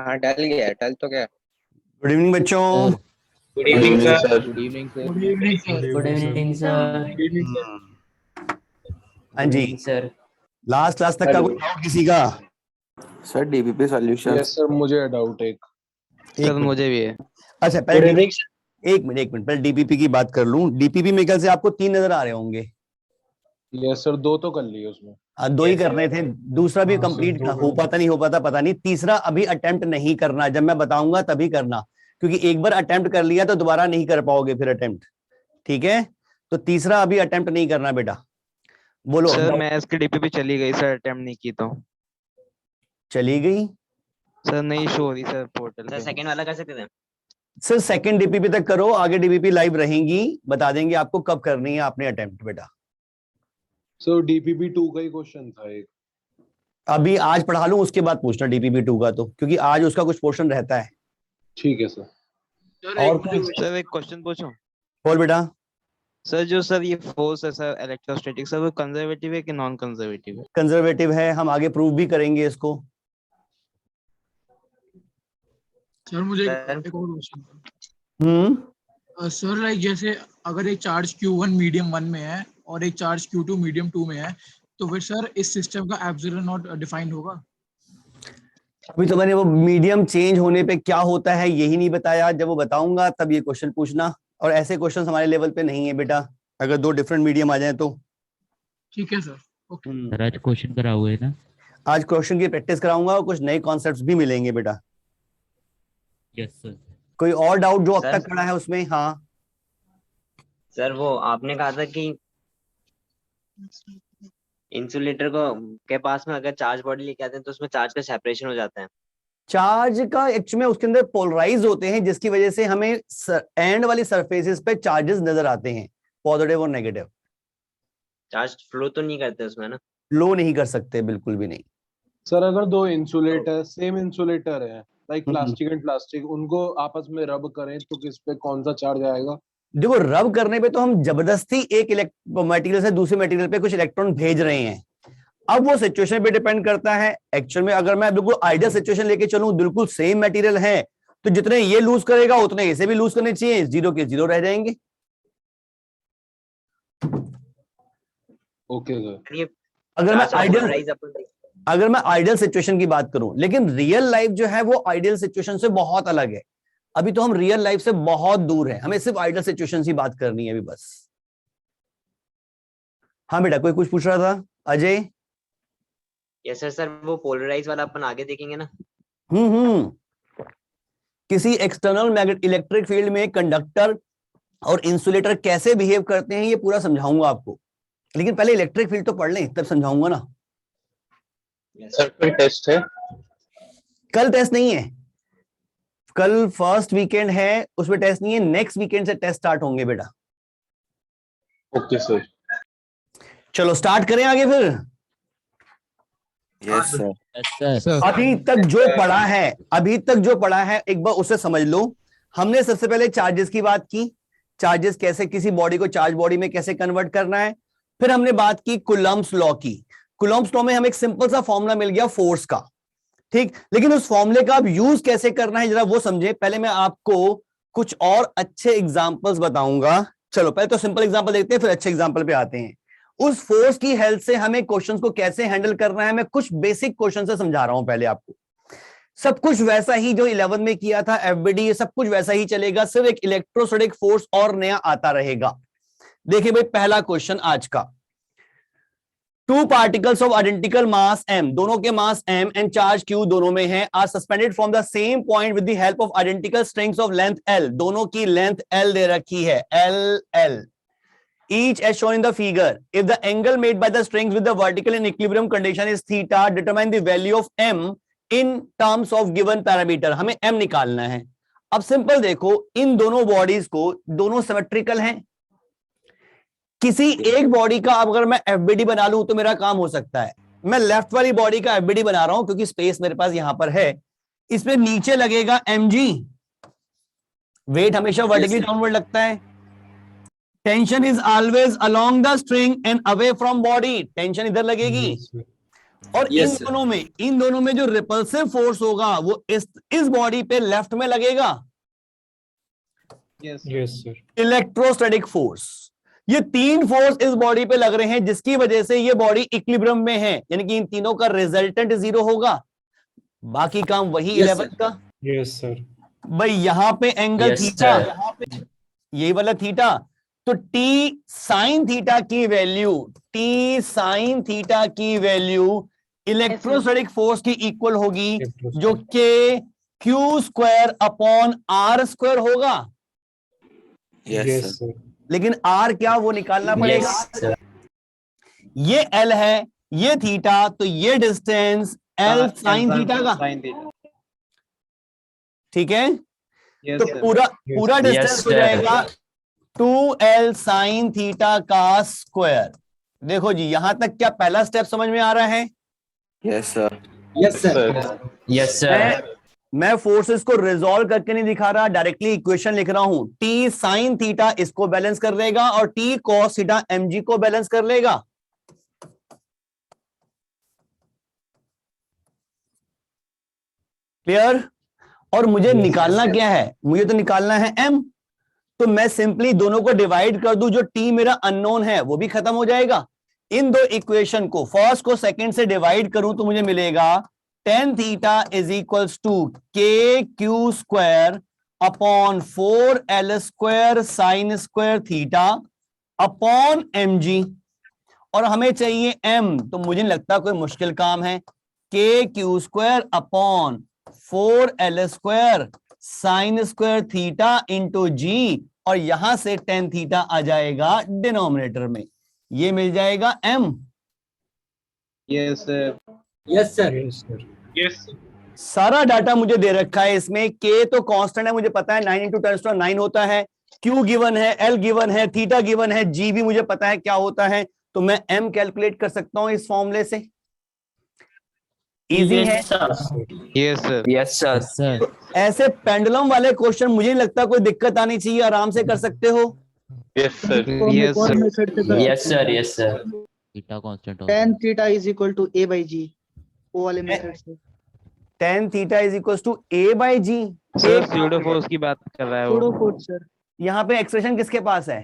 हाँ डल गया, डल तो क्या। गुड इवनिंग बच्चों। Good evening sir. Good evening sir. Good evening sir. Good evening sir. Good evening sir. हाँ गुड जी, इवनिंग सर। लास्ट क्लास तक का कोई डाउट किसी का? Sir DBP solution. Yes sir, मुझे डाउट एक एक मिनट। मुझे भी है। अच्छा गुड पहले इवनिंग एक मिनट पहले डीपीपी की बात कर लूं। डीपीपी में कल से आपको 3 नजर आ रहे होंगे। यस सर, 2 तो कर लिए उसमें। 2 ही करने थे, दूसरा भी हाँ, कंप्लीट सर, 2 हो पाता नहीं हो पाता पता नहीं। तीसरा अभी अटेम्प्ट नहीं करना, जब मैं बताऊंगा तभी करना, क्योंकि एक बार अटेम्प्ट कर लिया तो दोबारा नहीं कर पाओगे फिर अटेम्प्ट। ठीक है, तो तीसरा अभी अटेम्प्ट नहीं करना बेटा। बोलो। सर मैं इसकी डीपीपी चली गई सर, अटेम्प्ट नहीं की तो। चली गई सर नहीं शो हो रही सर पोर्टल सर पे। सेकंड वाला कर सकते थे? सर सेकंड डीपीपी तक करो, आगे डीपीपी लाइव रहेंगी, बता देंगे आपको कब करनी है आपने अटेम्प्ट बेटा। सर डीपीपी 2 का ही क्वेश्चन था एक। अभी आज पढ़ा लूं उसके बाद पूछना डीपीपी 2 का, तो क्योंकि आज उसका कुछ पोर्शन रहता है। ठीक है सर। और कुछ? सर एक क्वेश्चन पूछूं? बोल बेटा। सर जो सर ये फोर्स है सर इलेक्ट्रोस्टैटिक, सर वो कंजर्वेटिव है कि नॉन कंजर्वेटिव है? कंजर्वेटिव है, हम आगे प्रूव भी करेंगे इसको। सर मुझे सर। एक और क्वेश्चन था। सर लाइक जैसे अगर एक चार्ज Q1 मीडियम 1 में है और एक चार्ज Q2 मीडियम 2 में है, तो फिर सर इस सिस्टम का एप्सिलॉन नॉट डिफाइंड होगा? अभी तो मैंने वो मीडियम चेंज होने पे क्या होता है यही नहीं बताया, जब वो बताऊंगा तब ये क्वेश्चन पूछना। और ऐसे क्वेश्चन हमारे लेवल पे नहीं है बेटा, अगर 2 डिफरेंट मीडियम आ जाए तो। ठीक है सर। ओके। सर आज क्वेश्चन करा हुआ है ना? आज क्वेश्चन की प्रैक्टिस कराऊंगा और कुछ नए कॉन्सेप्ट्स भी मिलेंगे बेटा। Yes sir. कोई और डाउट जो अब सर। तक पड़ा है उसमें? हाँ सर वो आपने कहा था कि इंसुलेटर को के पास में अगर चार्ज बॉडी लेके आते हैं तो उसमें चार्ज का सेपरेशन हो जाता है। चार्ज का एक्चुअली उसके अंदर पोलराइज होते हैं, जिसकी वजह से हमें एंड वाली सरफेसेस पे चार्जेस नजर आते हैं, पॉजिटिव और नेगेटिव। चार्ज फ्लो तो नहीं करते उसमें ना? लो नहीं कर सकते, बिल्कुल भी नहीं। सर अगर 2 इंसुलेटर सेम इंसुलेटर है, like hmm. Plastic and plastic, उनको आपस में रब करें तो किस पे कौन सा चार्ज आएगा? देखो रब करने पे तो हम जबरदस्ती एक मटेरियल से दूसरे मटेरियल पे कुछ इलेक्ट्रॉन भेज रहे हैं। अब वो सिचुएशन पे डिपेंड करता है। एक्चुअल में अगर मैं बिल्कुल आइडियल सिचुएशन लेके चलूं, बिल्कुल सेम मटेरियल है, तो जितने ये लूज करेगा उतने इसे भी लूज करने चाहिए, 0 के 0 रह जाएंगे। Okay sir. ये अगर मैं आइडियल सिचुएशन की बात करूं, लेकिन रियल लाइफ जो है वो आइडियल सिचुएशन से बहुत अलग है। अभी तो हम रियल लाइफ से बहुत दूर हैं, हमें सिर्फ आइडियल सिचुएशन की बात करनी है अभी बस। हाँ बेटा कोई कुछ पूछ रहा था? अजय। Yes sir. सर वो पोलराइज वाला अपन आगे देखेंगे ना? किसी एक्सटर्नल इलेक्ट्रिक फील्ड में कंडक्टर और इंसुलेटर कैसे बिहेव करते हैं ये पूरा समझाऊंगा आपको, लेकिन पहले इलेक्ट्रिक फील्ड तो पढ़ लें तब समझाऊंगा ना। सर कोई टेस्ट है? कल टेस्ट नहीं है, कल फर्स्ट वीकेंड है, उसमें टेस्ट नहीं है, नेक्स्ट वीकेंड से टेस्ट स्टार्ट होंगे बेटा। Okay sir. चलो स्टार्ट करें आगे फिर। Yes sir. Yes sir. अभी तक जो पढ़ा है एक बार उसे समझ लो। हमने सबसे पहले चार्जेस की बात की, चार्जेस कैसे किसी बॉडी को चार्ज बॉडी में कैसे कन्वर्ट करना है। फिर हमने बात की कुलम्ब्स लॉ की। कुलम्ब्स लॉ में हमें एक सिंपल सा फॉर्मूला मिल गया फोर्स का, ठीक, लेकिन उस फॉर्मूले का अब यूज कैसे करना है जरा वो समझे। पहले मैं आपको कुछ और अच्छे एग्जांपल्स बताऊंगा। चलो पहले तो सिंपल एग्जांपल देखते हैं, फिर अच्छे एग्जांपल पे आते हैं। उस फोर्स की हेल्प से हमें क्वेश्चंस को कैसे हैंडल करना है, मैं कुछ बेसिक क्वेश्चन से समझा रहा हूं पहले आपको। सब कुछ वैसा ही जो 11 में किया था एफबीडी, ये सब कुछ वैसा ही चलेगा, सिर्फ एक इलेक्ट्रोस्टैटिक फोर्स और नया आता रहेगा। देखिए भाई पहला क्वेश्चन आज का, 2 particles of identical mass m, दोनों के mass m and charge q दोनों में है, are suspended from the same point with the help of identical strings of length l, दोनों की लेंथ l दे रखी है l। Each as shown in the figure. If the angle made by the strings with the vertical in equilibrium condition is theta, determine the value of m in terms of given parameter. हमें m निकालना है। अब simple देखो, इन दोनों bodies को, दोनों symmetrical हैं। किसी एक बॉडी का अगर मैं एफबीडी बना लूं तो मेरा काम हो सकता है। मैं लेफ्ट वाली बॉडी का एफबीडी बना रहा हूं क्योंकि स्पेस मेरे पास यहां पर है। इसमें नीचे लगेगा mg, वेट हमेशा वर्टिकली डाउनवर्ड लगता है। Tension is always along the string and away from body, tension इधर लगेगी। और इन दोनों में जो रिपल्सिव फोर्स होगा वो इस बॉडी पे लेफ्ट में लगेगा। Yes sir. इलेक्ट्रोस्टैटिक फोर्स, ये 3 फोर्स इस बॉडी पे लग रहे हैं जिसकी वजह से ये बॉडी इक्विलिब्रियम में है, यानी कि इन तीनों का रिजल्टेंट 0 होगा, बाकी काम वही 11 का। Yes sir. भाई यहां पे एंगल थीटा, यही वाला थीटा, तो टी साइन थीटा की वैल्यू इलेक्ट्रोस्टैटिक फोर्स की इक्वल होगी, जो K Q square upon are square होगा। Yes sir. लेकिन आर क्या वो निकालना पड़ेगा। ये एल है, ये थीटा, तो ये डिस्टेंस एल साइन थीटा का, ठीक है। तो पूरा डिस्टेंस हो जाएगा 2l साइन थीटा का स्क्वायर। देखो जी, यहां तक क्या पहला स्टेप समझ में आ रहा है? Yes sir. Yes sir. Yes sir. मैं फोर्सेस को रिजॉल्व करके नहीं दिखा रहा, डायरेक्टली इक्वेशन लिख रहा हूं। टी साइन थीटा इसको बैलेंस कर लेगा और टी कॉस थीटा mg को बैलेंस कर लेगा। क्लियर? और मुझे निकालना क्या है? मुझे तो निकालना है m, तो मैं सिंपली दोनों को डिवाइड कर दूं, जो t मेरा अननोन है वो भी खत्म हो जाएगा। इन दो इक्वेशन को, फर्स्ट को सेकंड से डिवाइड करूं तो मुझे मिलेगा tan theta is equals to K Q square upon 4l square sine square theta upon mg, और हमें चाहिए m, तो मुझे नहीं लगता कोई मुश्किल काम है। K Q square upon 4l square sine square theta into g, और यहां से tan थीटा आ जाएगा डिनोमिनेटर में, ये मिल जाएगा m। Yes sir. Yes sir. Yes. सारा डाटा मुझे दे रखा है इसमें। k तो कांस्टेंट है, मुझे पता है 9 × 10⁹ होता है, q गिवन है, l गिवन है, थीटा गिवन है, g भी मुझे पता है क्या होता है, तो मैं m कैलकुलेट कर सकता हूं इस फॉर्मूले से। इजी है। Yes sir. Yes sir. Sir ऐसे पेंडुलम वाले क्वेश्चन मुझे नहीं लगता कोई दिक्कत आनी चाहिए, आराम से कर सकते हो। Yes sir. Yes sir. Yes sir. Yes sir. Theta constant होता है। tan theta is equal to a by g, वो वाले मेथड से। tan theta is equal to a by g। Sir pseudo force की बात कर रहा है वो। Pseudo force sir. यहाँ पे एक्सप्रेशन किसके पास है?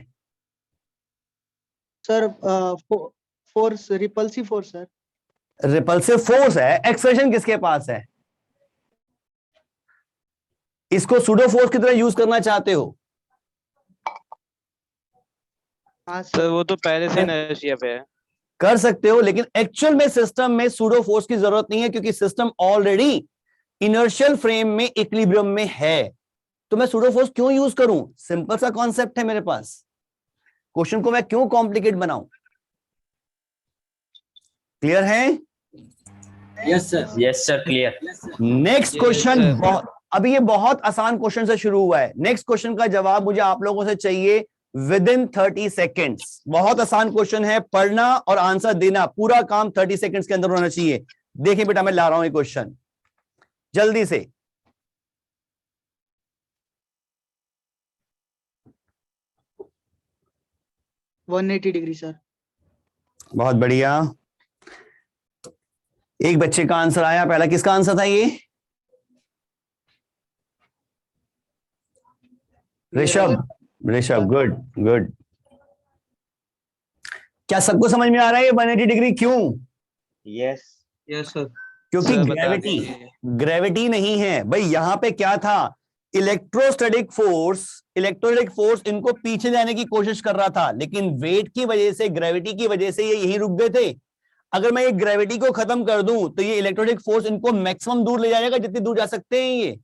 Sir force, repulsive force sir. Repulsive force है, एक्सप्रेशन किसके पास है? इसको सूडो फोर्स की तरह यूज करना चाहते हो? हाँ सर सर। वो तो पहले से इनर्शिया पे है। कर सकते हो, लेकिन एक्चुअल में सिस्टम में सूडो फोर्स की जरूरत नहीं है, क्योंकि सिस्टम ऑलरेडी इनर्शियल फ्रेम में इक्विलिब्रियम में है। तो मैं सूडो फोर्स क्यों यूज करूं? सिंपल सा कॉन्सेप्ट है मेरे पास, क्वेश्चन को मैं क्यों कॉम्प्लिकेट बनाऊं? क्लियर है? Yes sir. Yes sir. Clear. Next question sir. अभी ये बहुत आसान क्वेश्चन से शुरू हुआ है। नेक्स्ट क्वेश्चन का जवाब मुझे आप लोगों से चाहिए विद इन 30 सेकेंड्स। बहुत आसान क्वेश्चन है, पढ़ना और आंसर देना, पूरा काम 30 सेकेंड्स के अंदर होना चाहिए। देखिए बेटा, मैं ला रहा हूं ये क्वेश्चन जल्दी से। $180 डिग्री सर। बहुत बढ़िया, एक बच्चे का आंसर आया। पहला किसका आंसर था ये? ऋषभ। Rishabh, good good. क्या सबको समझ में आ रहा है ये 180 डिग्री क्यों? यस। Yes sir. क्योंकि सर, बता ग्रेविटी, दीजिए। ग्रेविटी नहीं है भाई। यहां पे क्या था? इलेक्ट्रोस्टैटिक फोर्स इनको पीछे जाने की कोशिश कर रहा था, लेकिन वेट की वजह से, ग्रेविटी की वजह से ये यहीं रुक गए थे। अगर मैं ये ग्रेविटी को खत्म कर दूं तो ये इलेक्ट्रोस्टैटिक फोर्स इनको मैक्सिमम दूर ले जाएगा जितनी दूर जा सकते हैं ये।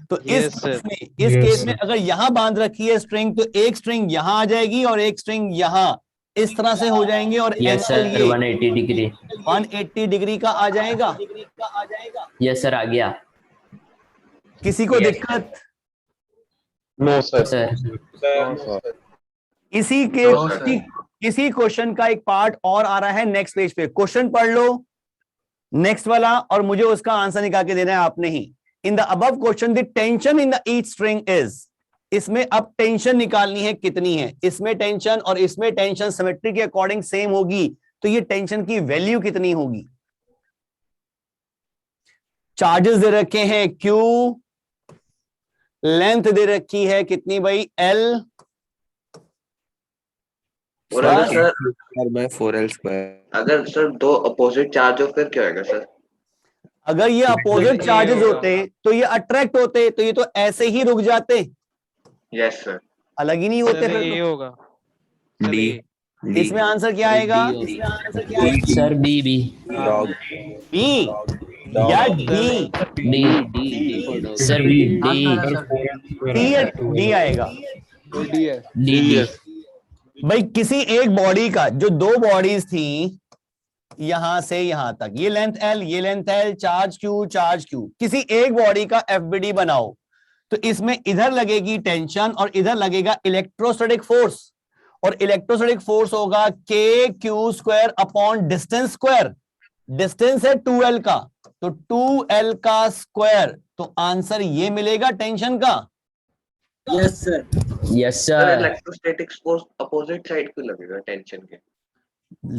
तो इस केस में अगर यहां बांध रखी है स्ट्रिंग, तो एक स्ट्रिंग यहां आ जाएगी और एक स्ट्रिंग यहां, इस तरह से हो जाएंगे, और यस सर। 180 डिग्री। 180 डिग्री का आ जाएगा। Yes sir. आ गया। किसी को Yes. दिक्कत? No sir. सर। इसी क्वेश्चन का एक पार्ट और आ रहा है नेक्स्ट पेज पे। क्वेश्चन पढ़ लो नेक्स्ट वाला, और मुझे उसका आंसर निकाल के देना है आपने ही। In the above question the tension in the each string is, इसमें अब टेंशन निकालनी है कितनी है। इसमें टेंशन और इसमें टेंशन सिमेट्री के अकॉर्डिंग सेम होगी, तो ये टेंशन की वैल्यू कितनी होगी? चार्जेस दे रखे हैं Q, लेंथ दे रखी है कितनी भाई? L, और अगर सर बाय 4L स्क्वायर, अगर सर दो अपोजिट चार्ज हो फिर क्या होगा सर? अगर ये अपोजिट चार्जेस होते तो ये अट्रैक्ट होते, तो ये तो ऐसे ही रुक जाते, यस सर। अलग ही नहीं होते सर फिर ये तो। होगा डी इसमें आंसर क्या आएगा? सर बी बी बी या D? D sir D D या डी आएगा? डी है। डी भाई किसी एक बॉडी का, जो दो बॉडीज थी यहां से यहां तक, ये लेंथ L, ये लेंथ L, चार्ज Q, किसी एक बॉडी का FBD बनाओ, तो इसमें इधर लगेगी टेंशन और इधर लगेगा इलेक्ट्रोस्टैटिक फोर्स, और इलेक्ट्रोस्टैटिक फोर्स होगा KQ² upon distance square. Distance है 2L का, तो 2L का स्क्वायर, तो आंसर ये मिलेगा टेंशन का। Yes sir. Yes sir sir electrostatic force opposite side क्यों लगेगा टेंशन के?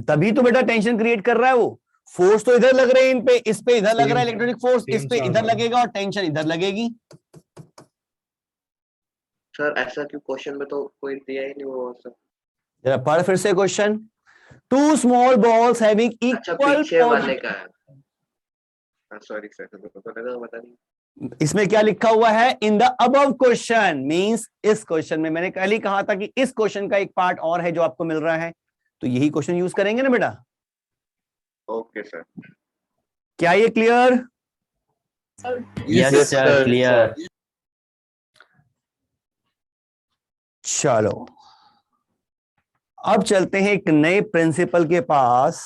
तभी तो बेटा टेंशन क्रिएट कर रहा है वो। फोर्स तो इधर लग रहे हैं इन पे, इस पे इधर लग रहा है इलेक्ट्रिक फोर्स, इस पे इधर लगेगा और टेंशन इधर लगेगी। सर ऐसा क्यों? क्वेश्चन में तो कोई दिया ही नहीं वो सर। जरा पढ़ फिर से question. Two small balls having अच्छा इक्वल, पीछे वाले का है। सॉरी सर, बता नहीं। इसमें क्या लिखा हुआ है? इन द अबव क्वेश्चन मींस इस क्वेश्चन में, मैंने कल ही कहा था कि इस क्वेश्चन का एक पार्ट और है जो आपको मिल रहा है, तो यही क्वेश्चन यूज करेंगे ना बेटा। Okay sir. क्या ये क्लियर? Yes sir clear. चलो अब चलते हैं एक नए प्रिंसिपल के पास,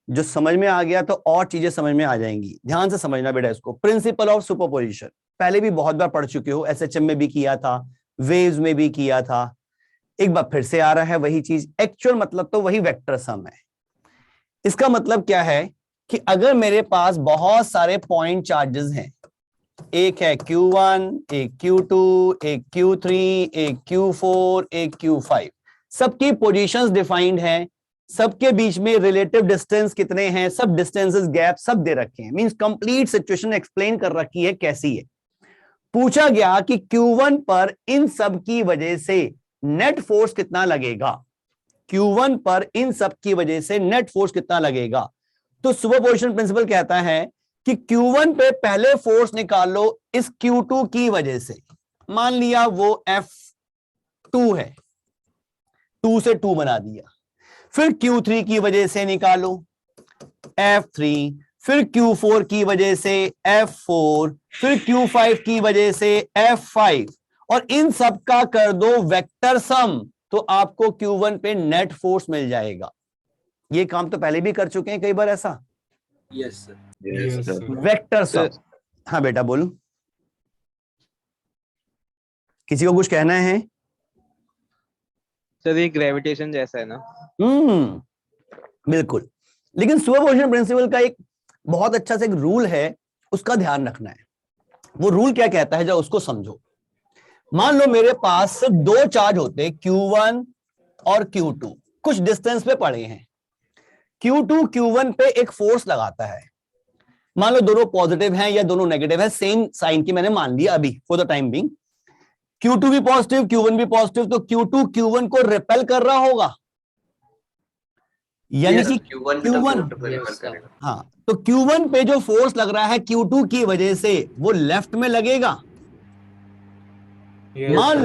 जो समझ में आ गया तो और चीजें समझ में आ जाएंगी। ध्यान से समझना बेटा इसको। प्रिंसिपल ऑफ सुपरपोजिशन पहले भी बहुत बार पढ़ चुके हो, SHM में भी किया था, वेव्स में भी किया था, एक बार फिर से आ रहा है वही चीज। एक्चुअल मतलब तो वही वेक्टर सम है। इसका मतलब क्या है कि अगर मेरे पास बहुत सारे पॉइंट चार्जेस हैं, एक है Q1, एक Q2, एक Q3, एक Q4, एक Q5, सबकी पोजीशंस डिफाइंड हैं, सबके बीच में रिलेटिव डिस्टेंस कितने हैं, सब डिस्टेंसेस गैप सब दे रखे हैं, मींस कंप्लीट सिचुएशन एक्सप्लेन कर रखी है कैसी है। पूछा गया कि Q1 पर इन सब की वजह से नेट फोर्स कितना लगेगा, Q1 पर इन सब की वजह से नेट फोर्स कितना लगेगा। तो सुपरपोजिशन प्रिंसिपल कहता है कि Q1 पे पहले फोर्स निकालो इस Q2 की वजह से, मान लिया वो F2 है, 2 से 2 बना दिया, फिर Q3 की वजह से निकालो F3, फिर Q4 की वजह से F4, फिर Q5 की वजह से F5, और इन सब का कर दो वेक्टर सम, तो आपको Q1 पे नेट फोर्स मिल जाएगा। ये काम तो पहले भी कर चुके हैं कई बार ऐसा। Yes sir. Vector sum. हाँ बेटा बोलो, किसी को कुछ कहना है? सर ये ग्रेविटेशन जैसा है ना? बिल्कुल। लेकिन सुपरपोजिशन प्रिंसिपल का एक बहुत अच्छा सा एक रूल है, उसका ध्यान रखना है। वो रूल क्या कहता है जरा उसको समझो। मान लो मेरे पास सिर्फ दो चार्ज होते, Q1 और Q2, कुछ डिस्टेंस पे पड़े हैं। Q2 Q1 पे एक फोर्स लगाता है, मान लो दोनों पॉजिटिव हैं या दोनों नेगेटिव है, सेम साइन की मैंने मान लिया अभी for the time being. Q2 भी पॉजिटिव, Q1 भी पॉजिटिव, तो Q2 Q1 को रिपेल कर रहा होगा, यानी कि Q1 हाँ, तो Q1 पे जो फोर्स लग रहा है Q2 की वजह से वो लेफ्ट में लगेगा। मान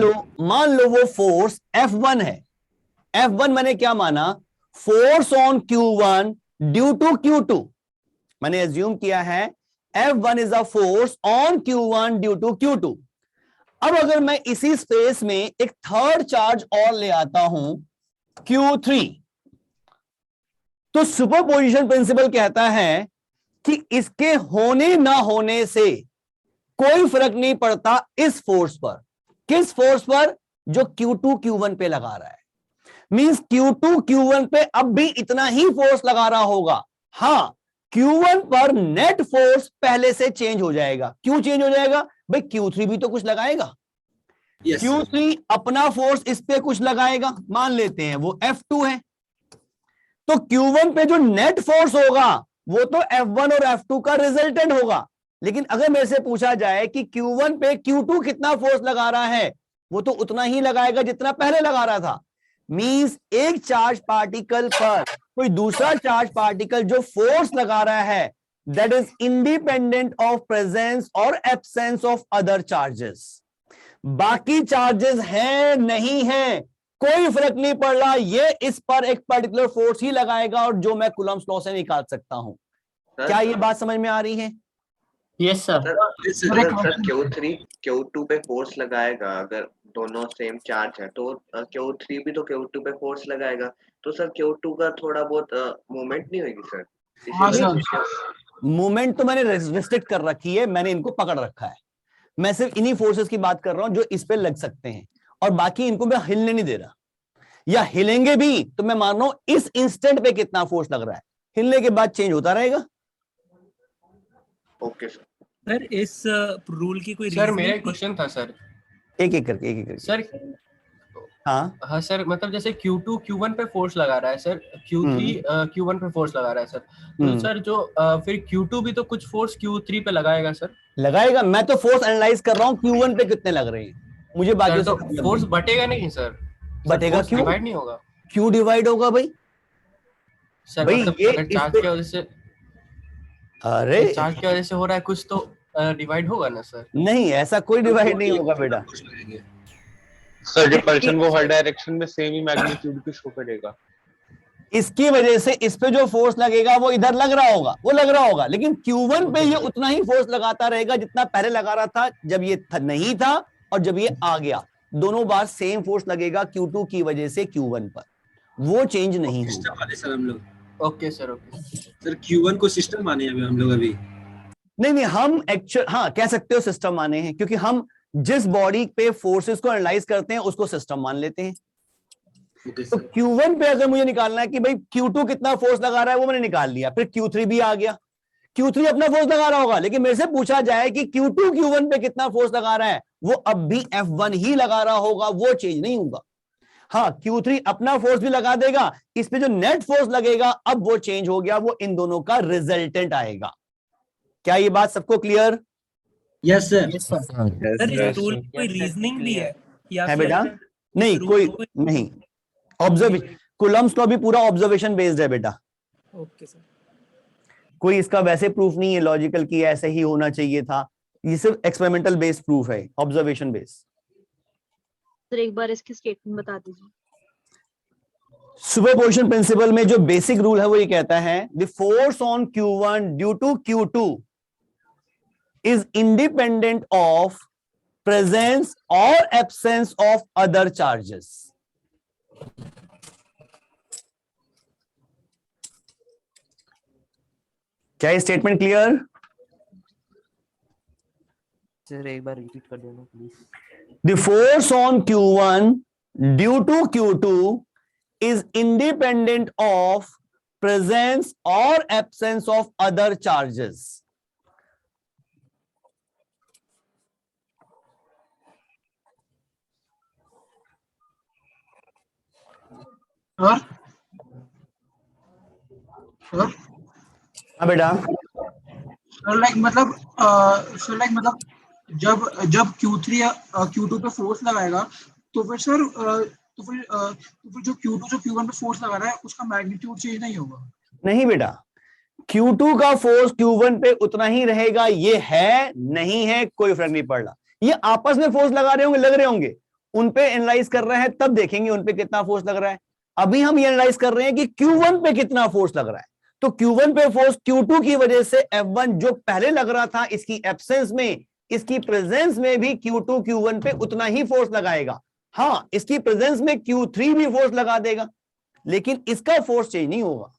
लो वो फोर्स F1 है। F1 मैंने क्या माना? Force on Q1 due to Q2। मैंने एज्यूम किया है F1 is a force on Q1 due to Q2। अब अगर मैं इसी स्पेस में एक थर्ड चार्ज और ले आता हूं Q3, तो सुपरपोजिशन प्रिंसिपल कहता है कि इसके होने ना होने से कोई फर्क नहीं पड़ता इस फोर्स पर। किस फोर्स पर? जो Q2 Q1 पे लगा रहा है। मींस Q2 Q1 पे अब भी इतना ही फोर्स लगा रहा होगा। हाँ, Q1 पर नेट फोर्स पहले से चेंज हो जाएगा। क्यों चेंज हो जाएगा भाई? Q3 भी तो कुछ लगाएगा। Q3 अपना फोर्स इस पे कुछ लगाएगा, मान लेते हैं वो F2 है, तो Q1 पे जो नेट फोर्स होगा वो तो F1 और F2 का रिजल्टेंट होगा। लेकिन अगर मेरे से पूछा जाए कि Q1 पे Q2 कितना फोर्स लगा रहा है, वो तो उतना ही लगाएगा जितना पहले लगा रहा था। मींस एक चार्ज पार्टिकल पर कोई दूसरा चार्ज पार्टिकल जो फोर्स लगा रहा है, that is independent of presence और एब्सेंस ऑफ अदर चार्जेस। बाकी चार्जेस हैं नहीं है, कोई फर्क नहीं पड़ रहा, ये इस पर एक पर्टिकुलर फोर्स ही लगाएगा और जो मैं कूलम्ब्स लॉ से निकाल सकता हूं। क्या ये बात समझ में आ रही है? Yes sir. Sir Q3 Q2 पे फोर्स लगाएगा, अगर दोनों सेम चार्ज है तो Q3 भी तो Q2 पे फोर्स लगाएगा, तो सर Q2 का थोड़ा बहुत मूवमेंट नहीं होगी सर? हाँ सर। मूवमेंट तो मैंने रिस्ट्रिक्ट कर रखी है, मैंने इनको पकड़ रखा है। मैं सिर्फ इन्हीं फोर्सेस की बात कर रहा हूं जो इस पे लग सकते हैं, और बाकी इनको मैं हिलने नहीं दे रहा। या हिलेंगे भी तो मैं मान रहा हूं इस इंस्टेंट पे कितना फोर्स लग रहा है, हिलने के बाद चेंज होता रहेगा। Okay sir. सर इस रूल की कोई सर मेरा क्वेश्चन था सर, एक एक करके सर। हाँ सर, मतलब जैसे Q2 Q1 पे फोर्स लगा रहा है सर, Q3 Q1 पे फोर्स लगा रहा है सर, तो सर जो फिर Q2 भी तो कुछ फोर्स Q3 पे लगाएगा सर? लगाएगा। मैं तो फोर्स एनालाइज कर रहा हूं Q1 पे कितने लग रहे हैं, मुझे बाकी तो फोर्स बटेगा नहीं सर? बटेगा क्यों? डिवाइड नहीं होगा? क्यों डिवाइड होगा भाई? सर भाई मतलब ये अगर चार्ज की वजह से, अरे चार्ज की वजह से हो रहा है कुछ, तो डिवाइड होगा ना सर? नहीं, ऐसा कोई डिवाइड नहीं होगा बेटा। सर रिपल्शन वो हर डायरेक्शन में सेम ही मैग्नीट्यूड की शो करेगा। इसकी वजह से इस पे जो फोर्स लगेगा वो इधर लग रहा होगा, वो लग रहा होगा, लेकिन Q1 पे ये उतना ही फोर्स लगाता रहेगा जितना पहले लगा रहा था जब ये नहीं था और जब ये आ गया। दोनों बार सेम फोर्स लगेगा Q2 की वजह से Q1 पर, वो चेंज नहीं होगा। सर हम लोग okay sir, okay sir Q1 को सिस्टम माने अभी हम लोग अभी नहीं, हम एक्चुअल हाँ कह सकते हो सिस्टम माने हैं, क्योंकि हम जिस बॉडी पे फोर्सेस को एनालाइज करते हैं उसको सिस्टम मान लेते हैं। तो Q1 पे अगर मुझे निकालना है कि भाई Q2 कितना फोर्स लगा रहा है, वो मैंने निकाल लिया, फिर Q3 भी आ गया। Q3 अपना फोर्स लगा रहा होगा, लेकिन मेरे से पूछा जाए कि Q2 Q1 पे कितना फोर्स लगा रहा है, वो अब भी F1 ही लगा रहा होगा, वो चेंज नहीं होगा। हाँ, Q3 अपना फोर्स भी लगा देगा, इस पे जो नेट फोर्स लगेगा अब वो चेंज हो गया, वो इन दोनों का रिजल्टेंट आएगा। क्या ये बात सबको क्लियर? Yes sir. सर इस टूल की कोई रीजनिंग भी है बेटा? नहीं, कोई नहीं। ऑब्जर्वेशन, कूलम्ब्स लॉ भी पूरा ऑब्जर्वेशन बेस्ड है बेटा। Okay sir. कोई इसका वैसे प्रूफ नहीं है लॉजिकल की ऐसे ही होना चाहिए था, ये सिर्फ एक्सपेरिमेंटल बेस्ड प्रूफ है, ऑब्जर्वेशन बेस्ड। सर एक बार इसकी स्टेटमेंट बता दीजिए। सुपरपोजिशन प्रिंसिपल में जो बेसिक रूल है वो ये कहता है, the force on Q1 due to Q2 is independent of presence or absence of other charges. क्या ये स्टेटमेंट क्लियर? सर एक बार रिपीट कर देना please. The force on Q1 due to Q2 is independent of presence or absence of other charges. हाँ बेटा। मतलब जब Q3 या Q2 पे फोर्स लगाएगा तो फिर सर तो फिर जो Q2 जो Q1 पे फोर्स लगा रहा है उसका मैग्नीट्यूड चेंज नहीं होगा? नहीं बेटा, Q2 का फोर्स Q1 पे उतना ही रहेगा, ये है नहीं है कोई फर्क नहीं पड़ रहा। ये आपस में फोर्स लगा रहे होंगे, लग रहे होंगे, उन पे एनालाइज कर रहे हैं तब देखेंगे उन पे कितना फोर्स लग रहा है। अभी हम ये एनालाइज कर रहे हैं कि Q1 पे कितना फोर्स लग रहा है, तो Q1 पे फोर्स Q2 की वजह से F1 जो पहले लग रहा था इसकी एब्सेंस में, इसकी प्रेजेंस में भी Q2 Q1 पे उतना ही फोर्स लगाएगा। हाँ, इसकी प्रेजेंस में Q3 भी फोर्स लगा देगा, लेकिन इसका फोर्स चेंज नहीं होगा।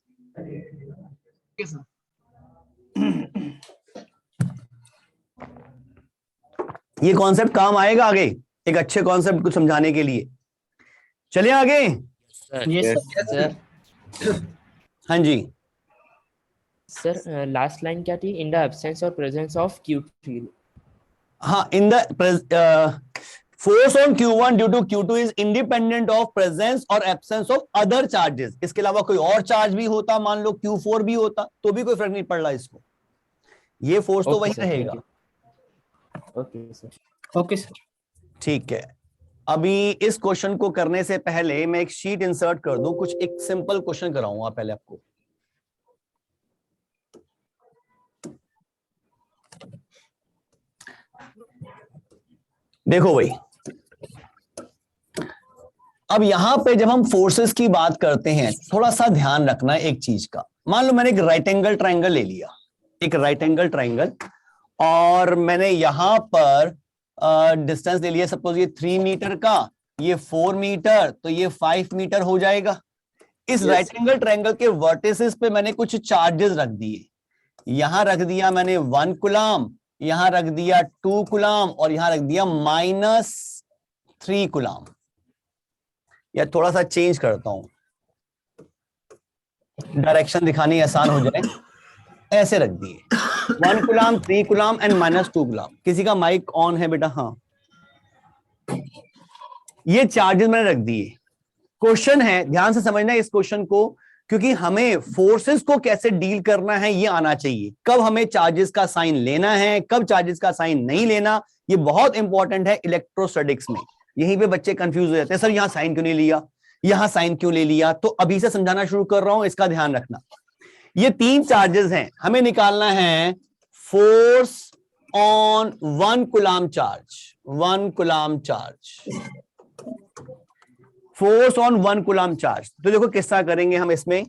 ये कॉन्सेप्ट काम आएगा आगे, एक अच्छे कॉन्सेप्ट को समझाने के लिए। चलिए आगे। हाँ जी सर, लास्ट लाइन क्या थी? इन द एब्सेंस और प्रेजेंस ऑफ Q3। हाँ, in the force on Q1 due to Q2 is independent of presence और एब्सेंस ऑफ अदर चार्जेस। इसके अलावा कोई और चार्ज भी होता, मान लो Q4 भी होता, तो भी कोई फर्क नहीं पड़ रहा इसको, ये फोर्स तो वही रहेगा। Okay sir. ओके सर, ठीक है। अभी इस क्वेश्चन को करने से पहले मैं एक शीट इंसर्ट कर दूं, कुछ एक सिंपल क्वेश्चन कराऊंगा पहले आपको। देखो भाई, अब यहां पे जब हम फोर्सेस की बात करते हैं, थोड़ा सा ध्यान रखना है एक चीज का। मान लो मैंने एक राइट एंगल ट्राइंगल ले लिया, एक राइट एंगल ट्राइंगल, और मैंने यहां पर डिस्टेंस ले लिया, सपोज ये 3 मीटर का, ये 4 मीटर, तो ये 5 मीटर हो जाएगा। इस राइट एंगल ट्राइंगल के वर्टिसेस पे मैंने कुछ चार्जेस रख दिए। यहां रख दिया मैंने 1 कूलम, यहां रख दिया 2 कूलम, और यहां रख दिया -3 कूलम। या थोड़ा सा चेंज करता हूं, डायरेक्शन दिखानी आसान हो जाए, ऐसे रख दिए 1 कूलम, 3 कूलम एंड -2 कूलम। किसी का माइक ऑन है बेटा? हाँ, ये चार्जेस मैंने रख दिए। क्वेश्चन है, ध्यान से समझना इस क्वेश्चन को, क्योंकि हमें फोर्सेस को कैसे डील करना है ये आना चाहिए। कब हमें चार्जेस का साइन लेना है, कब चार्जेस का साइन नहीं लेना, ये बहुत इंपॉर्टेंट है इलेक्ट्रोस्टैटिक्स में। यहीं पे बच्चे कंफ्यूज हो जाते हैं, सर यहां साइन क्यों नहीं लिया, यहां साइन क्यों ले लिया। तो अभी से समझाना शुरू कर रहा हूं, इसका ध्यान रखना। ये 3 चार्जेस हैं, हमें निकालना है force on 1 coulomb charge, 1 coulomb charge, force on 1 coulomb charge. तो देखो किस तरह करेंगे हम इसमें,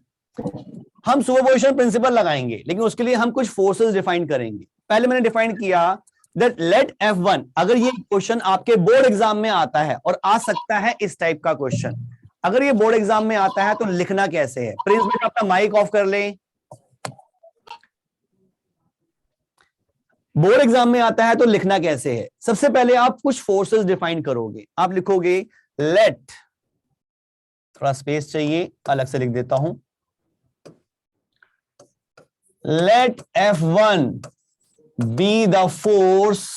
हम सुपरपोजिशन प्रिंसिपल लगाएंगे, लेकिन उसके लिए हम कुछ फोर्सेस डिफाइन करेंगे। पहले मैंने डिफाइन किया दैट लेट F1, अगर ये क्वेश्चन आपके बोर्ड एग्जाम में आता है, और आ सकता है इस टाइप का क्वेश्चन, अगर ये बोर्ड एग्जाम में आता है तो लिखना कैसे है। प्रिंस बेटा अपना माइक ऑफ कर ले। बोर्ड एग्जाम में आता है तो लिखना कैसे है। सबसे पहले आप कुछ फोर्सेस डिफाइन करोगे, आप लिखोगे लेट, थोड़ा स्पेस चाहिए, अलग से लिख देता हूं, late F1 be the force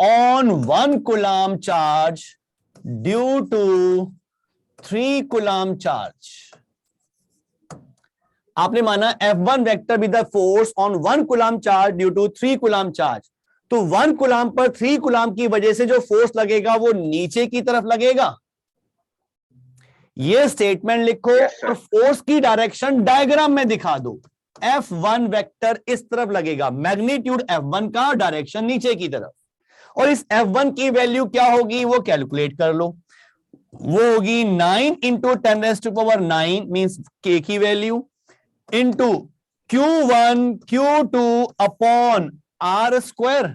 on 1 coulomb charge due to 3 coulomb charge। आपने माना F1 vector be the force on 1 coulomb charge due to 3 coulomb charge. तो 1 कूलम पर 3 कूलम की वजह से जो फोर्स लगेगा वो नीचे की तरफ लगेगा। ये स्टेटमेंट लिखो और फोर्स की डायरेक्शन डायग्राम में दिखा दो। F1 वेक्टर इस तरफ लगेगा, मैग्नीट्यूड F1 का, डायरेक्शन नीचे की तरफ। और इस F1 की वैल्यू क्या होगी वो कैलकुलेट कर लो, वो होगी 9 इंटू 10⁹ मींस K की value into Q1 Q2 upon R square.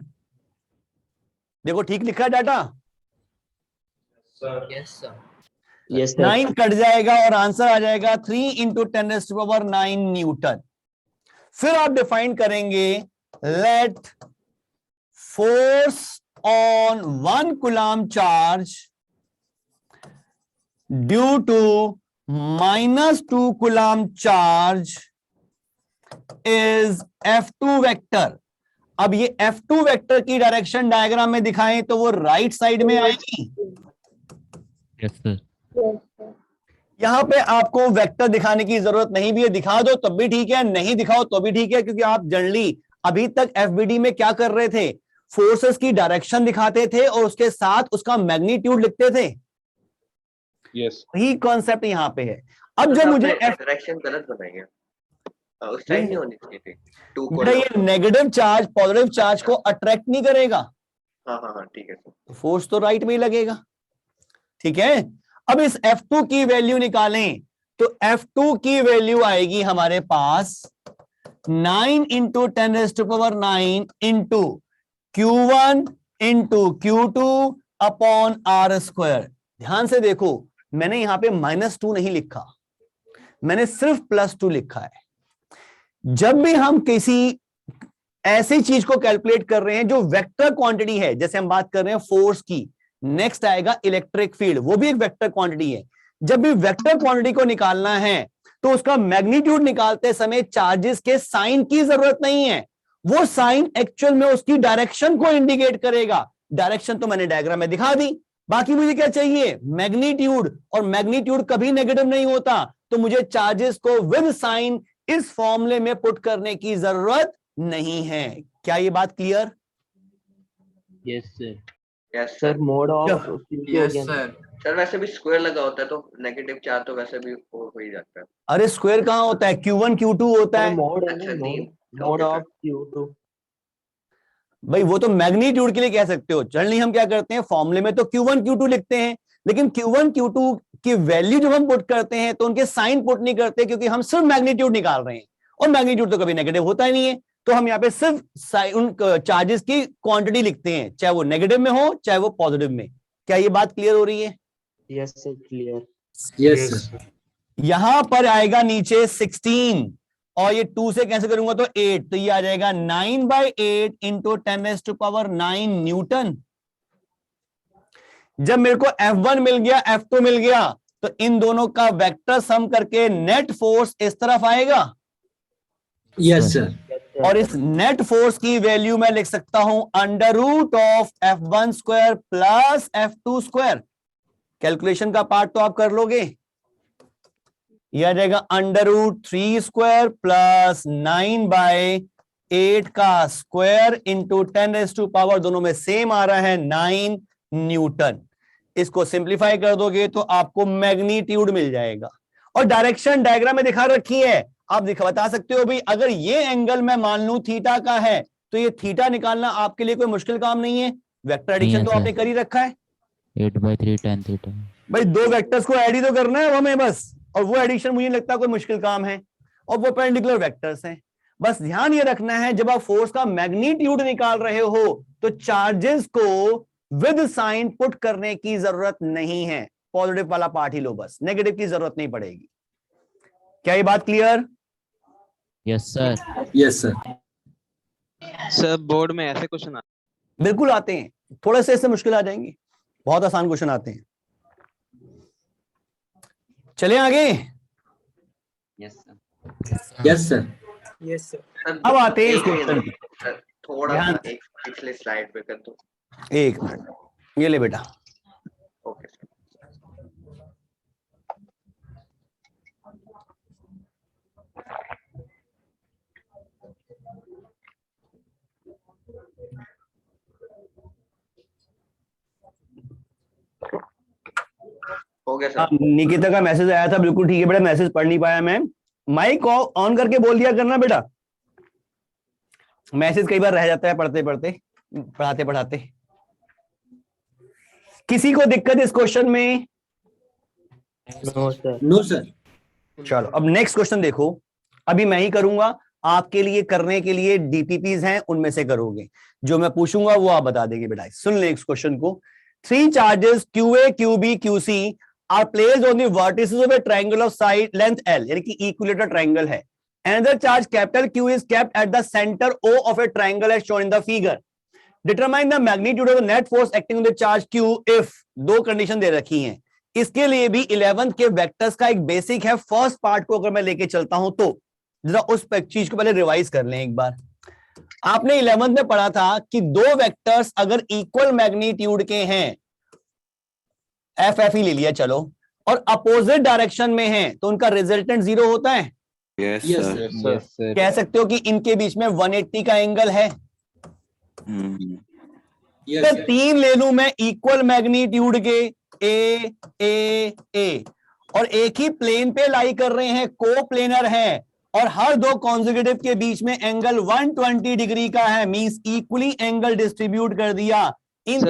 देखो ठीक लिखा है डाटा? Yes sir. 9 कट जाएगा और आंसर आ जाएगा 3 इंटू 10⁹ न्यूटन। फिर आप डिफाइन करेंगे let force on 1 coulomb charge due to -2 coulomb charge is F2 vector. अब ये F2 वेक्टर की डायरेक्शन डायग्राम में दिखाएं तो वो राइट साइड में आएगी। Yes sir. यहां पे आपको वेक्टर दिखाने की जरूरत नहीं भी है, दिखा दो तब भी ठीक है, नहीं दिखाओ तो भी ठीक है, क्योंकि आप जनरली अभी तक एफबीडी में क्या कर रहे थे, फोर्सेस की डायरेक्शन दिखाते थे और उसके साथ उसका मैग्नीट्यूड लिखते थे। यस, यही कॉन्सेप्ट यहां पे है। अब जब मुझे डायरेक्शन गलत बनाएंगे, उस टाइम नहीं होनी चाहिए थी। बेटा ये नेगेटिव चार्ज पॉजिटिव चार्ज को अट्रैक्ट नहीं करेगा। हाँ हाँ हाँ ठीक है सर। फोर्स तो राइट में ही लगेगा, ठीक है। अब इस F2 की वैल्यू निकालें तो F2 की वैल्यू आएगी हमारे पास 9 into 10⁹ into Q1 into Q2 upon R square. ध्यान से देखो मैंने यहां पे -2 नहीं लिखा, मैंने सिर्फ +2 लिखा है। जब भी हम किसी ऐसी चीज को कैलकुलेट कर रहे हैं जो वेक्टर क्वांटिटी है, जैसे हम बात कर रहे हैं फोर्स की, नेक्स्ट आएगा इलेक्ट्रिक फील्ड, वो भी एक वेक्टर क्वांटिटी है। जब भी वेक्टर क्वांटिटी को निकालना है तो उसका मैग्नीट्यूड निकालते समय चार्जेस के साइन की जरूरत नहीं है, वो साइन एक्चुअल में उसकी डायरेक्शन को इंडिकेट करेगा। डायरेक्शन तो मैंने डायग्राम में दिखा दी, बाकी मुझे क्या चाहिए, मैग्नीट्यूड, और मैग्नीट्यूड कभी नेगेटिव नहीं होता, तो मुझे चार्जेस को विद साइन इस फॉर्मूले में पुट करने की जरूरत नहीं है। क्या ये बात clear? Yes sir. Yes sir mode of yes sir. Sir वैसे भी स्क्वायर लगा होता है तो नेगेटिव चार्ज तो वैसे भी हो ही जाता है। अरे स्क्वायर कहाँ होता है, Q1 Q2 होता है। मोड है अच्छा, ना, नहीं, मोड okay, ऑफ Q2। भाई वो तो मैग्नीट्यूड के लिए कह सकते हो, जनरली हम क्या करते हैं फॉर्मूले में तो Q1 Q2 लिखते हैं, लेकिन Q1 Q2 की वैल्यू जब हम पुट करते हैं तो उनके साइन पुट नहीं करते, क्योंकि हम सिर्फ मैग्नीट्यूड निकाल रहे हैं और मैग्नीट्यूड तो कभी नेगेटिव होता ही नहीं है, तो हम यहाँ पे सिर्फ उन चार्जेस की क्वांटिटी लिखते हैं, चाहे वो नेगेटिव में हो चाहे वो पॉजिटिव में। क्या ये बात क्लियर हो रही है? Yes sir clear. Yes sir. यहां पर आएगा नीचे 16 और ये 2 से कैंसिल करूंगा तो 8, तो ये आ जाएगा 9/8 इंटू 10⁹ न्यूटन। जब मेरे को F1 मिल गया F2 मिल गया तो इन दोनों का वेक्टर सम करके नेट फोर्स इस तरफ आएगा। Yes sir. और इस नेट फोर्स की वैल्यू मैं लिख सकता हूं √of F1 square plus F2 square. Calculation का पार्ट तो आप कर लोगे, यह आ जाएगा √3 स्क्वायर प्लस 9/8 का स्क्वायर इंटू 10⁻, दोनों में सेम आ रहा है 9 न्यूटन। इसको सिंप्लीफाई कर दोगे तो आपको मैग्नीट्यूड मिल जाएगा। और डायरेक्शन डायग्राम में दिखा रखी है, आप बता सकते हो भाई अगर ये एंगल मैं मान लूं थीटा का है तो ये थीटा निकालना आपके लिए कोई मुश्किल काम नहीं है, वेक्टर एडिशन तो आपने कर ही रखा है। 8/3 tan थीटा। भाई दो वेक्टर्स को ऐड ही तो करना है हमें बस, और वो एडिशन मुझे नहीं लगता कोई मुश्किल काम है, और वो परपेंडिकुलर वेक्टर्स हैं। बस ध्यान ये रखना है जब आप फोर्स का मैग्नीट्यूड निकाल रहे हो तो चार्जेस को विद साइन पुट करने की जरूरत नहीं है, पॉजिटिव वाला पार्ट ही लो बस, नेगेटिव की जरूरत नहीं पड़ेगी। क्या ये बात clear? Yes sir. Yes sir. Sir board में ऐसे क्वेश्चन बिल्कुल आते हैं, थोड़े से इससे मुश्किल आ जाएंगे, बहुत आसान क्वेश्चन आते हैं। चले आगे। Yes sir. Yes sir. Yes sir. अब आते हैं इस क्वेश्चन पे। थोड़ा सा एक पिछले स्लाइड पे कर दो। एक मिनट, ये ले बेटा। ओके हो गया सर। निकिता का मैसेज आया था, बिल्कुल ठीक है बेटा, मैसेज पढ़ नहीं पाया मैं। माइक ऑन करके बोल दिया करना बेटा, मैसेज कई बार रह जाता है पढ़ते पढ़ते, पढ़ाते पढ़ाते। किसी को दिक्कत इस क्वेश्चन में? No sir. No sir. चलो अब नेक्स्ट क्वेश्चन देखो, अभी मैं ही करूंगा, आपके लिए करने के लिए डीपीपीज हैं, उनमें से करोगे, जो मैं पूछूंगा वो आप बता देंगे बेटा। सुन ले नेक्स्ट क्वेश्चन को। 3 charges QA, QB, QC are placed on the vertices of a triangle of side length L, यानी कि इक्विलेटरल ट्रायंगल है। Another charge capital Q is kept at the center O of a triangle as shown in the figure. Determine the magnitude of the net force acting on the charge Q if, दो condition दे रखी हैं। इसके लिए भी 11th के vectors का एक basic है, फर्स्ट पार्ट को अगर मैं लेके चलता हूं तो जरा उस चीज को पहले रिवाइज कर लें एक बार। आपने 11th में पढ़ा था कि दो वेक्टर्स अगर इक्वल मैग्नीट्यूड के हैं, एफ ही ले लिया चलो, और अपोजिट डायरेक्शन में हैं तो उनका रिजल्टेंट 0 होता है। Yes sir. कह सकते हो कि इनके बीच में 180 का एंगल है। तो 3 ले लूं मैं इक्वल मैग्नीट्यूड के, ए और एक ही प्लेन पे लाई कर रहे हैं, को प्लेनर है, और हर दो कॉन्जिक्यूटिव के बीच में एंगल 120 डिग्री का है, मींस इक्वली एंगल डिस्ट्रीब्यूट कर दिया। इन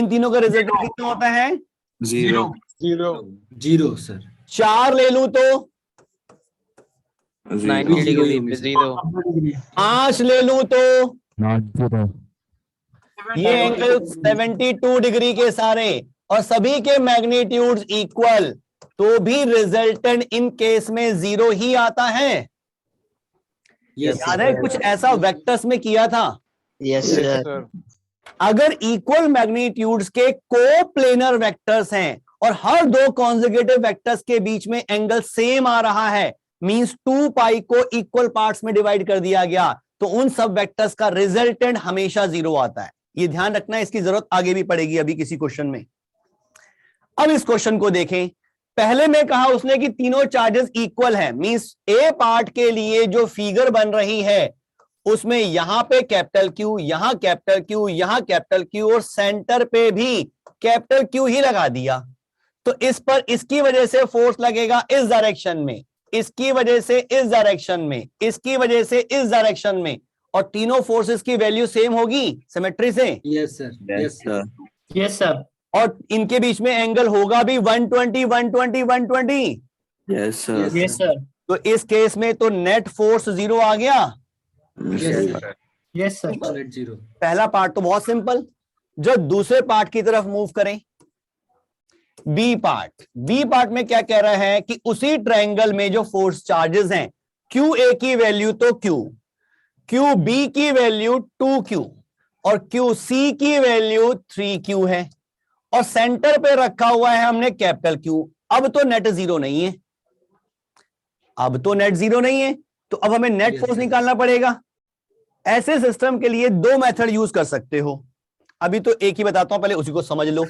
तीनों का रिजल्ट कितना होता है? 0 सर। 4 ले लूं तो 90 डिग्री पे 0। 5 ले लूं तो नॉट 0। ये एंगल 72 डिग्री के सारे, और सभी के मैग्नीट्यूड्स इक्वल, तो भी रिजल्टेंट इन केस में 0 ही आता है। याद है कुछ ऐसा वेक्टर्स में किया था? Yes sir. अगर इक्वल मैग्नीट्यूड्स के कोप्लेनर वेक्टर्स हैं और हर दो कॉन्जिक्यूटिव वेक्टर्स के बीच में एंगल सेम आ रहा है, मींस 2 पाई को इक्वल पार्ट्स में डिवाइड कर दिया गया, तो उन सब वेक्टर्स का रिजल्टेंट हमेशा 0 आता है। ये ध्यान रखना है, इसकी जरूरत आगे भी पड़ेगी अभी किसी क्वेश्चन में। अब इस क्वेश्चन को देखें। पहले में कहा उसने कि तीनों चार्जेस इक्वल हैं, मींस ए पार्ट के लिए जो फिगर बन रही है उसमें यहां पे कैपिटल क्यू, यहां कैपिटल क्यू, यहां कैपिटल क्यू और सेंटर पे भी कैपिटल क्यू ही लगा दिया। तो इस पर इसकी वजह से फोर्स लगेगा इस डायरेक्शन में, इसकी वजह से इस डायरेक्शन में, इसकी वजह से इस डायरेक्शन में, और तीनों फोर्सेस की वैल्यू सेम होगी सिमेट्री से। Yes sir, yes sir, yes sir. और इनके बीच में एंगल होगा भी 120 120 120। Yes sir, yes sir. तो इस केस में तो नेट फोर्स 0 आ गया। Yes sir, net 0। पहला पार्ट तो बहुत सिंपल। जो दूसरे पार्ट की तरफ मूव करें, बी पार्ट, बी पार्ट में क्या कह रहा है कि उसी ट्रायंगल में जो फोर्स चार्जेस हैं, क्यू ए की वैल्यू तो क्यू, क्यू बी की वैल्यू 2q और क्यू सी की वैल्यू 3q है, और सेंटर पे रखा हुआ है हमने कैपिटल क्यू। अब तो नेट 0 नहीं है, अब तो नेट 0 नहीं है, तो अब हमें नेट फोर्स निकालना पड़ेगा। ऐसे सिस्टम के लिए दो मेथड यूज कर सकते हो, अभी तो एक ही बताता हूं, पहले उसी को समझ लो।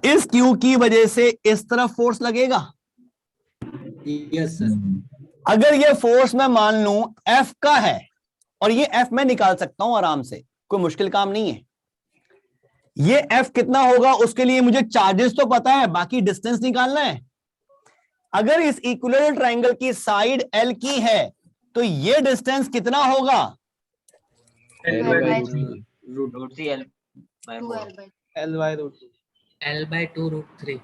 इस क्यू की वजह से इस तरफ फोर्स लगेगा। Yes sir. अगर ये फोर्स मैं मान लूं एफ का है, और ये एफ मैं निकाल सकता हूं आराम से, कोई मुश्किल काम नहीं है। ये एफ कितना होगा उसके लिए मुझे चार्जेस तो पता है, बाकी डिस्टेंस निकालना है। अगर इस इक्विलेटरल ट्रायंगल की साइड एल की है तो ये डिस्टेंस कितना होगा? L/2√3।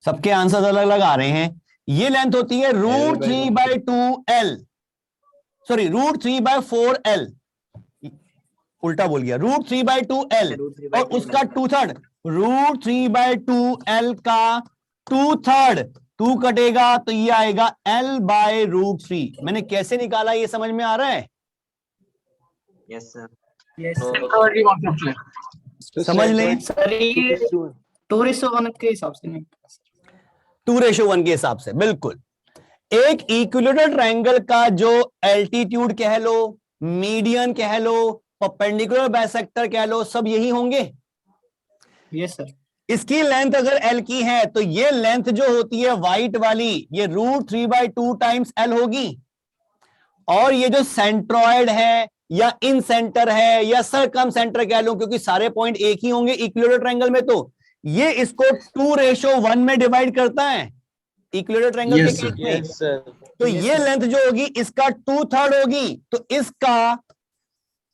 सबके आंसर अलग अलग आ रहे हैं। ये लेंथ होती है √3/2L, सॉरी √3/4L, उल्टा बोल गया, √3/2L, और उसका 2/3, √3/2L का 2/3, 2 कटेगा तो ये आएगा L/√3। मैंने कैसे निकाला ये समझ में आ रहा है? यस सर, समझ लें। सर ये 2:1 के हिसाब से नहीं, 2:1 के हिसाब से, बिल्कुल। एक इक्विलेटरल ट्रायंगल का जो एल्टीट्यूड कह लो, मीडियन कह लो, परपेंडिकुलर बाइसेक्टर कह लो, सब यही होंगे। Yes sir. इसकी लेंथ अगर L की है तो ये लेंथ जो होती है व्हाइट वाली, ये √3/2 टाइम्स L होगी। और ये जो सेंट्रॉइड है या इन सेंटर है या सरकम सेंटर कह लो, क्योंकि सारे पॉइंट एक ही होंगे इक्विलेटरल ट्रायंगल में, तो ये इसको 2:1 में डिवाइड करता है इक्विलेटरल ट्रायंगल के केस में। तो ये लेंथ जो होगी इसका 2/3 होगी, तो इसका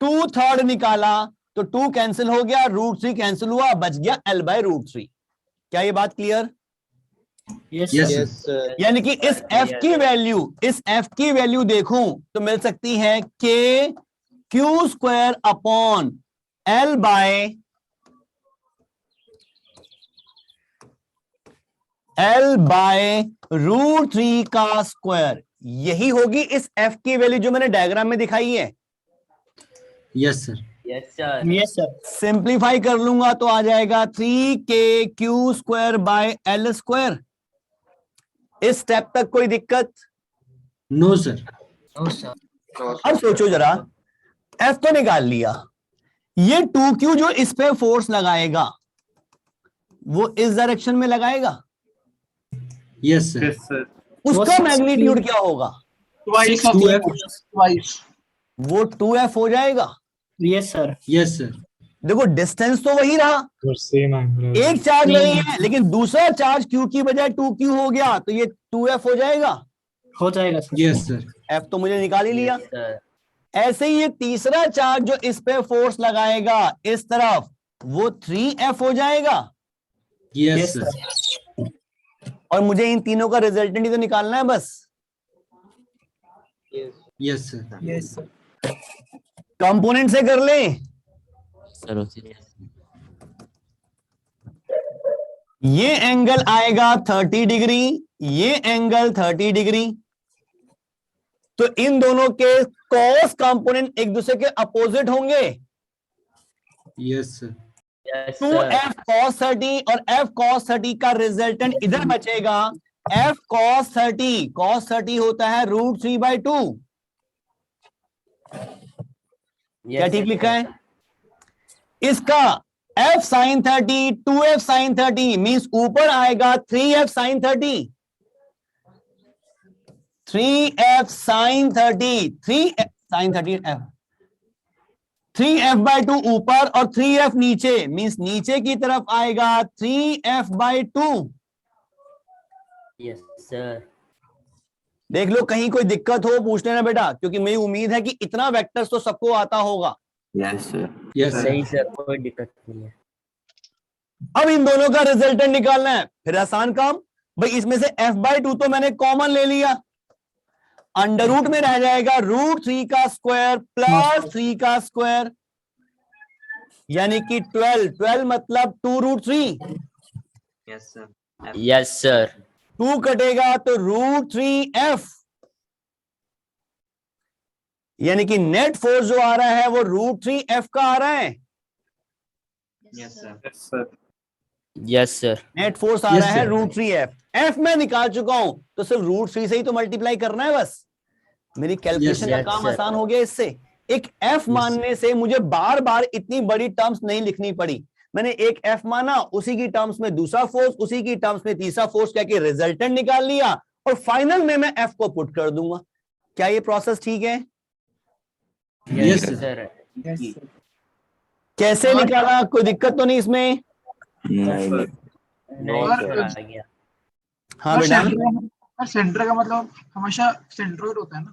2/3 निकाला तो 2 कैंसिल हो गया, √3 कैंसिल हुआ, बच गया L/√3। क्या ये बात क्लियर? Yes sir. यानी कि इस F की वैल्यू देखूं तो मिल सकती है KQ² अपॉन L/√3 का स्क्वायर। यही होगी इस F की वैल्यू जो मैंने डायग्राम में दिखाई है। Yes sir, yes sir, yes sir. Simplify कर लूंगा तो आ जाएगा 3KQ²/L²। इस स्टेप तक कोई दिक्कत? No sir. अब सोचो जरा, F तो निकाल लिया, ये 2Q जो इस पे फोर्स लगाएगा वो इस डायरेक्शन में लगाएगा। Yes sir. उसका मैग्नीट्यूड क्या होगा? वो 2F हो जाएगा। Yes sir, yes sir. देखो डिस्टेंस तो वही रहा, एक चार्ज नहीं है, लेकिन दूसरा चार्ज Q की बजाय 2Q हो गया, तो ये 2F हो जाएगा। सर। Yes sir. F तो मुझे निकाल ही लिया। ऐसे ही ये तीसरा चार्ज जो इस पे फोर्स लगाएगा इस तरफ, वो 3F हो जाएगा। Yes sir. और मुझे इन तीनों का रिजल्टेंट ही तो निकालना है बस। Yes sir, yes sir. Component से कर ले। सर ये एंगल आएगा 30 डिग्री, ये एंगल 30 डिग्री, तो इन दोनों के कॉस कंपोनेंट एक दूसरे के अपोजिट होंगे। Yes sir. 2F cos 30 और F cos 30 का रिजल्टेंट इधर बचेगा। F cos 30 होता है √3/2, क्या ठीक लिखा है? इसका f sin 30 2f sin 30 means ऊपर आएगा 3f sin 30, 3f sin 30, 3f sin 30 f, 3f/2 ऊपर और 3f नीचे मींस नीचे की तरफ आएगा 3f/2। Yes sir. देख लो कहीं कोई दिक्कत हो पूछ लेना बेटा, क्योंकि मेरी उम्मीद है कि इतना वेक्टर्स तो सबको आता होगा। Yes sir. यस सही सर, कोई दिक्कत नहीं है। अब इन दोनों का रिजल्टेंट निकालना है, फिर आसान काम भाई। इसमें से f/2 तो मैंने कॉमन ले लिया, अंडर रूट में रह जाएगा √3 का स्क्वायर प्लस 3 का स्क्वायर, यानी कि 12 मतलब 2√3। Yes sir. Yes sir. 2 कटेगा तो √3f, यानी कि नेट फोर्स जो आ रहा है वो √3f का आ रहा है। Yes sir. Yes sir. Net force आ रहा है √3f। f मैं निकाल चुका हूं तो सिर्फ √3 से ही तो मल्टीप्लाई करना है बस, मेरी कैलकुलेशन का काम आसान हो गया इससे। एक f मानने से मुझे बार बार इतनी बड़ी टर्म्स नहीं लिखनी पड़ी। मैंने एक f माना, उसी की टर्म्स में दूसरा फोर्स, उसी की टर्म्स में तीसरा फोर्स कह के रिजल्टेंट निकाल लिया और फाइनल में मैं f को पुट कर दूंगा। क्या ये प्रोसेस ठीक है? Yes sir. कैसे निकाला, कोई दिक्कत तो नहीं इसमें? नहीं। हाँ बेटा। सेंटर का मतलब हमेशा सेंट्रोइड होता है ना।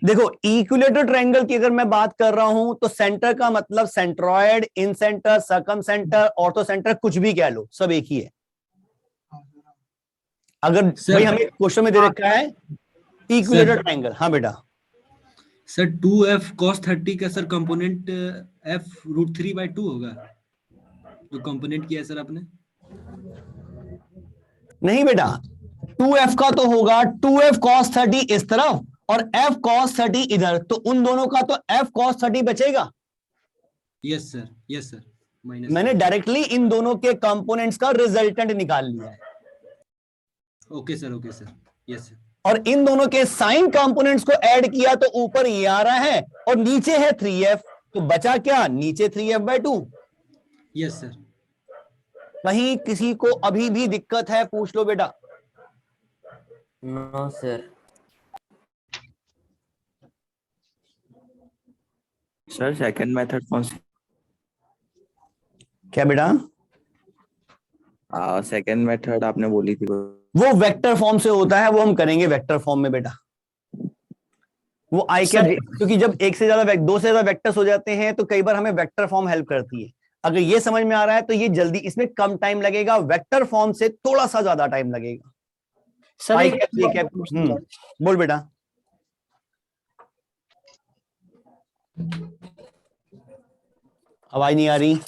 देखो इक्विलेटरल ट्रायंगल की अगर मैं बात कर रहा हूं तो सेंटर का मतलब centroid, incentre, circumcentre, orthocentre, कुछ भी कह लो, सब एक ही है। अगर भाई हमें क्वेश्चन में दे रखा है इक्विलेटरल ट्रायंगल। हाँ बेटा। सर 2f cos 30 का सर कंपोनेंट f √3/2 होगा, जो कंपोनेंट किया है सर आपने? नहीं बेटा, 2f का तो होगा 2f cos 30 इस तरफ और f cos 30 इधर, तो उन दोनों का तो f cos 30 बचेगा। Yes sir. Yes sir. मैंने डायरेक्टली इन दोनों के कंपोनेंट्स का रिजल्टेंट निकाल लिया है। Okay sir. Okay sir. Yes sir. और इन दोनों के साइन कंपोनेंट्स को ऐड किया तो ऊपर ये आ रहा है और नीचे है 3f, तो बचा क्या? नीचे 3f/2। Yes sir. कहीं किसी को अभी भी दिक्कत है पूछ लो बेटा। No sir. Sir second method कौन सी? क्या बेटा? सेकंड मेथड आपने बोली थी वो वेक्टर फॉर्म से होता है, वो हम करेंगे वेक्टर फॉर्म में बेटा। वो आई क्या, क्योंकि जब एक से ज्यादा दो से ज्यादा वेक्टर्स हो जाते हैं तो कई बार हमें वेक्टर फॉर्म हेल्प करती है। अगर ये समझ में आ रहा है तो ये जल्दी, इसमें कम टाइम लगेगा, वेक्टर फॉर्म से थोड़ा सा ज्यादा टाइम लगेगा। सर बोल बेटा। आवाज नहीं आ रही।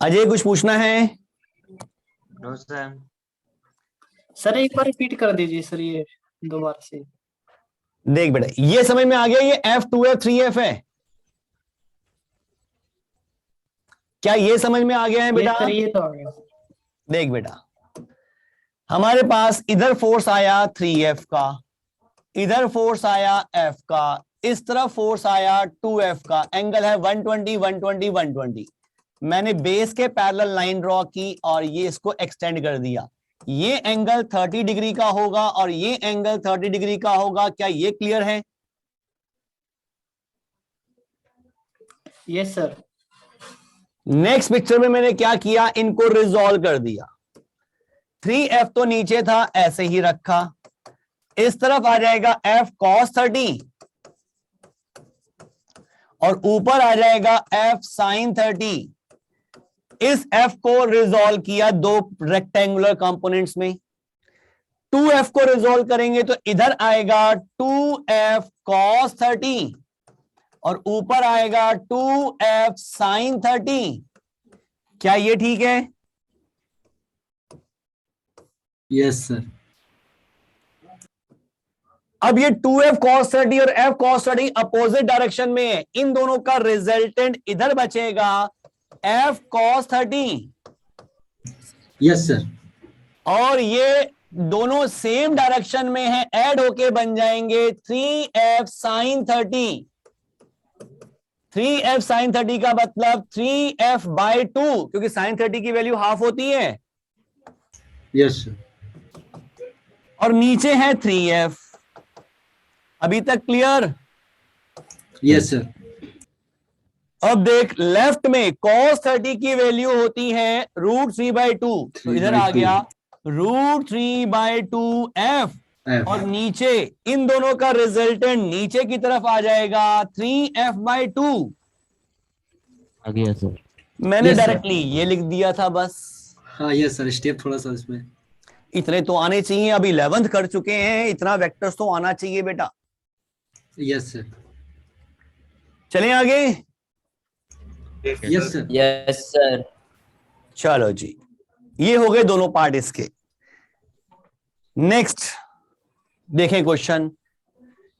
अजय कुछ पूछना है? No sir. सर एक बार रिपीट कर दीजिए सर, ये दोबारा से। देख बेटा, ये समझ में आ गया, ये f 2f 3f है। क्या ये समझ में आ गया है बेटा? ये तो आ गया। देख बेटा, हमारे पास इधर फोर्स आया 3f का, इधर फोर्स आया f का, इस तरफ फोर्स आया 2f का, एंगल है 120 120 120। मैंने बेस के पैरेलल लाइन ड्रॉ की और ये इसको एक्सटेंड कर दिया। ये एंगल 30 डिग्री का होगा और ये एंगल 30 डिग्री का होगा। क्या ये क्लियर है? Yes sir. नेक्स्ट पिक्चर में मैंने क्या किया, इनको रिजॉल्व कर दिया। 3f तो नीचे था, ऐसे ही रखा, इस तरफ आ जाएगा f cos 30 और ऊपर आ जाएगा f sin 30। इस f को रिजॉल्व किया दो रेक्टेंगुलर कंपोनेंट्स में। 2f को रिजॉल्व करेंगे तो इधर आएगा 2f cos 30 और ऊपर आएगा 2f sin 30। क्या ये ठीक है? Yes sir. अब ये 2f cos 30 और f cos 30 अपोजिट डायरेक्शन में है, इन दोनों का रिजल्टेंट इधर बचेगा f cos 30। Yes sir. और ये दोनों सेम डायरेक्शन में है, ऐड होके बन जाएंगे 3f sin 30। 3f sin 30 का मतलब 3f/2, क्योंकि sin 30 की वैल्यू हाफ होती है। Yes sir. और नीचे है 3f। अभी तक क्लियर? Yes sir. अब देख लेफ्ट में cos 30 की वैल्यू होती है √3/2, तो इधर आ गया √3/2f, और नीचे इन दोनों का रिजल्टेंट नीचे की तरफ आ जाएगा 3f/2। आ गया सर। मैंने Yes, sir. डायरेक्टली ये लिख दिया था बस। हाँ यस सर, स्टेप थोड़ा सा इसमें इतने तो आने चाहिए, अभी 11th कर चुके हैं, इतना वेक्टर्स तो आना चाहिए बेटा। Yes sir. चलें आगे। Yes sir. Yes sir. चलो जी, ये हो गए दोनों पार्ट इसके। नेक्स्ट देखें question.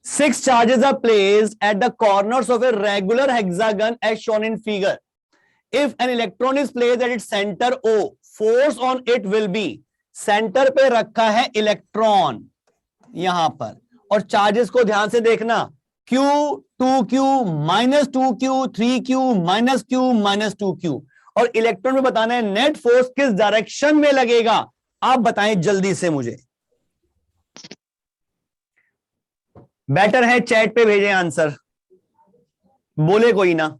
6 charges are placed at the corners of a regular hexagon as shown in figure. If an electron is placed at its center O, force on it will be, centre पे रखा है electron यहां पर, और charges को ध्यान से देखना, Q, 2Q, -2Q, 3Q, -Q, -2Q, और इलेक्ट्रॉन में बताना है नेट फोर्स किस डायरेक्शन में लगेगा। आप बताएं जल्दी से मुझे। बेटर है चैट पे भेजें आंसर, बोले कोई ना।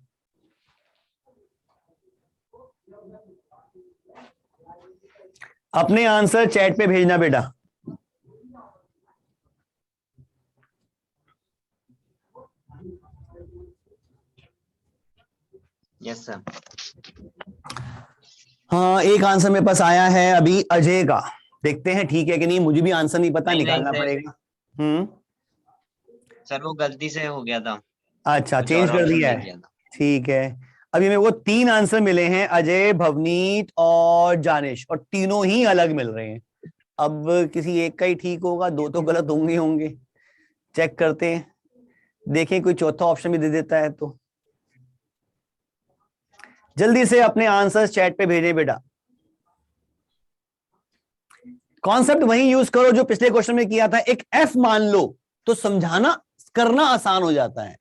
अपने आंसर चैट पे भेजना बेटा। Yes sir. हाँ, एक आंसर मेरे पास आया है अभी अजय का, देखते हैं ठीक है कि नहीं, मुझे भी आंसर नहीं पता, निकालना पड़ेगा। सर वो गलती से हो गया था। अच्छा, चेंज कर दिया है, ठीक है। अभी मेरे को 3 आंसर मिले हैं, अजय, भवनीत और जानिश, और तीनों ही अलग मिल रहे हैं। अब किसी एक का ही ठीक होगा, 2 तो गलत होंगे। चेक करते हैं, देखें कोई चौथा ऑप्शन भी दे देता है तो। जल्दी से अपने आंसर्स चैट पे भेजें बेटा। कॉन्सेप्ट वही यूज करो जो पिछले क्वेश्चन में किया था। एक एफ मान लो तो समझाना करना आसान हो जाता है।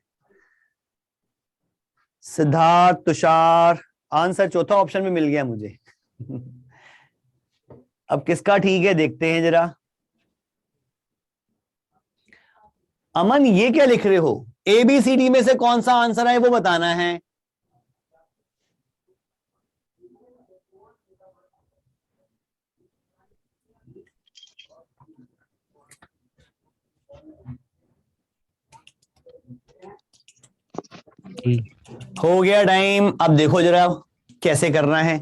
सिद्धार्थ, तुषार, आंसर चौथा ऑप्शन में मिल गया मुझे। अब किसका ठीक है देखते हैं जरा। अमन, ये क्या लिख रहे हो? ABCD में से कौन सा आंसर है वो बताना है। हो गया टाइम। अब देखो जरा कैसे करना है।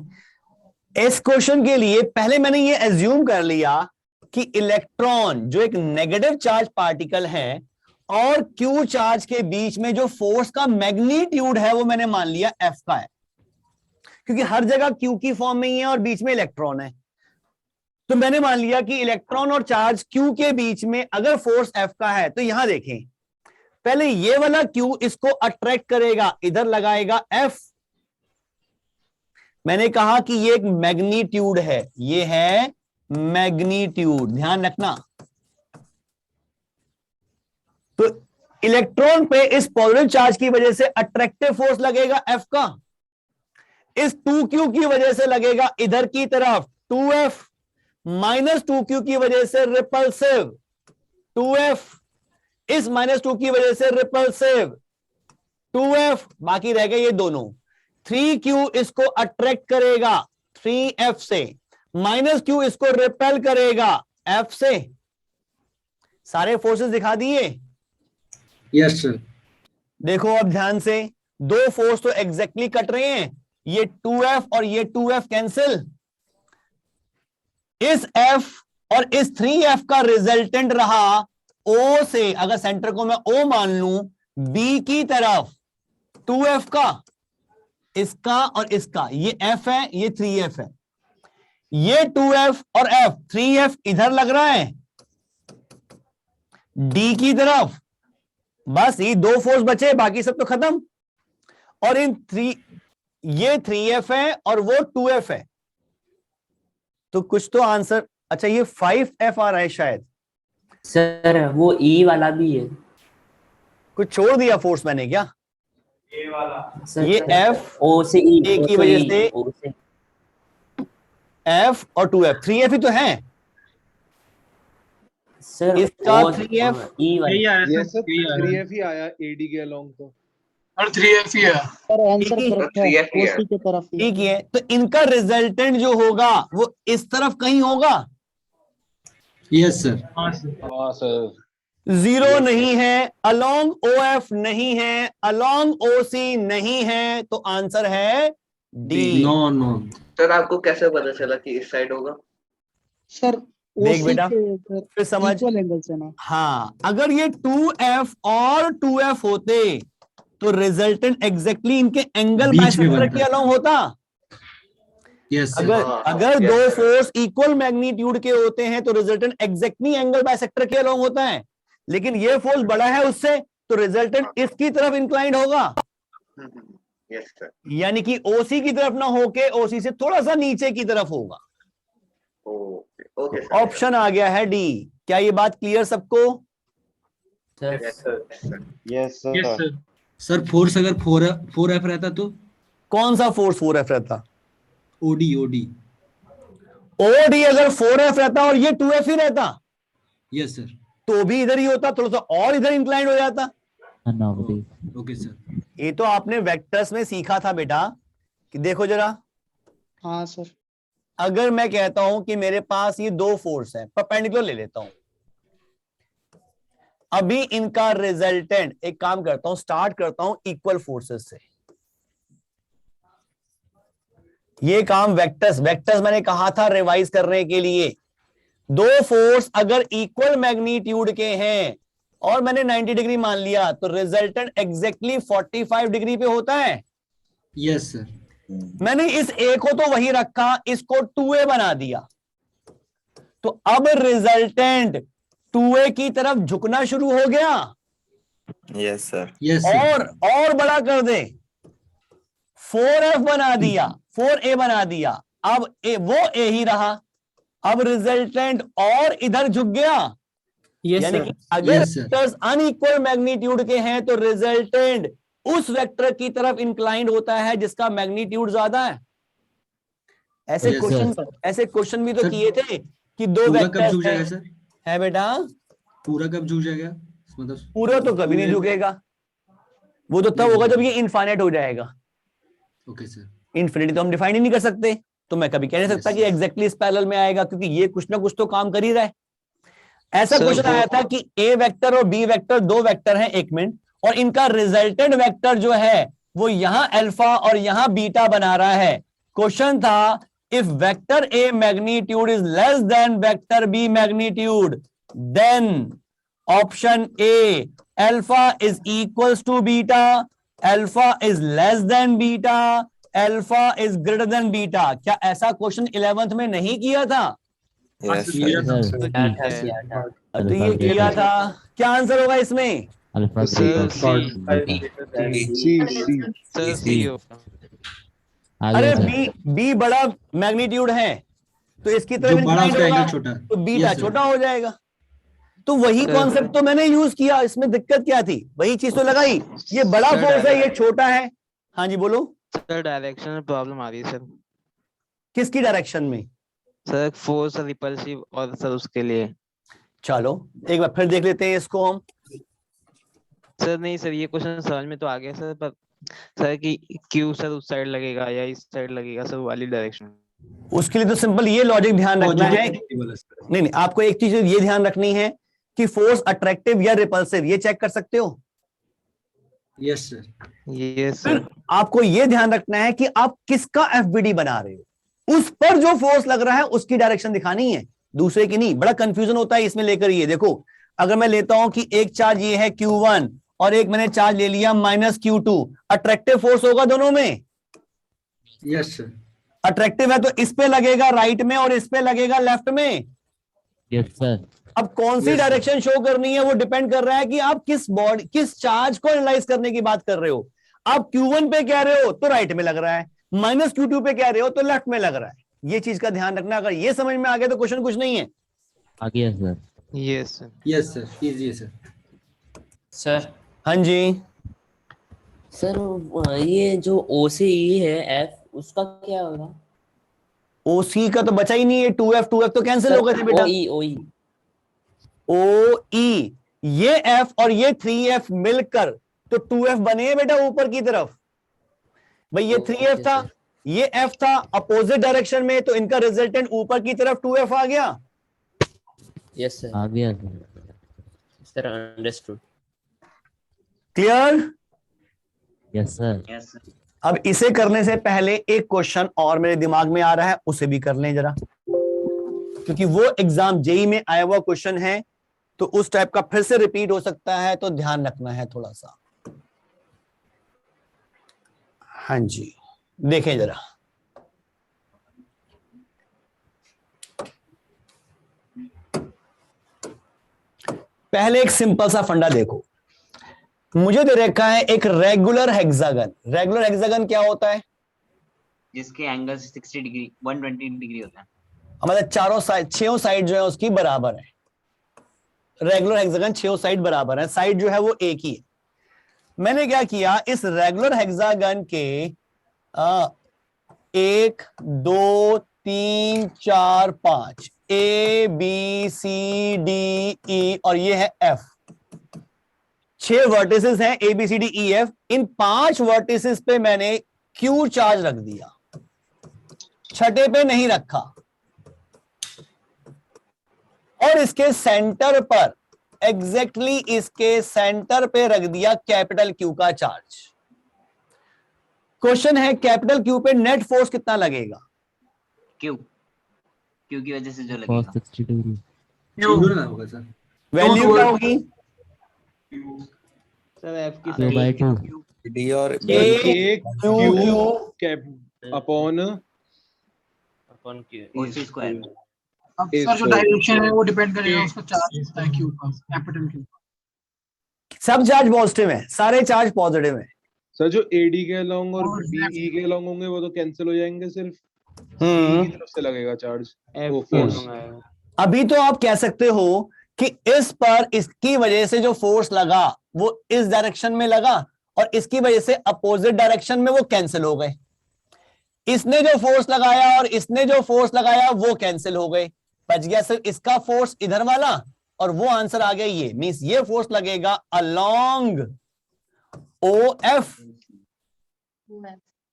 इस क्वेश्चन के लिए पहले मैंने ये एज्यूम कर लिया कि इलेक्ट्रॉन जो एक नेगेटिव चार्ज पार्टिकल है और क्यू चार्ज के बीच में जो फोर्स का मैग्नीट्यूड है वो मैंने मान लिया एफ का है, क्योंकि हर जगह क्यू की फॉर्म में ही है और बीच में इलेक्ट्रॉन है। तो मैंने मान लिया कि इलेक्ट्रॉन और चार्ज क्यू के बीच में अगर फोर्स एफ का है, तो यहां देखें, पहले ये वाला क्यू इसको अट्रैक्ट करेगा, इधर लगाएगा एफ। मैंने कहा कि ये एक मैग्नीट्यूड है, ये है मैग्नीट्यूड, ध्यान रखना। तो इलेक्ट्रॉन पे इस पॉजिटिव चार्ज की वजह से अट्रैक्टिव फोर्स लगेगा एफ का, इस 2q की वजह से लगेगा इधर की तरफ 2f, -2q की वजह से रिपल्सिव 2f, इस -2 की वजह से रिपल्सिव 2f, बाकी रह गए ये दोनों। 3q इसको अट्रैक्ट करेगा 3f से, -q इसको रिपेल करेगा f से। सारे फोर्सेस दिखा दिए? Yes sir. देखो अब ध्यान से, 2 फोर्स तो एग्जैक्टली कट रहे हैं, ये 2f और ये 2f कैंसिल। इस f और इस 3f का रिजल्टेंट रहा O से, अगर सेंटर को मैं O मान लूं, B की तरफ 2f का, इसका और इसका, ये f है, ये 3f है, ये 2f और f, 3f इधर लग रहा है D की तरफ। बस ये 2 फोर्स बचे, बाकी सब तो खत्म। और ये 3f है और वो 2f है। तो कुछ तो आंसर अच्छा ये 5F आ रहा है शायद, सर वो ई वाला भी है कुछ छोड़ दिया फोर्स मैंने क्या? सर, ये F ओ से ई, ए की वजह से F और 2F, 3F ही तो है सर, इसका ओ 3F ई वाला। ये सर 3F ही आया एडी के अलोंग तो। और 3F ही है। सर आंसर करेक्ट है, 3F ही है। ओसी की तरफ ही। ठीक है, तो इनका रिजल्टेंट जो होगा वो इस तरफ कहीं होगा, यस सर। हाँ सर। जीरो नहीं है, अलोंग OF नहीं है, अलोंग OC नहीं है, तो आंसर है डी। नो नो सर आपको कैसे पता चला कि इस साइड होगा? सर देख ओसी बेटा, के फिर समझ। इक्वल एंगल से ना। हाँ, अगर ये 2F और 2F होते तो रिजल्टेंट एग्जैक्टली इनके एंगल बीच में बाइसेक्टर बनता। के अलोंग होता। Yes sir. अगर दो फोर्स इक्वल मैग्नीट्यूड के होते हैं तो रिजल्टेंट एग्जैक्टली एंगल बाइसेक्टर के अलोंग होता है, लेकिन ये फोर्स बड़ा है उससे, तो रिजल्टेंट इसकी तरफ इंक्लाइंड होगा। Yes sir. यानी कि OC की तरफ ना होके OC से थोड़ा सा नीचे की तरफ होगा। ओके ऑप्शन आ गया है डी। क्या ये बात क्लियर सबको? Yes sir. सर फोर्स अगर 4F रहता तो? कौन सा फोर्स 4F रहता? ओडी अगर 4F रहता और ये 2F ही रहता यस सर। तो भी इधर ही होता, थोड़ा सा और इधर इंक्लाइंड हो जाता। Okay sir. ये तो आपने वेक्टर्स में सीखा था बेटा, कि देखो जरा, हाँ सर। अगर मैं कहता हूं कि मेरे पास ये दो फोर्स है, परपेंडिकुलर ले लेता हूं, अभी इनका रिजल्टेंट, एक काम करता हूं, स्टार्ट करता हूं इक्वल फोर्सेस से। ये काम वेक्टर्स मैंने कहा था रिवाइज करने के लिए। दो फोर्स अगर इक्वल मैग्नीट्यूड के हैं और मैंने 90 डिग्री मान लिया तो रिजल्टेंट एग्जैक्टली 45 डिग्री पे होता है। Yes sir. मैंने इस ए को तो वही रखा, इसको 2A बना दिया, तो अब रिजल्टेंट 2A की तरफ झुकना शुरू हो गया। Yes sir. यस और बड़ा कर दे, 4F बना दिया, 4A बना दिया, अब वो A ही रहा, अब रिजल्टेंट और इधर झुक गया। यानी कि अगर वेक्टर्स अनइक्वल मैग्नीट्यूड के हैं तो रिजल्टेंट उस वेक्टर की तरफ इंक्लाइंड होता है जिसका मैग्नीट्यूड ज्यादा है। ऐसे क्वेश्चन भी तो किए थे कि दो वेक्टर्स है बेटा। पूरा कब झुक जाएगा? मतलब पूरा तो कभी नहीं झुकेगा, वो तो तब होगा जब ये इनफाइनाइट हो जाएगा। Okay sir. इन्फिनिटी तो हम डिफाइन ही नहीं कर सकते, तो मैं कभी कह नहीं सकता कि एग्जैक्टली इस पैरेलल में आएगा, क्योंकि ये कुछ ना कुछ तो काम कर ही रहा है। ऐसा क्वेश्चन आया था कि ए वेक्टर और बी वेक्टर दो वेक्टर हैं एक मिनट, और इनका रिजल्टेंट वेक्टर जो है वो यहां अल्फा और यहां बीटा बना रहा है। क्वेश्चन था if vector A magnitude is less than vector B magnitude, then option A alpha is equals to beta, alpha is less than beta, alpha is greater than beta. क्या ऐसा question 11th में नहीं किया था? Yes तो ये किया था। क्या आंसर होगा इसमें? अल्फा अरे बी बड़ा मैग्नीट्यूड है तो इसकी तरफ इंक्लाइंड होगा, तो बीटा छोटा हो जाएगा। तो वही कॉन्सेप्ट तो मैंने यूज किया, इसमें दिक्कत क्या थी? वही चीज तो लगाई, ये बड़ा फोर्स है, ये छोटा है। हाँ जी बोलो सर। डायरेक्शन में प्रॉब्लम आ रही है सर। किसकी डायरेक्शन में? सर फोर्स रिपल्सिव और सर उसके लिए। चलो एक बार फिर देख लेते हैं इसको हम। सर नहीं सर, ये क्वेश्चन समझ में तो आ गया सर, पर सर कि क्यू सर उस साइड लगेगा या इस साइड लगेगा सर, वाली डायरेक्शन। उसके लिए तो सिंपल ये लॉजिक ध्यान रखना है। नहीं, आपको एक चीज ये ध्यान रखनी है कि फोर्स अट्रैक्टिव या रिपल्सिव, ये चेक कर सकते हो। Yes sir. Yes sir. आपको ये ध्यान रखना है कि आप किसका FBD बना रहे हो, उस पर जो फोर्स लग रहा है उसकी डायरेक्शन दिखानी है, दूसरे की नहीं। बड़ा कंफ्यूजन होता है इसमें लेकर। ये देखो, अगर मैं लेता हूं कि एक चार्ज ये है Q1 और एक मैंने चार्ज ले लिया -Q2, अट्रैक्टिव फोर्स होगा दोनों में। Yes sir. अट्रैक्टिव है तो इस पे लगेगा राइट में और इस पे लगेगा लेफ्ट में। Yes sir. अब कौन सी डायरेक्शन शो करनी है वो डिपेंड कर रहा है कि आप किस चार्ज को एनालाइज करने की बात कर रहे हो। आप Q1 पे कह रहे हो तो राइट में लग रहा है, -Q2 पे कह रहे हो तो लेफ्ट में लग रहा है। ये चीज का ध्यान रखना, अगर ये समझ में आ गया तो क्वेश्चन कुछ नहीं है। आ गया sir. Yes sir. Yes sir, easy है सर। सर हाँ जी सर ये जो ओ से ई है एफ, उसका क्या होगा? ओसी का तो बचा ही नहीं है, 2f तो कैंसिल हो गए थे बेटा। ओ ई, ये f और ये 3f मिलकर तो 2f बने हैं बेटा ऊपर की तरफ। भाई ये 3f था, ये f था अपोजिट डायरेक्शन में, तो इनका रिजल्टेंट ऊपर की तरफ 2f आ गया। Yes sir. आ गया sir understood. Clear? Yes sir. Yes sir. अब इसे करने से पहले एक क्वेश्चन और मेरे दिमाग में आ रहा है, उसे भी कर लें जरा, क्योंकि वो एग्जाम जेई में आया हुआ क्वेश्चन है, तो उस टाइप का फिर से रिपीट हो सकता है, तो ध्यान रखना है थोड़ा सा। हाँ जी देखें जरा, पहले एक सिंपल सा फंडा देखो। मुझे दे रखा है एक रेगुलर हेक्सागन। रेगुलर हेक्सागन क्या होता है? जिसके एंगल 60 डिग्री 120 डिग्री होता है। मतलब चारों साइड, छह साइड जो है उसकी बराबर है। रेगुलर हेक्सागन छह साइड बराबर है, साइड जो है वो एक ही है। मैंने क्या किया, इस रेगुलर हेक्सागन के 1 2 3 4 5 ए बी सी डी ई और ये है एफ, 6 वर्टिसेस हैं A B C D E F. इन 5 वर्टिसेस पे मैंने क्यू चार्ज रख दिया, छठे पे नहीं रखा, और इसके सेंटर पर, एग्जैक्टली इसके सेंटर पे रख दिया कैपिटल क्यू का चार्ज। क्वेश्चन है कैपिटल क्यू पे नेट फोर्स कितना लगेगा? क्यू की वजह से जो लगेगा 60 डिग्री। होगा सर। वैल्यू क्या होगी? सर एफ की क्यू बाय 2 डी और क्यू कैप अपॉन ओसी स्क्वायर। अब सर जो डायरेक्शन है वो डिपेंड करेगा उसका चार्ज है क्यू का, कैपिटल क्यू। सब चार्ज पॉजिटिव है, सारे चार्ज पॉजिटिव है। सर जो एडी के अलोंग और बीई के अलोंग होंगे वो तो कैंसिल हो जाएंगे, सिर्फ सी की तरफ से लगेगा चार्ज वो फोर्स। अभी तो आप कह सकते हो कि इस पर इसकी वजह से जो फोर्स लगा वो इस डायरेक्शन में लगा, और इसकी वजह से अपोजिट डायरेक्शन में वो कैंसिल हो गए। इसने जो फोर्स लगाया और इसने जो फोर्स लगाया वो कैंसिल हो गए, बच गया सिर्फ इसका फोर्स इधर वाला, और वो आंसर आ गया ये। मींस ये फोर्स लगेगा along O F.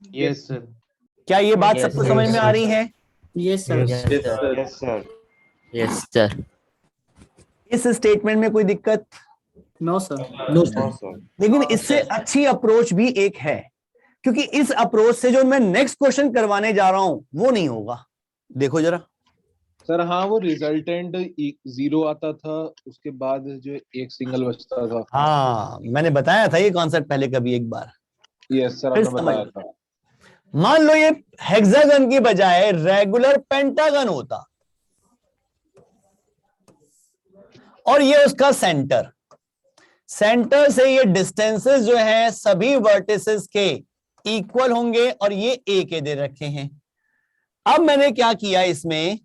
Yes sir. क्या ये बात सबको समझ में आ रही है? Yes sir. Yes sir. Yes sir. इस स्टेटमेंट में कोई दिक्कत? No sir. No sir. लेकिन इससे अच्छी अप्रोच भी एक है, क्योंकि इस अप्रोच से जो मैं नेक्स्ट क्वेश्चन करवाने जा रहा हूं वो नहीं होगा। देखो जरा सर, हाँ वो रिजल्टेंट 0 आता था, उसके बाद जो एक सिंगल बचता था। हाँ मैंने बताया था ये कॉन्सेप्ट पहले कभी एक बार। यस सर, आपने बताया था। मान लो ये हेक्सागन की बजाय रेगुलर पेंटागन होता, और ये उसका सेंटर, सेंटर से ये डिस्टेंसेस जो है सभी वर्टिसेस के इक्वल होंगे, और ये ए के दे रखे हैं। अब मैंने क्या किया, इसमें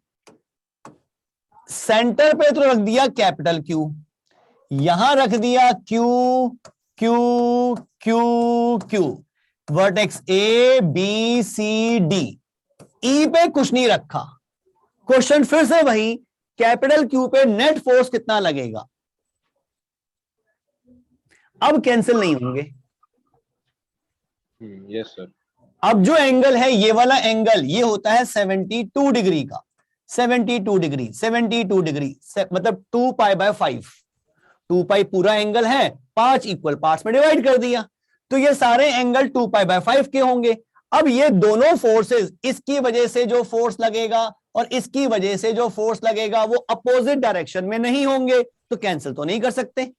सेंटर पे तो रख दिया कैपिटल क्यू, यहां रख दिया Q Q Q Q, vertex A B C D, E पे कुछ नहीं रखा। क्वेश्चन फिर से वही, कैपिटल क्यू पे नेट फोर्स कितना लगेगा? अब कैंसिल नहीं होंगे। Yes sir. अब जो एंगल है ये वाला एंगल, ये होता है 72 डिग्री का। 72 डिग्री, 72 डिग्री मतलब 2 पाई बाय 5। 2 पाई पूरा एंगल है, 5 इक्वल पार्ट्स में डिवाइड कर दिया, तो ये सारे एंगल 2 पाई बाय 5 के होंगे। अब ये दोनों फोर्सेस, इसकी वजह से जो फोर्स लगेगा और इसकी वजह से जो फोर्स लगेगा वो अपोजिट डायरेक्शन में नहीं होंगे, तो कैंसिल तो नहीं कर सकते।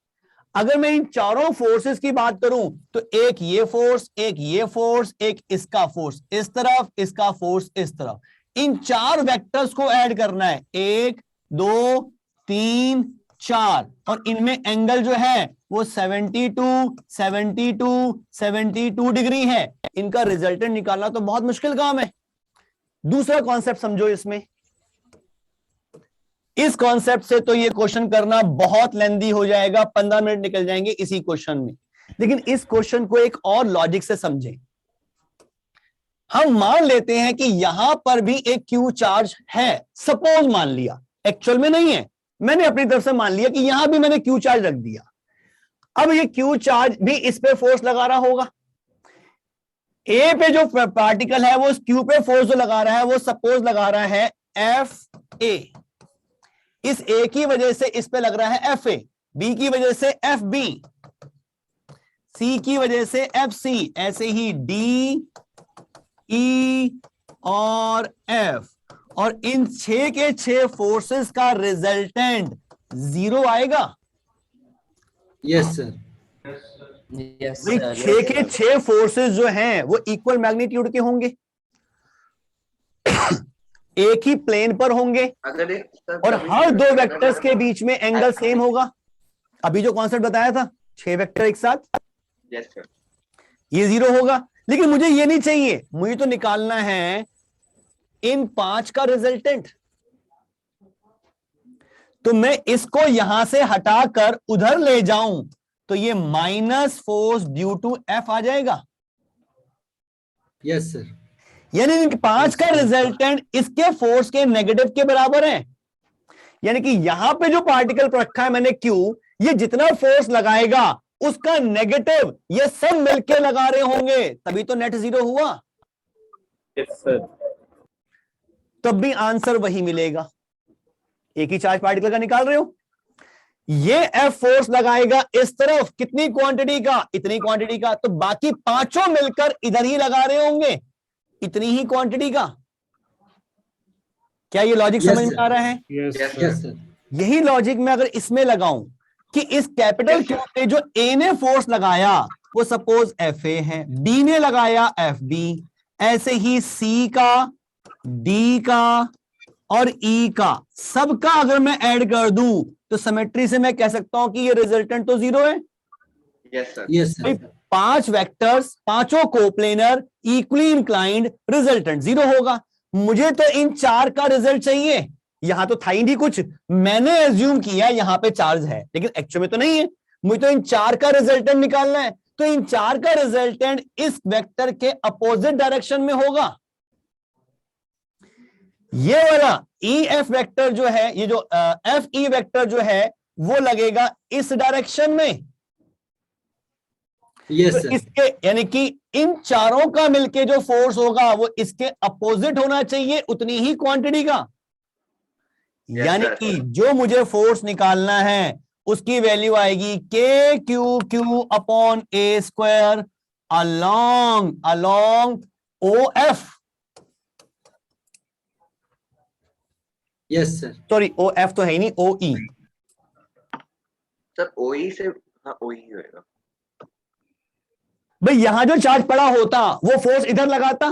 अगर मैं इन चारों फोर्सेस की बात करूं तो एक ये फोर्स, एक ये फोर्स, एक इसका फोर्स इस तरफ, इसका फोर्स इस तरफ, इन 4 वेक्टर्स को ऐड करना है। 1 2 3 4, और इनमें एंगल जो है वो 72 डिग्री है। इनका रिजल्टेंट निकालना तो बहुत मुश्किल काम है। दूसरा कॉन्सेप्ट समझो इसमें। इस कॉन्सेप्ट से तो ये क्वेश्चन करना बहुत लेंदी हो जाएगा, 15 मिनट निकल जाएंगे इसी क्वेश्चन में, लेकिन इस क्वेश्चन को एक और लॉजिक से समझें। हम मान लेते हैं कि यहां पर भी एक क्यू चार्ज है, सपोज मान लिया, एक्चुअल में नहीं है, मैंने अपनी तरफ से मान लिया कि यहां भी मैंने क्यू चार्ज रख दिया। अब ये क्यू चार्ज भी इस पे फोर्स लगा रहा होगा। ए पे जो पार्टिकल है वो इस क्यू पे फोर्स जो लगा रहा है वो सपोज लगा रहा है एफ ए। इस ए की वजह से इस पे लग रहा है एफ ए, बी की वजह से एफ बी, सी की वजह से एफ सी, ऐसे ही डी ई और एफ, और इन 6 के 6 फोर्सेस का रिजल्टेंट 0 आएगा। Yes sir. यस भाई सर। 6 के 6 फोर्सेस जो हैं वो इक्वल मैग्नीट्यूड के होंगे, एक ही प्लेन पर होंगे, और हर 2 वेक्टर्स के बीच में एंगल सेम होगा। अभी जो कॉन्सेप्ट बताया था 6 वेक्टर एक साथ, ये 0 होगा। लेकिन मुझे ये नहीं चाहिए, मुझे तो निकालना है इन 5 का रिजल्टेंट। तो मैं इसको यहां से हटाकर उधर ले जाऊं तो ये minus force due to F आ जाएगा। Yes sir. यानी इन 5 का रिजल्टेंट इसके फोर्स के नेगेटिव के बराबर है। यानी कि यहां पे जो पार्टिकल रखा है मैंने क्यू, ये जितना फोर्स लगाएगा उसका नेगेटिव ये सब मिलके लगा रहे होंगे, तभी तो नेट 0 हुआ। Yes sir. तब भी आंसर वही मिलेगा। एक ही चार्ज पार्टिकल का निकाल रहे हो, ये एफ फोर्स लगाएगा इस तरफ, कितनी क्वांटिटी का, इतनी क्वांटिटी का, तो बाकी 5 मिलकर इधर ही लगा रहे होंगे, इतनी ही क्वांटिटी का। क्या ये लॉजिक समझ में आ रहा है? Yes sir. यही लॉजिक मैं अगर इसमें लगाऊं कि इस कैपिटल क्यू पे जो ए ने फोर्स लगाया वो सपोज एफ ए है, बी ने लगाया एफ बी, ऐसे ही सी का, डी का और ई का, सबका अगर मैं ऐड कर दूं तो सिमेट्री से मैं कह सकता हूं कि ये रिजल्टेंट तो 0 है। Yes sir. Yes sir. 5 vectors, 5 coplanar, equally inclined, resultant 0 होगा। मुझे तो इन 4 का रिजल्ट चाहिए। यहां तो था ही नहीं कुछ, मैंने एज्यूम किया यहां पे चार्ज है, लेकिन एक्चुअल में तो नहीं है। मुझे तो इन 4 का रिजल्टेंट निकालना है, तो इन 4 का रिजल्टेंट इस वेक्टर के अपोजिट डायरेक्शन में होगा। ये वाला ई एफ वेक्टर जो है, ये जो एफ ई वेक्टर जो है वो लगेगा इस डायरेक्शन में। यस तो सर। इसके यानी कि इन 4 का मिलके जो फोर्स होगा वो इसके अपोजिट होना चाहिए, उतनी ही क्वांटिटी का। यानी कि जो मुझे फोर्स निकालना है उसकी वैल्यू आएगी K Q Q upon A square along O F. Yes sir. Sorry O F तो है ही नहीं, ओ ई। सर ओई से, हाँ ओई होएगा। भाई यहां जो चार्ज पड़ा होता वो फोर्स इधर लगाता,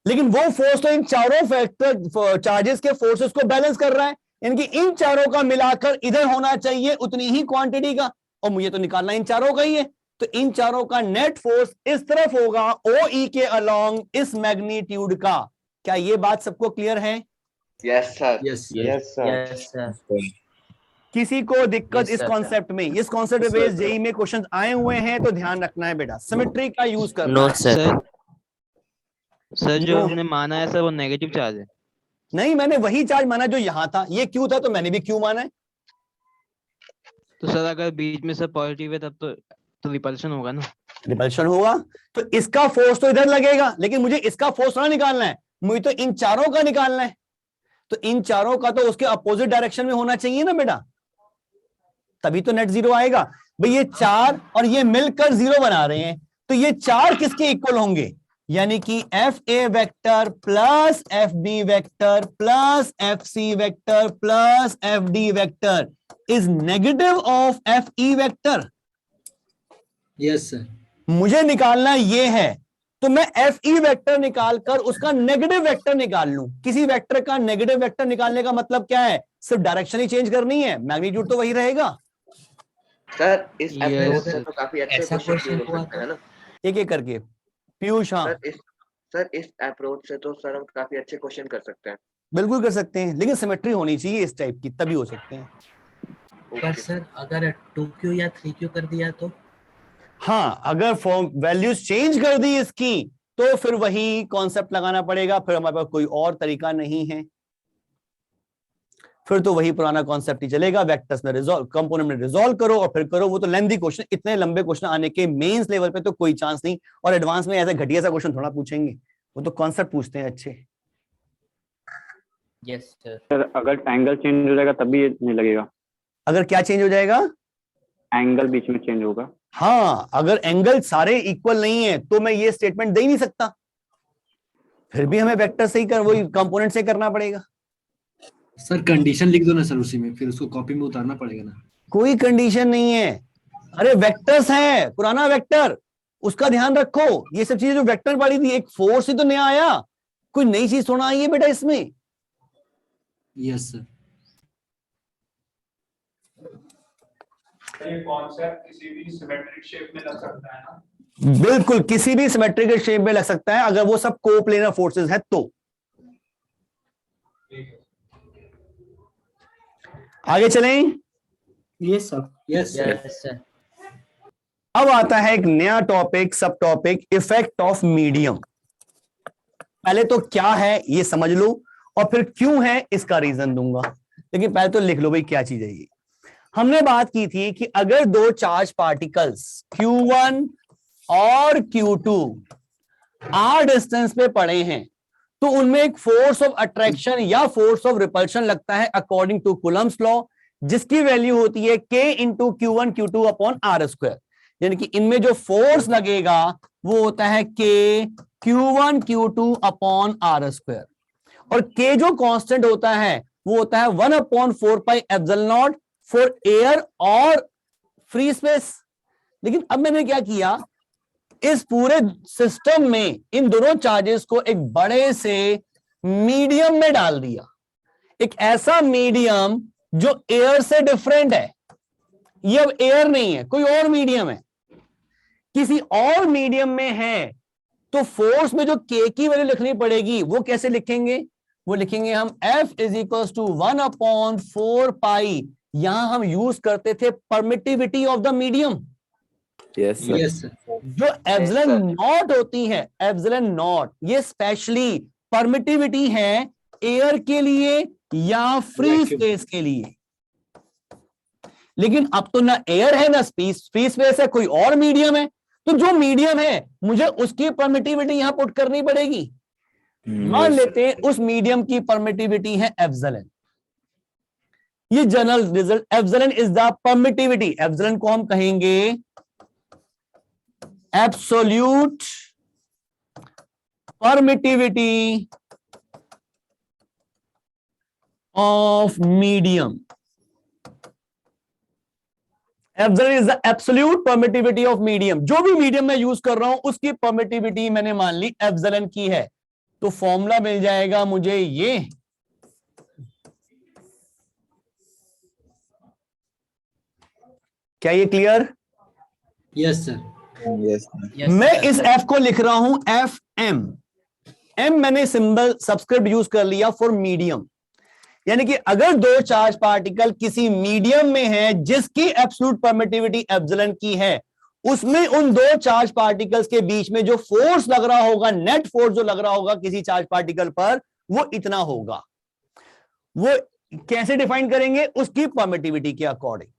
लेकिन वो फोर्स तो इन 4 फैक्टर चार्जेस के फोर्सेस को बैलेंस कर रहा है। इनकी इन 4 का मिलाकर इधर होना चाहिए उतनी ही क्वांटिटी का, और मुझे तो निकालना इन 4 का ही है। तो इन 4 का नेट फोर्स इस तरफ होगा ओ ई के अलोंग इस मैग्नीट्यूड का। क्या ये बात सबको क्लियर है? Yes sir. Yes yes sir. किसी को दिक्कत इस कॉन्सेप्ट में? इस कॉन्सेप्ट बेस्ड जेई में क्वेश्चन आए हुए हैं तो ध्यान रखना है बेटा, सिमेट्री का यूज करना नो है। सर। सर जो हमने माना है सर वो नेगेटिव चार्ज है। नहीं, मैंने वही चार्ज माना जो यहां था, ये क्यू था तो मैंने भी क्यू माना है। तो सर अगर बीच में सर पॉजिटिव है तब तो रिपल्शन होगा ना। रिपल्शन होगा तो इसका फोर्स तो इधर लगेगा, लेकिन मुझे इसका फोर्स ना निकालना है, मुझे तो इन 4 का निकालना है। तो इन 4 का तो उसके अपोजिट डायरेक्शन में होना चाहिए ना बेटा, तभी तो नेट 0 आएगा। भाई ये 4 और ये मिलकर 0 बना रहे हैं, तो ये 4 किसके इक्वल होंगे? यानी कि F A vector plus F B vector plus F C vector plus F D vector is negative of F E vector. Yes sir. मुझे निकालना ये है, तो मैं एफ ई वेक्टर निकालकर उसका नेगेटिव वेक्टर निकाल लूं। किसी वेक्टर का नेगेटिव वेक्टर निकालने का मतलब क्या है? सिर्फ डायरेक्शन ही चेंज करनी है, मैग्नीट्यूड तो वही रहेगा। सर इस एप्रोच से तो काफी अच्छे क्वेश्चन हो सकते हैं ना, एक एक करके। पीयूष, हाँ सर इस अप्रोच से तो सर हम काफी अच्छे क्वेश्चन कर सकते हैं। बिल्कुल कर सकते हैं, लेकिन सिमेट्री होनी चाहिए इस टाइप की, तभी हो सकते हैं। पर सर अगर 2Q या 3Q कर दिया तो? हाँ, अगर फॉर्म वैल्यूज चेंज कर दी इसकी तो फिर वही कॉन्सेप्ट लगाना पड़ेगा, फिर हमारे पास कोई और तरीका नहीं है, फिर तो वही पुराना कॉन्सेप्ट ही चलेगा। वेक्टर्स में रिजॉल्व, कंपोनेंट में रिजॉल्व करो और फिर करो। वो तो लेंथी क्वेश्चन, इतने लंबे क्वेश्चन आने के मेंस लेवल पे तो कोई चांस नहीं, और एडवांस में ऐसे घटिया सा क्वेश्चन थोड़ा पूछेंगे, वो तो कॉन्सेप्ट पूछते हैं अच्छे। यस सर अगर एंगल चेंज हो जाएगा तब भी नहीं लगेगा? अगर क्या चेंज हो जाएगा? एंगल बीच में चेंज होगा। हाँ, अगर एंगल सारे इक्वल नहीं है तो मैं ये स्टेटमेंट दे ही नहीं सकता, फिर भी हमें वेक्टर से ही कर, वही कंपोनेंट से करना पड़ेगा। सर कंडीशन लिख दो ना सर उसी में, फिर उसको कॉपी में उतारना पड़ेगा ना। कोई कंडीशन नहीं है, अरे वेक्टर्स है, पुराना वेक्टर, उसका ध्यान रखो। ये सब चीजें जो वेक्टर पढ़ी थी, एक फोर्स ही तो नया आया, कोई नई चीज थोड़ा आई है बेटा इसमें। Yes sir. ये कॉन्सेप्ट किसी भी सिमेट्रिक शेप में लग सकता है ना? बिल्कुल, किसी भी सिमेट्रिकल शेप में लग सकता है, अगर वो सब कोप्लेनर फोर्सेस है तो। आगे चलें। Yes sir. Yes sir. अब आता है एक नया टॉपिक, सब टॉपिक, इफेक्ट ऑफ मीडियम। पहले तो क्या है ये समझ लो, और फिर क्यों है इसका रीजन दूंगा, लेकिन पहले तो लिख लो भाई क्या चीज है ये। हमने बात की थी कि अगर दो चार्ज पार्टिकल्स Q1 और Q2 r डिस्टेंस पे पड़े हैं तो उनमें एक फोर्स ऑफ अट्रैक्शन या फोर्स ऑफ रिपल्शन लगता है अकॉर्डिंग टू कुलम्स लॉ, जिसकी वैल्यू होती है K into Q1 Q2 upon R square. यानी कि इनमें जो फोर्स लगेगा वो होता है K Q1 Q2 upon R square, और K जो कांस्टेंट होता है वो होता है 1/4 pi epsilon not for air और फ्री स्पेस। लेकिन अब मैंने क्या किया, इस पूरे सिस्टम में इन दोनों चार्जेस को एक बड़े से मीडियम में डाल दिया, एक ऐसा मीडियम जो एयर से डिफरेंट है। ये अब एयर नहीं है, कोई और मीडियम है, किसी और मीडियम में है, तो फोर्स में जो K की वैल्यू लिखनी पड़ेगी वो कैसे लिखेंगे? वो लिखेंगे हम F इज इक्वल टू 1/4 पाई, यहां हम यूज करते थे permittivity of the medium. Yes sir. जो एप्सिलॉन नॉट होती है, एप्सिलॉन नॉट, ये स्पेशली परमिटिविटी है एयर के लिए या फ्री स्पेस के लिए। लेकिन अब तो ना एयर है ना फ्री स्पेस है, कोई और मीडियम है, तो जो मीडियम है मुझे उसकी परमिटिविटी यहां पुट करनी पड़ेगी। मान लेते हैं उस मीडियम की परमिटिविटी है एप्सिलॉन, ये general result, epsilon is the permittivity. Epsilon को हम कहेंगे absolute permittivity of medium. Epsilon is the absolute permittivity of medium. जो भी मीडियम मैं यूज कर रहा हूं उसकी परमिटिविटी मैंने मान ली एप्सिलॉन की है, तो फॉर्मूला मिल जाएगा मुझे ये, क्या ये क्लियर? Yes sir. मैं इस F को लिख रहा हूं FM, M मैंने सिंबल सबस्क्रिप्ट यूज कर लिया फॉर मीडियम। यानी कि अगर दो चार्ज पार्टिकल किसी मीडियम में है जिसकी एब्सोल्यूट परमिटिविटी एप्सिलॉन की है, उसमें उन दो चार्ज पार्टिकल्स के बीच में जो फोर्स लग रहा होगा, नेट फोर्स जो लग रहा होगा किसी चार्ज पार्टिकल पर, वो इतना होगा। वो कैसे डिफाइन करेंगे? उसकी परमिटिविटी के अकॉर्डिंग,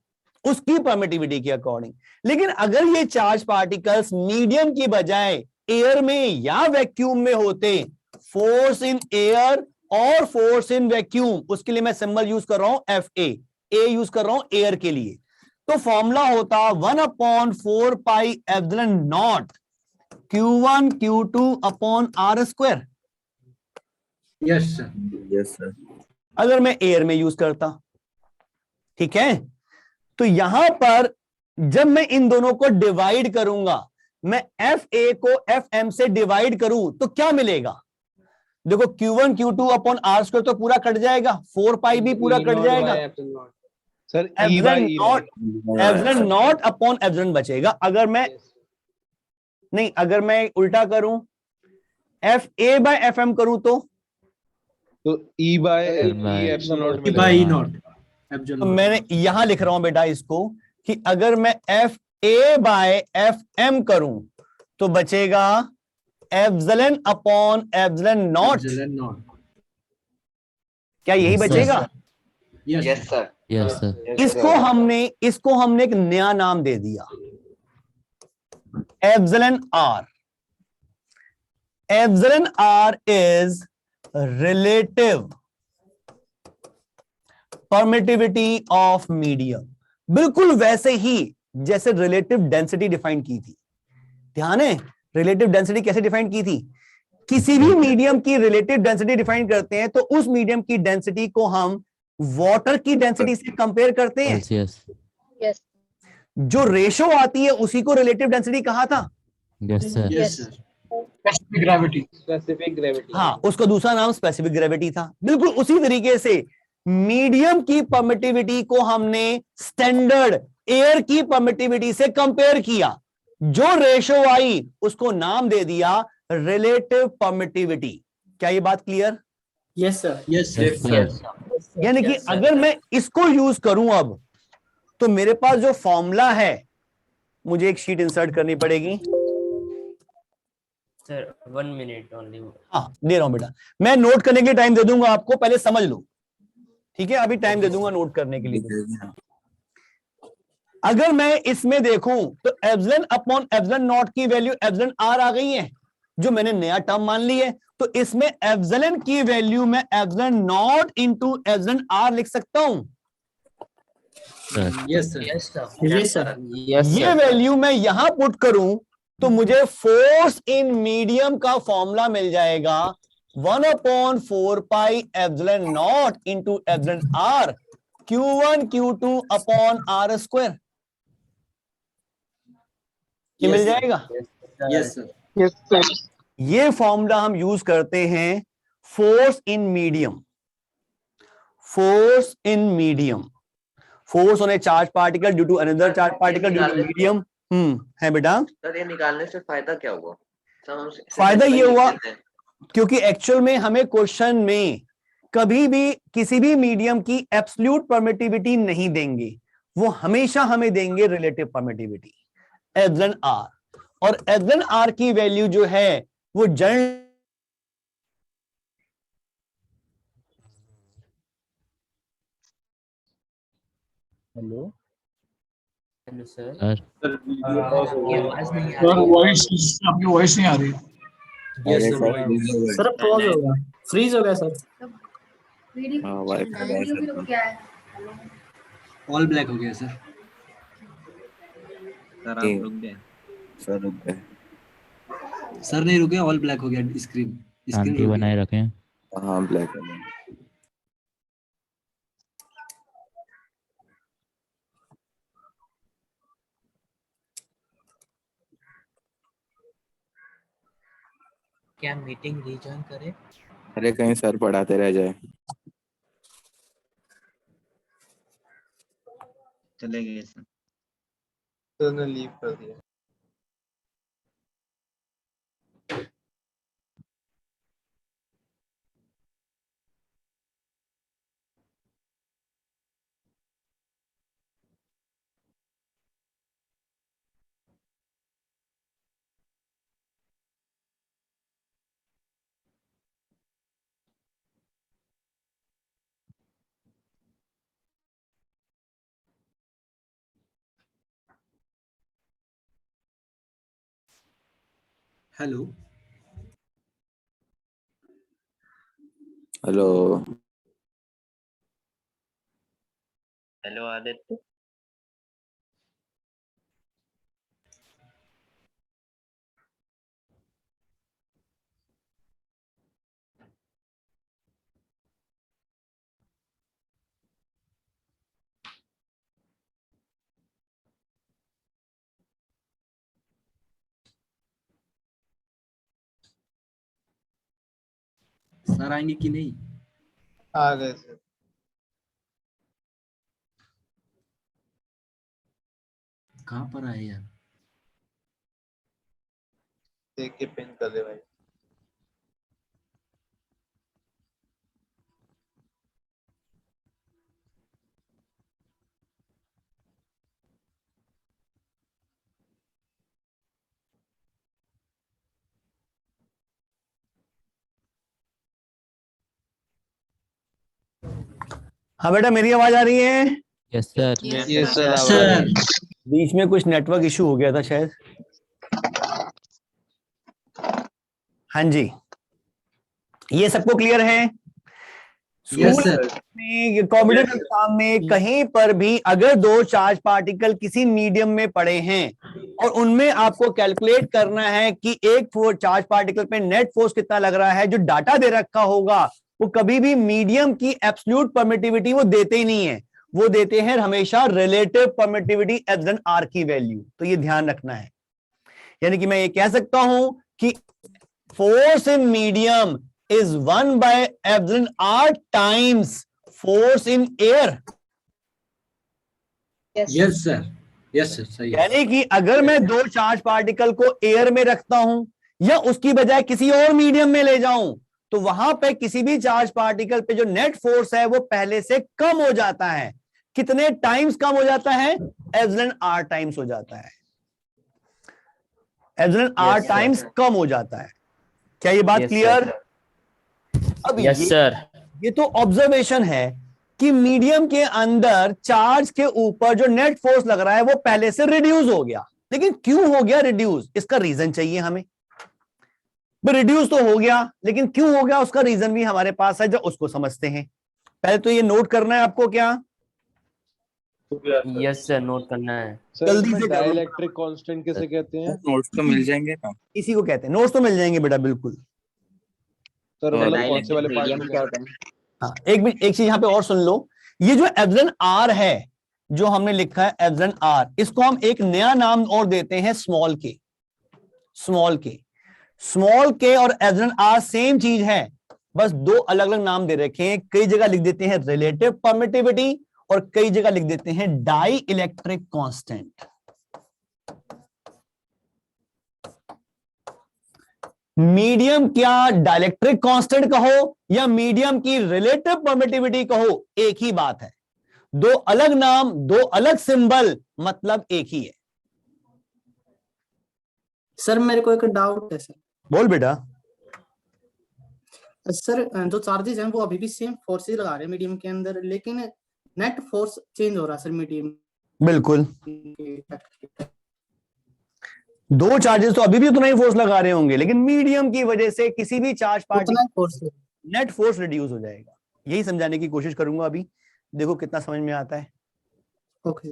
उसकी परमिटिविटी के अकॉर्डिंग। लेकिन अगर ये चार्ज पार्टिकल्स मीडियम की बजाय एयर में या वैक्यूम में होते, फोर्स इन एयर और फोर्स इन वैक्यूम, उसके लिए मैं सिंबल यूज कर रहा हूं FA, A यूज कर रहा हूं एयर के लिए, तो फॉर्मूला होता 1/4 pi epsilon not Q1 Q2 upon R square. Yes sir. Yes sir. अगर मैं एयर में यूज करता, ठीक है, तो यहां पर जब मैं इन दोनों को डिवाइड करूंगा, मैं FA को FM से डिवाइड करूं तो क्या मिलेगा? देखो Q1 Q2 upon R square तो पूरा कट जाएगा, 4 पाई भी पूरा कट जाएगा sir, epsilon not upon epsilon बचेगा। अगर मैं नहीं, अगर मैं उल्टा करूं F A by F M करूं तो E by E by epsilon not E मिलेगा। बाय ई नॉट तो मैंने यहां लिख रहा हूं बेटा इसको कि अगर मैं F A by F M करूं तो बचेगा एप्सिलॉन अपॉन एप्सिलॉन नॉट। क्या यही Yes, sir. बचेगा? Yes sir. Yes sir. इसको हमने एक नया नाम दे दिया, epsilon r. Epsilon r is relative permittivity of medium, बिल्कुल वैसे ही जैसे रिलेटिव डेंसिटी डिफाइन की थी। ध्यान है, रिलेटिव डेंसिटी कैसे डिफाइन की थी? किसी भी मीडियम की रिलेटिव डेंसिटी डिफाइन करते हैं तो उस मीडियम की डेंसिटी को हम वाटर की डेंसिटी से कंपेयर करते हैं। यस यस जो रेशो आती है उसी को रिलेटिव डेंसिटी कहा था। Yes sir. Yes specific gravity. हाँ, उसका दूसरा नाम स्पेसिफिक ग्रेविटी था। बिल्कुल उसी तरीके से मीडियम की परमिटिविटी को हमने स्टैंडर्ड एयर की परमिटिविटी से कंपेयर किया, जो रेशो आई उसको नाम दे दिया रिलेटिव परमिटिविटी। क्या ये बात क्लियर? Yes sir. यस यानी कि अगर मैं इसको यूज करूं अब, तो मेरे पास जो फॉर्मूला है, मुझे एक शीट इंसर्ट करनी पड़ेगी। Sir 1 minute only. हाँ, दे रहा हूं बेटा, मैं नोट करने के टाइम दे दूंगा आपको, पहले समझ लो, ठीक है? अभी टाइम दे दूंगा नोट करने के लिए। अगर मैं इसमें देखूं तो एप्सिलॉन अपॉन एप्सिलॉन नॉट की वैल्यू एप्सिलॉन आर आ गई है, जो मैंने नया टर्म मान ली है। तो इसमें एप्सिलॉन की वैल्यू मैं epsilon naught into epsilon r लिख सकता हूं। Yes sir. Yes sir. ये वैल्यू मैं यहां पुट करूं तो मुझे फोर्स इन मीडियम का फॉर्मूला मिल जाएगा 1/4 pi epsilon naught into epsilon r Q1 Q2 upon are square. ये मिल जाएगा। Yes sir. ये फॉर्मूला हम यूज करते हैं force in medium. Force in medium, force on a charge particle due to another charge particle due to medium. है बेटा। Sir ये निकालने से फायदा क्या हुआ? सर हम फायदा ये सिंपल हुआ लिख देते हैं। क्योंकि एक्चुअल में हमें क्वेश्चन में कभी भी किसी भी मीडियम की एब्सोल्यूट परमिटिविटी नहीं देंगे, वो हमेशा हमें देंगे रिलेटिव परमिटिविटी एप्सिलॉन आर। और एप्सिलॉन आर की वैल्यू जो है वो general hello hello sir. Sir video pause हो गया। आपकी वॉइस नहीं आ रही। यस सर पॉज हो गया, फ्रीज हो गया सर। ऑल ब्लैक हो गया सर। सर आप रुक गए। सर रुक गए। सर नहीं रुके, ऑल ब्लैक हो गया स्क्रीन। शांति बनाए रखें। हाँ ब्लैक हो गया। क्या मीटिंग रीजॉइन करें? अरे कहीं सर पढ़ाते रह जाए। चले गए सर। सर ने लीव कर दिया। Hello hello hello Aditya. Sir आएंगे कि नहीं? आ गए सर। कहाँ पर आए यार? देख के पिन कर दे भाई। हाँ बेटा, मेरी आवाज आ रही है? Yes sir. Yes sir. बीच में कुछ नेटवर्क इशू हो गया था शायद। हाँ जी, ये सबको क्लियर है? Yes school sir. में, कॉम्पिटिटिव एग्जाम में कहीं पर भी अगर दो चार्ज पार्टिकल किसी मीडियम में पड़े हैं और उनमें आपको कैलकुलेट करना है कि एक चार्ज पार्टिकल पे नेट फोर्स कितना लग रहा है, जो डाटा दे रखा होगा वो कभी भी मीडियम की एब्सोल्यूट परमिटिविटी वो देते ही नहीं है, वो देते हैं हमेशा रिलेटिव परमिटिविटी एप्सिलॉन आर की वैल्यू। तो ये ध्यान रखना है। यानी कि मैं ये कह सकता हूं कि force in medium is 1 by epsilon r times force in air. Yes sir, yes sir, सही है। यानी कि अगर मैं दो चार्ज पार्टिकल को एयर में रखता हूं या उसकी बजाय किसी और मीडियम में ले जाऊं, तो वहां पे किसी भी चार्ज पार्टिकल पे जो नेट फोर्स है वो पहले से कम हो जाता है। कितने टाइम्स कम हो जाता है? एप्सिलॉन आर टाइम्स हो जाता है। एप्सिलॉन आर टाइम्स कम हो जाता है। क्या ये बात क्लियर? अब यस सर। ये तो ऑब्जर्वेशन है कि मीडियम के अंदर चार्ज के ऊपर जो नेट फोर्स लग रहा है वो पहले से रिड्यूस हो गया। लेकिन क्यों हो गया रिड्यूस? इसका रीजन चाहिए हमें। रिड्यूस तो हो गया, लेकिन क्यों हो गया उसका रीजन भी हमारे पास है, जो उसको समझते हैं। पहले तो ये नोट करना है आपको। क्या? यस सर, नोट करना है। जल्दी से करो। डाइलेक्ट्रिक कांस्टेंट किसे कहते हैं? नोट्स तो मिल जाएंगे ना? इसी को कहते हैं, नोट्स तो मिल जाएंगे बेटा, बिल्कुल। सर मतलब कौन से वाले पार्ट में क्या होता है? हाँ, एक चीज यहाँ पे और सुन लो। ये जो एप्सिलॉन आर है, जो हमने लिखा है एप्सिलॉन आर, इसको हम एक नया नाम और देते हैं स्मॉल के। स्मॉल के, स्मॉल के और एप्सिलॉन आर सेम चीज है, बस दो अलग अलग नाम दे रखे हैं। कई जगह लिख देते हैं रिलेटिव परमिटिविटी और कई जगह लिख देते हैं डाई इलेक्ट्रिक कांस्टेंट। मीडियम क्या डाइलेक्ट्रिक कांस्टेंट कहो या मीडियम की रिलेटिव परमिटिविटी कहो, एक ही बात है। दो अलग नाम, दो अलग सिंबल, मतलब एक ही है। सर मेरे को एक डाउट है सर। बोल बेटा। सर जो चार्जेस हैं वो अभी भी सेम फोर्सेस लगा रहे हैं मीडियम के अंदर, लेकिन नेट फोर्स चेंज हो रहा है सर मीडियम। बिल्कुल, दो चार्जेस तो अभी भी उतना ही फोर्स लगा रहे होंगे, लेकिन मीडियम की वजह से किसी भी charge particle net force reduce हो जाएगा। यही समझाने की कोशिश करूंगा अभी, देखो कितना समझ में आता है। ओके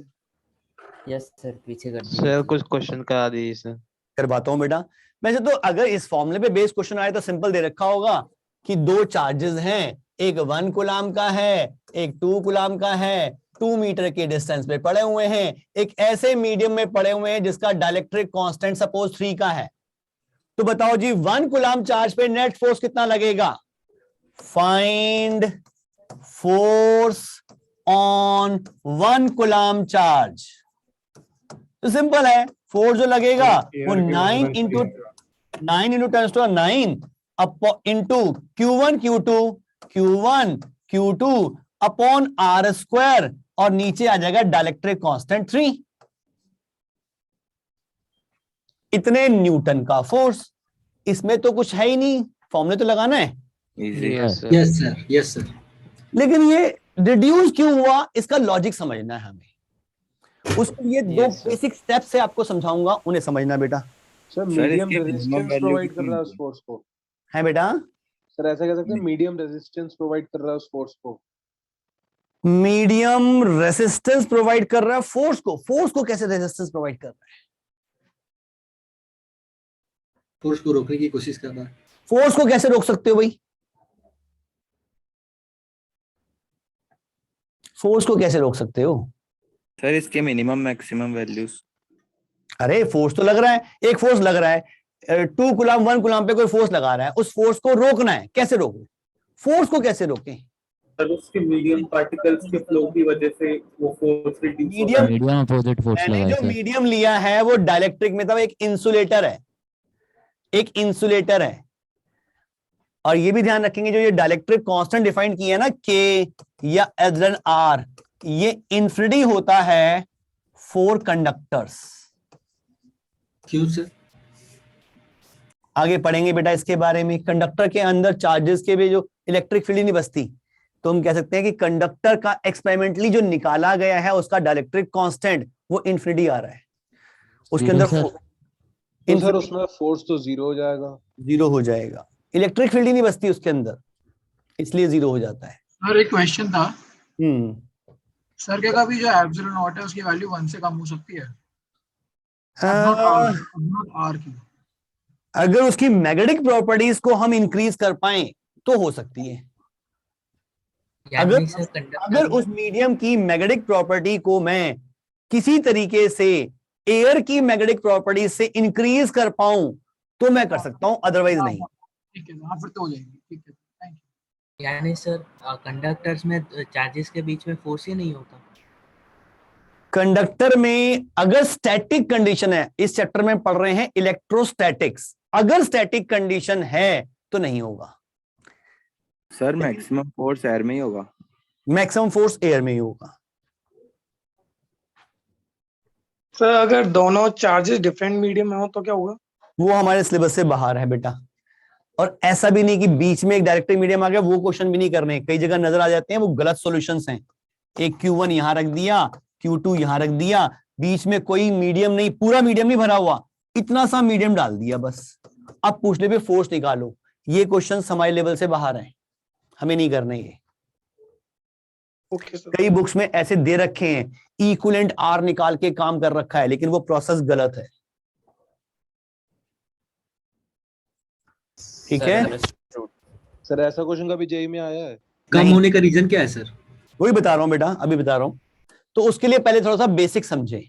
यस सर, पीछे कर दीजिए सर। कुछ क्वेश्चन करा दीजिए सर। करवाता हूं बेटा। वैसे तो अगर इस फॉर्मूले पे बेस क्वेश्चन आए तो सिंपल दे रखा होगा कि दो चार्जेस हैं, एक 1 कूलाम का है, एक 2 कूलाम का है, 2 मीटर के डिस्टेंस पे पड़े हुए हैं, एक ऐसे मीडियम में पड़े हुए हैं जिसका डाइलेक्ट्रिक कांस्टेंट सपोज 3 का है। तो बताओ जी 1 कूलाम चार्ज पे नेट फोर्स कितना लगेगा? Find force on 1 coulomb charge. तो सिंपल है, फोर्स जो लगेगा वो 9 into 10⁹ into Q1 Q2 upon R square, और नीचे आ जाएगा डाइलेक्ट्रिक कांस्टेंट 3। इतने न्यूटन का फोर्स। इसमें तो कुछ है ही नहीं, फॉर्मूले तो लगाना है। Yes sir, yes sir. लेकिन ये रिड्यूस क्यों हुआ, इसका लॉजिक समझना है हमें। उसके लिए दो बेसिक स्टेप्स से आपको समझाऊंगा, उन्हें समझना बेटा। सर मीडियम रेजिस्टेंस प्रोवाइड कर रहा है उस फोर्स को। है बेटा? सर ऐसा कह सकते हैं मीडियम रेजिस्टेंस प्रोवाइड कर रहा है उस फोर्स को। मीडियम रेजिस्टेंस प्रोवाइड कर रहा है फोर्स को। फोर्स को कैसे रेजिस्टेंस प्रोवाइड कर रहा है? फोर्स को रोकने की कोशिश कर रहा है। फोर्स को कैसे रोक सकते हो भाई? फोर्स को कैसे रोक सकते हो सर? इसके मिनिमम मैक्सिमम वैल्यूज। अरे फोर्स तो लग रहा है, एक फोर्स लग रहा है, 2 कूलाम 1 कूलाम पे कोई फोर्स लगा रहा है, उस फोर्स को रोकना है। कैसे रोको? फोर्स को कैसे रोकें? सर उसके मीडियम पार्टिकल्स के फ्लो की वजह से वो फोर्स रिड्यूस होता है। मीडियम अपोजिट फोर्स मैंने लगाई जो सर। मीडियम लिया है वो डाइलेक्ट्रिक में था, एक इंसुलेटर है, एक इंसुलेटर है। और ये भी ध्यान रखेंगे जो ये डाइलेक्ट्रिक कांस्टेंट डिफाइन किया है ना, के या एप्सिलॉन आर, ये इन्फिनिटी होता है फॉर कंडक्टर्स। क्यों सर? आगे पढ़ेंगे बेटा इसके बारे में। कंडक्टर के अंदर चार्जेस के भी जो इलेक्ट्रिक फील्ड नहीं बसती, तो हम कह सकते हैं कि कंडक्टर का एक्सपेरिमेंटली जो निकाला गया है उसका डाइलेक्ट्रिक कांस्टेंट वो इन्फिनिटी आ रहा है, उसके अंदर तो सर उसमें फोर्स तो जीरो हो जाएगा। जीरो हो जाएगा, इलेक्ट्रिक फील्ड ही नहीं बचती उसके अंदर, इसलिए जीरो हो जाता है। सर एक क्वेश्चन था सर, क्या कभी जो एप्सिलॉन नॉट है उसकी वैल्यू 1 से कम हो सकती है? आर की अगर उसकी मैग्नेटिक प्रॉपर्टीज को हम इंक्रीज कर पाए तो हो सकती है। अगर उस मीडियम की मैग्नेटिक प्रॉपर्टी को मैं किसी तरीके से एयर की मैग्नेटिक प्रॉपर्टी से इंक्रीज कर पाऊं तो मैं कर सकता हूं, अदरवाइज नहीं। ठीक है, फिर तो हो जाएगी। ठीक है, थैंक यू। यानी सर कंडक्टर्स में चार्जेस के बीच में फोर्स ही नहीं होता? कंडक्टर में अगर स्टैटिक कंडीशन है, इस चैप्टर में पढ़ रहे हैं इलेक्ट्रोस्टैटिक्स, अगर स्टैटिक कंडीशन है तो नहीं होगा। सर मैक्सिमम फोर्स एयर में ही होगा। मैक्सिमम फोर्स एयर में ही होगा। सर अगर दोनों चार्जेस डिफरेंट मीडियम में हो तो क्या होगा? वो हमारे सिलेबस से बाहर है बेटा, और ऐसा भी नहीं कि बीच में एक डायरेक्ट मीडियम आ गया, वो क्वेश्चन भी नहीं करने। कई जगह नजर आ जाते हैं, वो गलत सॉल्यूशंस हैं। एक Q1 यहां रख दिया, Q2 यहां रख दिया, बीच में कोई मीडियम नहीं, पूरा मीडियम नहीं भरा हुआ, इतना सा मीडियम डाल दिया बस। अब पूछने पे फोर्स निकालो, ये क्वेश्चन हमारे लेवल से बाहर है, हमें नहीं करने ये। कई बुक्स में ऐसे दे रखे हैं, इक्विवेलेंट आर निकाल के काम कर रखा है, लेकिन वो प्रोसेस गलत है। ठीक है सर, ऐसा क्वेश्चन कभी जेईई में आया है? कम होने का रीजन क्या है सर? वही बता रहा हूं बेटा, अभी बता रहा हूं। तो उसके लिए पहले थोड़ा सा बेसिक समझे।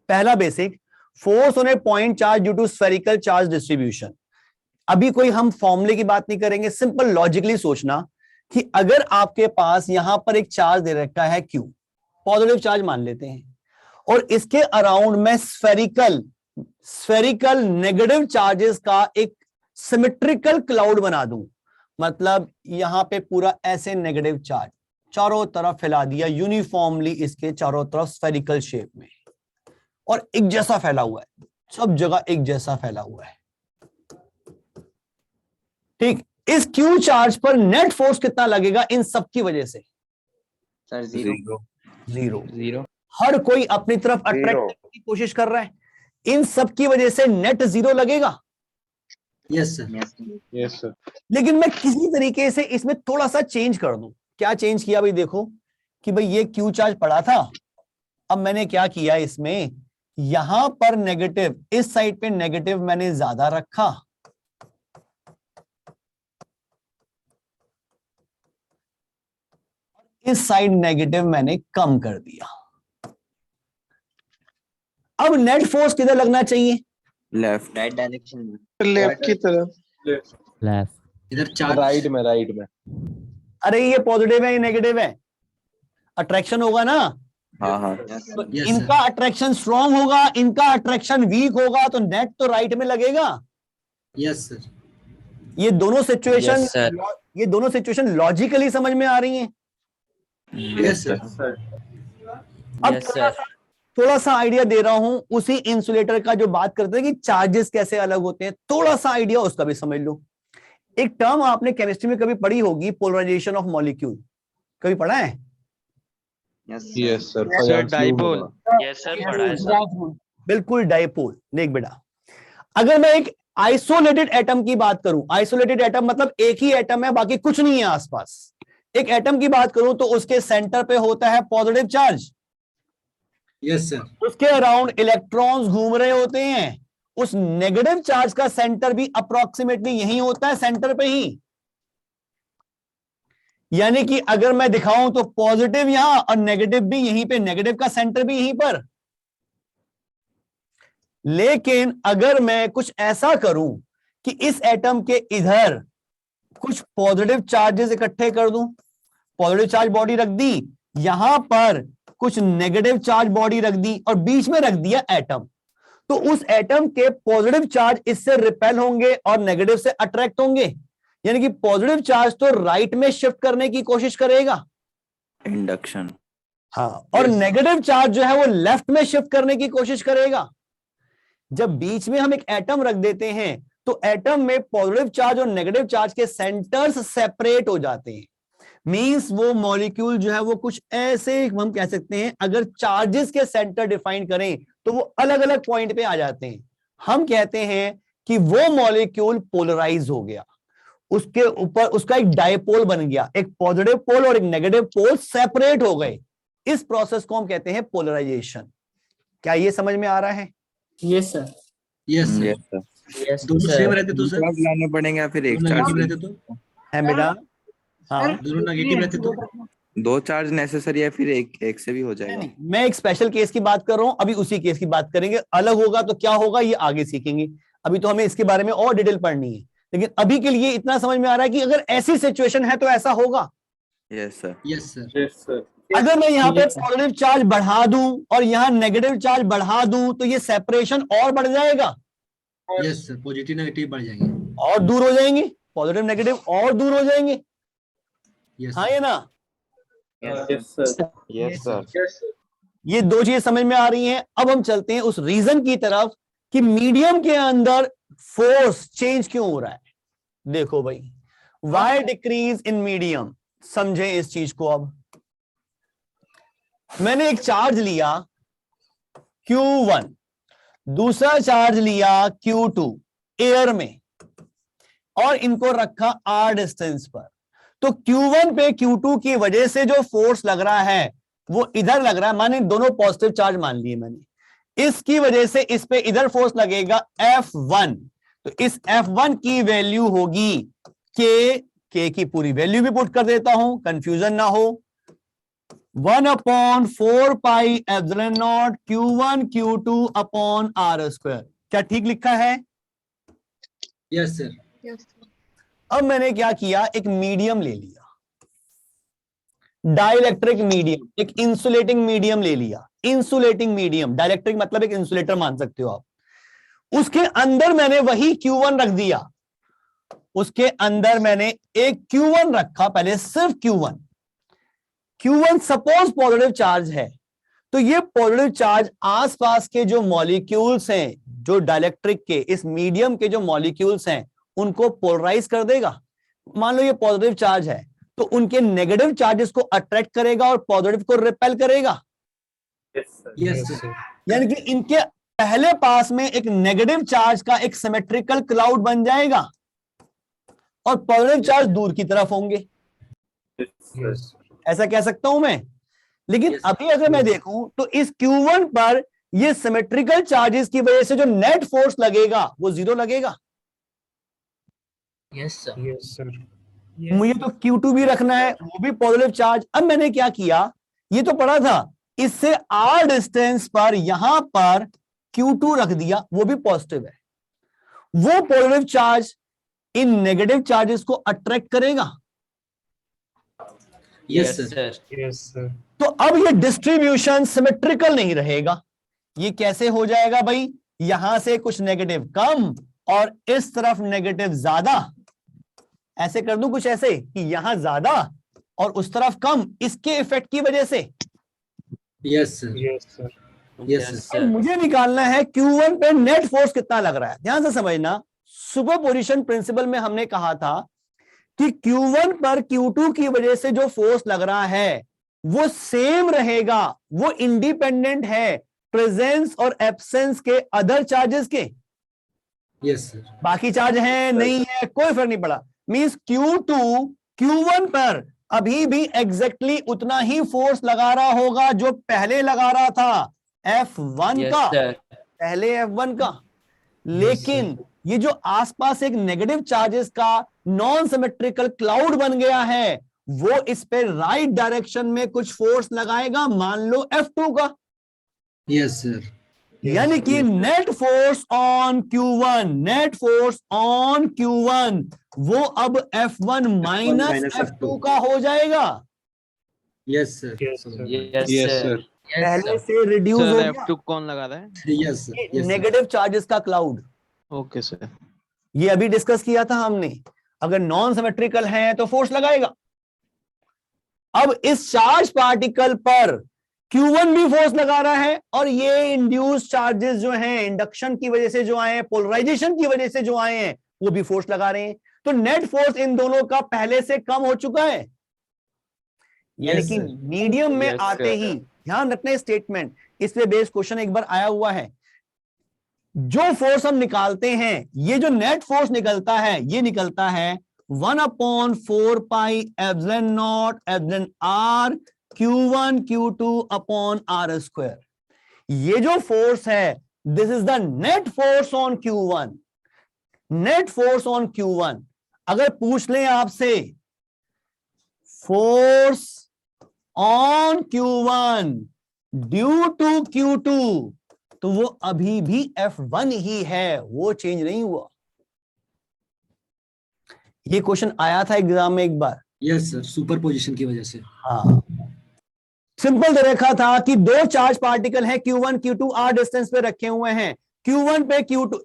पहला basic, force on a point charge due to spherical charge distribution. अभी कोई हम फॉर्मूले की बात नहीं करेंगे, सिंपल लॉजिकली सोचना कि अगर आपके पास यहां पर एक चार्ज दे रखा है Q, पॉजिटिव चार्ज मान लेते हैं, और इसके अराउंड में स्फेरिकल नेगेटिव चार्जेस का एक सिमेट्रिकल क्लाउड बना दूं, मतलब यहां पे पूरा ऐसे नेगेटिव चार्ज चारों तरफ फैला दिया यूनिफॉर्मली, इसके चारों तरफ स्फेरिकल शेप में, और एक जैसा फैला हुआ है, सब जगह एक जैसा फैला हुआ है। ठीक, इस Q चार्ज पर नेट फोर्स कितना लगेगा इन सब की वजह से? Sir zero. हर कोई अपनी तरफ अट्रैक्ट करने की कोशिश कर रहा है, इन सब की वजह से नेट जीरो लगेगा। Yes sir. Yes sir. लेकिन मैं किसी तरीके से इसमें थोड़ा सा चेंज कर दूं। क्या चेंज किया भाई? देखो कि भाई ये Q चार्ज पड़ा था, अब मैंने क्या किया, इसमें यहां पर नेगेटिव, इस साइड पे नेगेटिव मैंने ज्यादा रखा, इस साइड नेगेटिव मैंने कम कर दिया। अब नेट फोर्स किधर लगना चाहिए? लेफ्ट डायरेक्शन में, लेफ्ट की तरफ। लेफ्ट, इधर चार्ज राइट में। अरे ये पॉजिटिव है, ये नेगेटिव है, अट्रैक्शन होगा ना। हाँ। तो इनका अट्रैक्शन स्ट्रॉन्ग होगा, इनका अट्रैक्शन वीक होगा, तो नेट तो राइट में लगेगा। Yes sir. ये दोनों सिचुएशन लॉजिकली समझ में आ रही हैं। Yes sir. अब थोड़ा सा आइडिया दे रहा हूं, उसी इंसुलेटर का जो बात करते हैं कि चार्जेस कैसे अलग होते हैं, थोड़ा सा आइडिया उसका भी समझ लो। एक टर्म आपने केमिस्ट्री में कभी पढ़ी होगी, पोलराइजेशन ऑफ मॉलिक्यूल, कभी पढ़ा है? Yes sir. Dipole. Yes sir, पढ़ा है सर। बिल्कुल डाइपोल। देख बेटा, अगर मैं एक आइसोलेटेड एटम की बात करूं, आइसोलेटेड एटम मतलब एक ही एटम है, बाकी कुछ नहीं है आसपास, एक एटम की बात करूं तो उसके सेंटर पे होता है पॉजिटिव चार्ज। Yes sir. उसके अराउंड इलेक्ट्रॉन्स घूम रहे होते हैं, उस नेगेटिव चार्ज का सेंटर भी अप्रोक्सीमेटली यही होता है, सेंटर पे ही। यानी कि अगर मैं दिखाऊं तो पॉजिटिव यहां और नेगेटिव भी यहीं पे, नेगेटिव का सेंटर भी यहीं पर। लेकिन अगर मैं कुछ ऐसा करूं कि इस एटम के इधर कुछ पॉजिटिव चार्जेस इकट्ठे कर दूं, पॉजिटिव चार्ज बॉडी रख दी, यहां पर कुछ नेगेटिव चार्ज बॉडी रख दी, और बीच में रख दिया एटम, तो उस एटम के पॉजिटिव चार्ज इससे रिपेल होंगे और नेगेटिव से अट्रैक्ट होंगे। यानी कि पॉजिटिव चार्ज तो राइट में शिफ्ट करने की कोशिश करेगा, इंडक्शन। हाँ, और नेगेटिव चार्ज जो है वो लेफ्ट में शिफ्ट करने की कोशिश करेगा। जब बीच में हम एक एटम रख देते हैं तो एटम में पॉजिटिव चार्ज और नेगेटिव चार्ज के सेंटर्स सेपरेट हो जाते हैं। मींस वो मॉलिक्यूल जो है वो कुछ ऐसे हम कह सकते हैं, अगर चार्जेस के सेंटर डिफाइन करें तो वो अलग अलग पॉइंट पे आ जाते हैं। हम कहते हैं कि वो मॉलिक्यूल पोलराइज हो गया, उसके ऊपर उसका एक डायपोल बन गया, एक पॉजिटिव पोल और एक नेगेटिव पोल सेपरेट हो गए। इस प्रोसेस को हम कहते हैं पोलराइजेशन। क्या ये समझ में आ रहा है? Yes sir. यस यस दोनों सर। सेम रहते तो सर चार्ज लाने पड़ेंगे या फिर एक दोनों चार्ज? नेगेटिव रहते तो है बेटा? हाँ, दोनों नेगेटिव रहते तो दो चार्ज नेसेसरी है, फिर एक से भी हो जाएगा? नहीं, मैं एक स्पेशल केस की बात कर रहा हूं, अभी उसी केस की बात करेंगे। अलग होगा तो क्या होगा ये आगे सीखेंगे, अभी तो हमें इसके बारे में और डिटेल पढ़नी है। लेकिन अभी के लिए इतना समझ में आ रहा है कि अगर ऐसी सिचुएशन है तो ऐसा होगा। Yes sir. Yes sir. अगर मैं यहाँ पे पॉजिटिव चार्ज बढ़ा दूं और यहाँ नेगेटिव चार्ज बढ़ा दूं तो ये सेपरेशन और बढ़ जाएगा। यस सर, पॉजिटिव नेगेटिव बढ़ जाएंगे और दूर हो जाएंगे, पॉजिटिव नेगेटिव और दूर हो जाएंगे। हाँ ये ना? Yes sir. ये दो चीजें समझ में आ रही हैं। अब हम चलते हैं उस रीजन की तरफ कि मीडियम के अंदर फोर्स चेंज क्यों हो रहा है। देखो भाई, वाई डिक्रीज इन मीडियम, समझे इस चीज को। अब मैंने एक चार्ज लिया Q1, दूसरा चार्ज लिया Q2 एयर में, और इनको रखा R डिस्टेंस पर। तो Q1 पे Q2 की वजह से जो फोर्स लग रहा है वो इधर लग रहा है, माने दोनों पॉजिटिव चार्ज मान लिए मैंने, इसकी वजह से इस पे इधर फोर्स लगेगा F1। तो इस F1 की वैल्यू होगी K की पूरी वैल्यू भी पुट कर देता हूं, कंफ्यूजन ना हो। 1/4 pi epsilon not Q1 Q2 upon R²। क्या ठीक लिखा है? Yes sir. अब मैंने क्या किया, एक मीडियम ले लिया, डाइलेक्ट्रिक मीडियम, एक इंसुलेटिंग मीडियम ले लिया। इंसुलेटिंग मीडियम, डाइलेक्ट्रिक मतलब एक इंसुलेटर मान सकते हो आप। उसके अंदर मैंने वही Q1 रख दिया, उसके अंदर मैंने एक Q1 रखा, पहले सिर्फ Q1 सपोज पॉजिटिव चार्ज है, तो ये पॉजिटिव चार्ज आसपास के जो मॉलिक्यूल्स हैं, जो डाइलेक्ट्रिक के इस मीडियम के जो मॉलिक्यूल्स हैं, उनको पोलराइज कर देगा। मान लो ये पॉजिटिव चार्ज है तो उनके नेगेटिव चार्जेस को अट्रैक्ट करेगा और पॉजिटिव को रिपेल करेगा। Yes sir. यानी कि इनके पहले पास में एक नेगेटिव चार्ज का एक सिमेट्रिकल क्लाउड बन जाएगा और पॉजिटिव चार्ज दूर की तरफ होंगे। ऐसा कह सकता हूं मैं। लेकिन अभी अगर मैं देखूं तो इस Q1 पर ये सिमेट्रिकल चार्जेस की वजह से जो नेट फोर्स लगेगा वो 0 लगेगा। Yes sir. मुझे तो Q2 भी रखना है, वो भी पॉजिटिव चार्ज। अब मैंने क्या किया, ये तो पढ़ा था, इससे R डिस्टेंस पर यहां पर Q2 रख दिया, वो भी पॉजिटिव है। वो positive charge in negative charges को अट्रैक्ट करेगा। Yes sir. तो अब ये डिस्ट्रीब्यूशन सिमेट्रिकल नहीं रहेगा। ये कैसे हो जाएगा भाई, यहां से कुछ नेगेटिव कम और इस तरफ नेगेटिव ज्यादा। ऐसे कर दूं कुछ ऐसे कि यहां ज्यादा और उस तरफ कम, इसके इफेक्ट की वजह से। Yes sir. Yes sir. मुझे निकालना है Q1 पे नेट फोर्स कितना लग रहा है। ध्यान से समझना, सुपरपोजिशन प्रिंसिपल में हमने कहा था कि Q1 पर Q2 की वजह से जो फोर्स लग रहा है वो सेम रहेगा, वो इंडिपेंडेंट है प्रेजेंस और एब्सेंस के अदर चार्जेस के। Yes sir. बाकी चार्ज है नहीं है कोई फर्क नहीं पड़ा। मींस Q2 Q1 पर अभी भी एग्जैक्टली उतना ही फोर्स लगा रहा होगा जो पहले लगा रहा था F1 का, पहले F1 का। लेकिन ये जो आसपास एक नेगेटिव चार्जेस का नॉन सिमेट्रिकल क्लाउड बन गया है, वो इस पे राइट डायरेक्शन में कुछ फोर्स लगाएगा, मान लो F2 का। Yes sir. यानी कि नेट फोर्स ऑन Q1 वो अब F1 माइनस F2 का हो जाएगा। Yes sir. पहले से रिड्यूस हो गया। F2 कौन लगा रहा है? Yes sir. नेगेटिव चार्जेस का क्लाउड। Okay sir. ये अभी डिस्कस किया था हमने, अगर नॉन सिमेट्रिकल है तो फोर्स लगाएगा। अब इस चार्ज पार्टिकल पर Q1 भी फोर्स लगा रहा है और ये इंड्यूस चार्जेस जो हैं इंडक्शन की वजह से जो आए हैं, पोलराइजेशन की वजह से जो आए हैं, वो भी फोर्स लगा रहे हैं। तो नेट फोर्स इन दोनों का पहले से कम हो चुका है। यानी कि मीडियम में आते ही ध्यान रखना स्टेटमेंट, इस पे बेस्ड क्वेश्चन एक बार आया हुआ है। जो फोर्स हम निकालते हैं, ये जो नेट फोर्स निकलता है, ये निकलता है 1/4 pi epsilon naught epsilon r Q1 Q2 upon are square. ये जो फोर्स है, this is the net force on Q1, net force on Q1। अगर पूछ लें आपसे force on Q1 due to Q2, तो वो अभी भी F1 ही है, वो चेंज नहीं हुआ। ये क्वेश्चन आया था एग्जाम में एक बार। यस सर, सुपरपोजिशन की वजह से। हाँ, सिंपल दे रखा था कि दो चार्ज पार्टिकल हैं Q1 Q2 आर डिस्टेंस पे रखे हुए हैं, Q1 पे Q2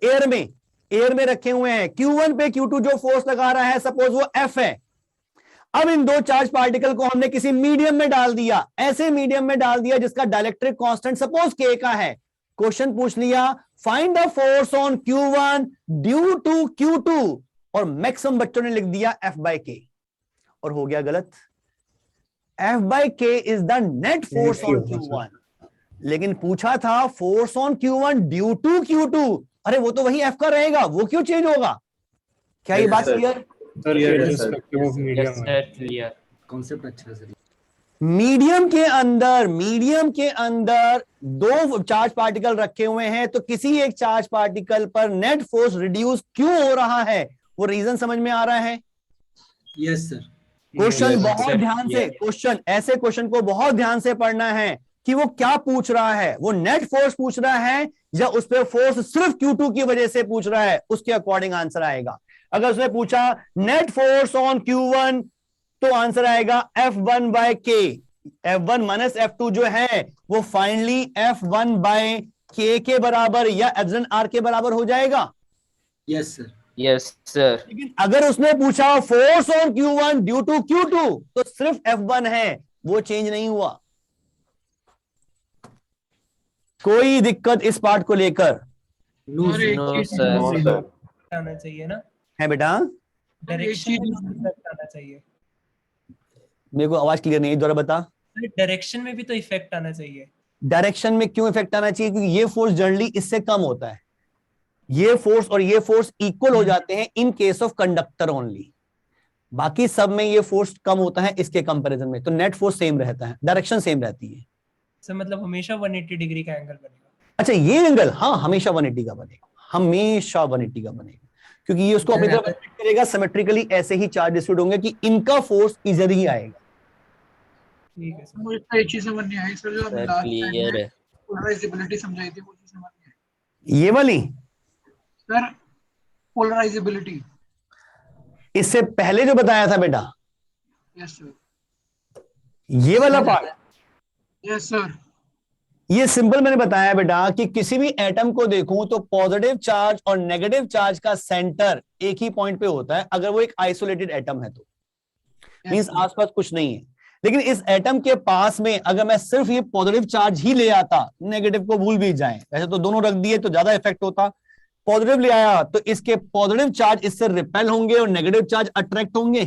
एयर में रखे हुए हैं। Q1 पे Q2 जो फोर्स लगा रहा है, सपोज वो F है। अब इन दो चार्ज पार्टिकल को हमने किसी मीडियम में डाल दिया, ऐसे मीडियम में डाल दिया जिसका डाइलेक्ट्रिक कांस्टेंट सपोज K का है। क्वेश्चन पूछ लिया find the force on Q1 due to Q2, और मैक्सिमम बच्चों ने लिख दिया F/K, और हो गया गलत। F/K is the net force on Q1, लेकिन पूछा था force on Q1 due to Q2, अरे वो तो वही F का रहेगा, वो क्यों चेंज होगा? क्या ये बात क्लियर? कॉन्सेप्ट अच्छा है सर। मीडियम के अंदर दो चार्ज पार्टिकल रखे हुए हैं, तो किसी एक चार्ज पार्टिकल पर नेट फोर्स रिड्यूस क्यों हो रहा है, वो रीजन समझ में आ रहा है? Yes sir. क्वेश्चन बहुत ध्यान से, ऐसे क्वेश्चन को बहुत ध्यान से पढ़ना है कि वो क्या पूछ रहा है। वो नेट फोर्स पूछ रहा है या उस पर फोर्स सिर्फ Q2 की वजह से पूछ रहा है, उसके अकॉर्डिंग आंसर आएगा। अगर उसने पूछा नेट फोर्स ऑन Q1, तो आंसर आएगा F1/K। F1 माइनस F2 जो है वो फाइनली F1/K के बराबर या एप्सिलॉन R के बराबर हो जाएगा। Yes sir. Yes sir. लेकिन अगर उसने पूछा force on Q1 due to Q2, तो सिर्फ F1 है, वो चेंज नहीं हुआ। कोई दिक्कत इस पार्ट को लेकर? No sir. आना चाहिए ना है बेटा? डायरेक्शन आना चाहिए। मेरे को आवाज क्लियर नहीं है, दोबारा बता। डायरेक्शन में भी तो इफेक्ट आना चाहिए। डायरेक्शन में क्यों इफेक्ट आना चाहिए? क्योंकि ये फोर्स जनरली इससे कम होता है। ये फोर्स और ये फोर्स इक्वल हो जाते हैं in case of conductor only, बाकी सब में ये फोर्स कम होता है इसके कंपैरिजन में, तो नेट फोर्स सेम रहता है, डायरेक्शन सेम रहती है। सर मतलब हमेशा 180 डिग्री का एंगल बनेगा? अच्छा, ये एंगल हाँ हमेशा 180 का बनेगा, हमेशा 180 का बनेगा, क्योंकि ये उसको अपनी तरफ अट्रैक्ट करेगा। सिमेट्रिकली ऐसे ही चार्ज डिस्ट्रीब्यूट होंगे कि इनका फोर्स इधर ही आएगा। ठीक है सर। मुझे एक चीज समझ नहीं आई सर, जो क्लियर है। पोलराइजेबिलिटी समझाई थी, वो चीज समझ नहीं आई। ये वाली सर पोलराइजेबिलिटी इससे पहले जो बताया था बेटा, यस सर, ये वाला पार्ट, यस सर, ये सिंपल मैंने बताया बेटा कि किसी भी एटम को देखूं तो पॉजिटिव चार्ज और नेगेटिव चार्ज का सेंटर एक ही पॉइंट पे होता है, अगर वो एक आइसोलेटेड एटम है तो, मींस आसपास कुछ नहीं है। लेकिन इस एटम के पास में अगर मैं सिर्फ ये पॉजिटिव चार्ज ही ले आता, नेगेटिव को भूल भी जाएं, वैसे तो दोनों रख दिए तो ज्यादा इफेक्ट होता, पॉजिटिव ले आया तो इसके पॉजिटिव चार्ज इससे रिपेल होंगे और नेगेटिव चार्ज अट्रैक्ट होंगे।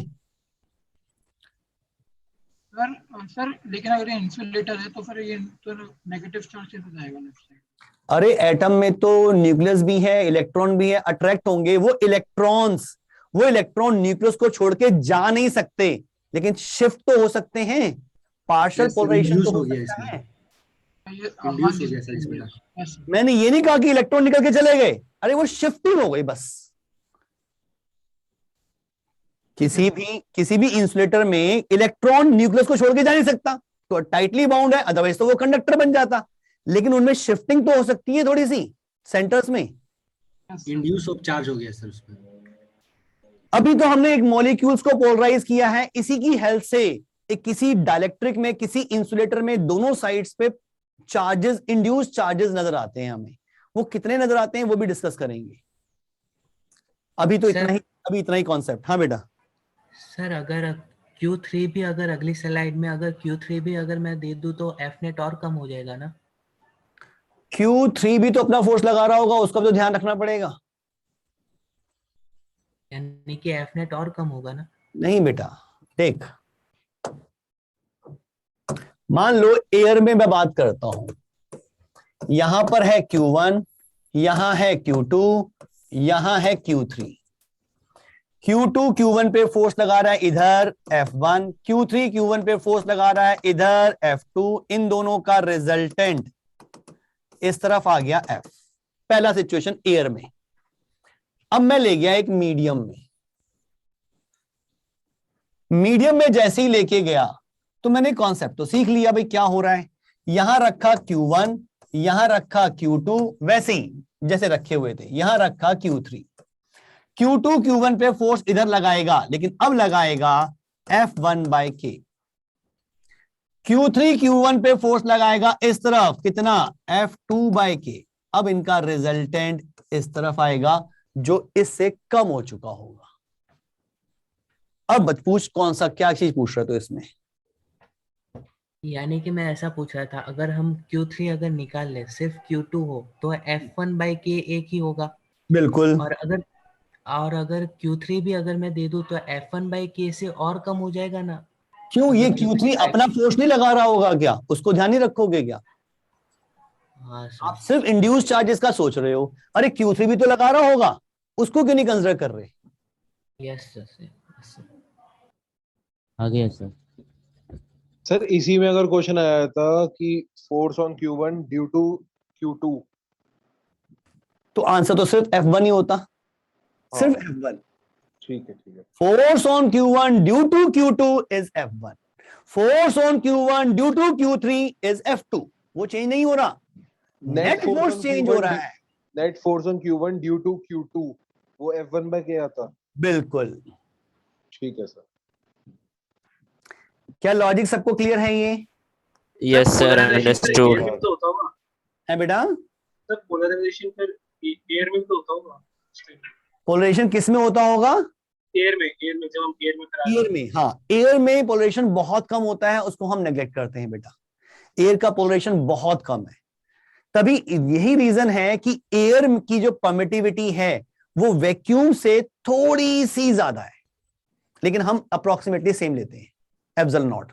सर लेकिन अगर ये इंसुलेटर है तो फिर ये तो नेगेटिव चार्ज कैसे जाएगा लेफ्ट साइड? अरे एटम में तो न्यूक्लियस भी है, इलेक्ट्रॉन भी है, अट्रैक्ट होंगे। वो इलेक्ट्रॉन न्यूक्लियस को छोड़ के जा नहीं सकते, लेकिन शिफ्ट तो हो सकते हैं, पार्शियल पोलराइजेशन तो हो सकता है। मैंने ये नहीं कहा कि इलेक्ट्रॉन निकल के चले गए, अरे वो शिफ्टिंग हो गई बस। किसी भी इंसुलेटर में इलेक्ट्रॉन न्यूक्लियस को छोड़ के जा नहीं सकता, तो टाइटली बाउंड है, अदरवाइज तो वो कंडक्टर बन जाता, लेकिन उनमें शिफ्टिंग तो हो सकती है थोड़ी सी सेंटर्स में। इंड्यूस ऑफ चार्ज हो गया सर उसमें। अभी तो हमने एक मॉलिक्यूल्स को पोलराइज किया है, इसी की हेल्प से एक किसी डाइलेक्ट्रिक में, किसी इंसुलेटर में दोनों साइड्स पे चार्जेस, इंड्यूस चार्जेस नजर आते हैं हमें। वो कितने नजर आते हैं वो भी डिस्कस करेंगे। अभी तो इतना ही कॉन्सेप्ट। हाँ बेटा। सर अगर Q3 भी अगर अगली स्लाइड में अगर Q3 भी अगर मैं दे दूं तो F नेट और कम हो जाएगा ना? Q3 भी तो अपना फोर्स लगा रहा होगा, उसका तो ध्यान रखना पड़ेगा। यानी कि F नेट और कम होगा ना? नहीं बेटा, देख मान लो एयर में मैं बात करता हूं, यहां पर है Q1, यहां है Q2, यहां है Q3। Q2 Q1 पे फोर्स लगा रहा है इधर F1, Q3 Q1 पे फोर्स लगा रहा है इधर F2। इन दोनों का रिजल्टेंट इस तरफ आ गया F। पहला सिचुएशन एयर में। अब मैं ले गया एक मीडियम में। मीडियम में जैसे ही लेके गया तो मैंने कॉन्सेप्ट तो सीख लिया भाई क्या हो रहा है। यहां रखा Q1, यहां रखा Q2, वैसे ही जैसे रखे हुए थे, यहां रखा Q3। Q2 Q1 पे फोर्स इधर लगाएगा, लेकिन अब लगाएगा F1/K। Q3 Q1 पे फोर्स लगाएगा इस तरफ, कितना, F2/K। अब इनका रिजल्टेंट इस तरफ आएगा जो इससे कम हो चुका होगा। अब पूछ कौन सा, क्या चीज पूछ रहे हो इसमें? यानी कि मैं ऐसा पूछ रहा था, अगर हम Q3 अगर निकाल ले, सिर्फ Q2 हो तो F1/K एक ही होगा। बिल्कुल। और अगर Q3 भी अगर मैं दे दूं तो F1/K से और कम हो जाएगा ना? क्यों, ये Q3 अपना फोर्स नहीं लगा रहा होगा क्या? उसको ध्यान नहीं रखोगे क्या? हाँ आप सिर्फ इंड्यूस चार्जेस का सोच रहे हो। अरे Q3 भी तो लगा रहा होगा, उसको क्यों नहीं कंसिडर कर रहे? Yes sir. आ गया सर। सर इसी में अगर क्वेश्चन आया था कि force on Q1 due to Q2, तो आंसर तो सिर्फ F1 ही होता, सिर्फ F1। ठीक है। Force on Q1 due to Q2 is F1, force on Q1 due to Q3 is F2। वो चेंज नहीं हो रहा, नेट फोर्स चेंज हो रहा है। Net force on Q1 due to Q2 वो F1/K आता। बिल्कुल ठीक है सर। क्या लॉजिक सबको क्लियर है ये? Yes sir, understood. है बेटा? सर पोलराइजेशन फिर एयर में तो होता होगा। पोलराइजेशन किस में होता होगा? एयर में जब हम एयर में करा एयर में, हाँ एयर में पोलराइजेशन बहुत कम होता है, उसको हम नेग्लेक्ट करते हैं बेटा। एयर का पोलराइजेशन बहुत कम है, तभी यही रीजन है कि एयर की जो परमिटिविटी है वो वैक्यूम से थोड़ी सी ज्यादा है, लेकिन हम अप्रोक्सीमेटली सेम लेते हैं, एप्सिलॉन नॉट।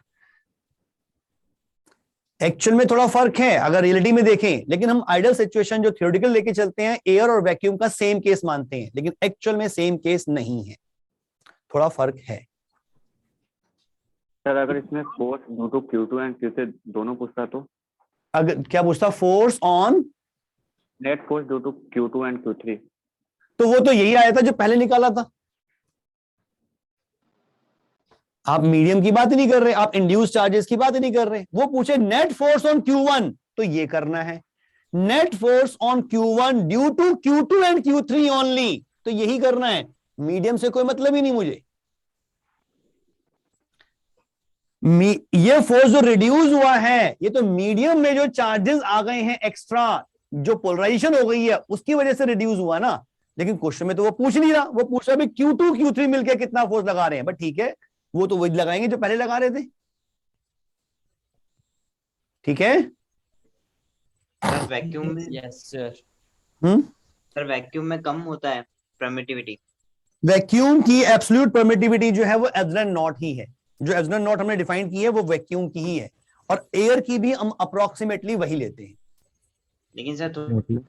एक्चुअल में थोड़ा फर्क है अगर रियलिटी में देखें, लेकिन हम आइडियल सिचुएशन जो थ्योरेटिकल लेके चलते हैं, एयर और वैक्यूम का सेम केस मानते हैं, लेकिन एक्चुअल में सेम केस नहीं है, थोड़ा फर्क है। सर अगर इसमें force due to Q2 and Q3 दोनों पूछता तो? अगर क्या पूछता? Force on net force due to Q2 and Q3, तो वो तो यही आया था जो पहले निकाला था। आप मीडियम की बात ही नहीं कर रहे, आप इंड्यूस चार्जेस की बात ही नहीं कर रहे। वो पूछे नेट फोर्स ऑन Q1, तो ये करना है net force on Q1 due to Q2 and Q3 only, तो यही करना है। मीडियम से कोई मतलब ही नहीं मुझे। ये फोर्स जो रिड्यूस हुआ है, ये तो मीडियम में जो चार्जेस आ गए हैं एक्स्ट्रा, जो पोलराइजेशन हो गई है उसकी वजह से रिड्यूस हुआ ना। लेकिन क्वेश्चन में तो वो पूछ नहीं रहा, वो पूछ रहा है Q2 Q3 मिलकर कितना फोर्स लगा रहे हैं। बट ठीक है, वो तो वही लगाएंगे जो पहले लगा रहे थे। ठीक है सर वैक्यूम में, यस सर। सर वैक्यूम में कम होता है परमिटिविटी। वैक्यूम की एब्सोल्यूट परमिटिविटी जो है वो एप्सिलॉन नॉट ही है। जो एप्सिलॉन नॉट हमने डिफाइन की है वो वैक्यूम की ही है, और एयर की भी हम अप्रोक्सीमेटली वही लेते हैं। लेकिन सर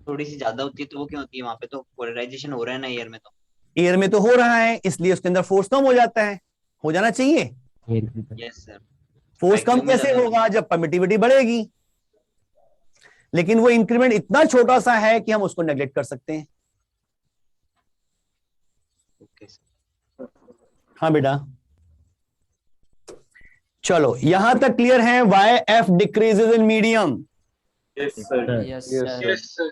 थोड़ी सी ज्यादा होती है तो वो क्यों होती है? वहां पे तो पोलराइजेशन हो रहा है ना एयर में। तो एयर में तो हो रहा है, इसलिए उसके अंदर फोर्स कम हो जाता है, हो जाना चाहिए। Yes sir. फोर्स कम कैसे होगा? जब परमिटिविटी बढ़ेगी। लेकिन वो इंक्रीमेंट इतना छोटा सा है कि हम उसको नेग्लेक्ट कर सकते हैं। हाँ बेटा, चलो यहां तक क्लियर है। Why F decreases in medium? Yes sir.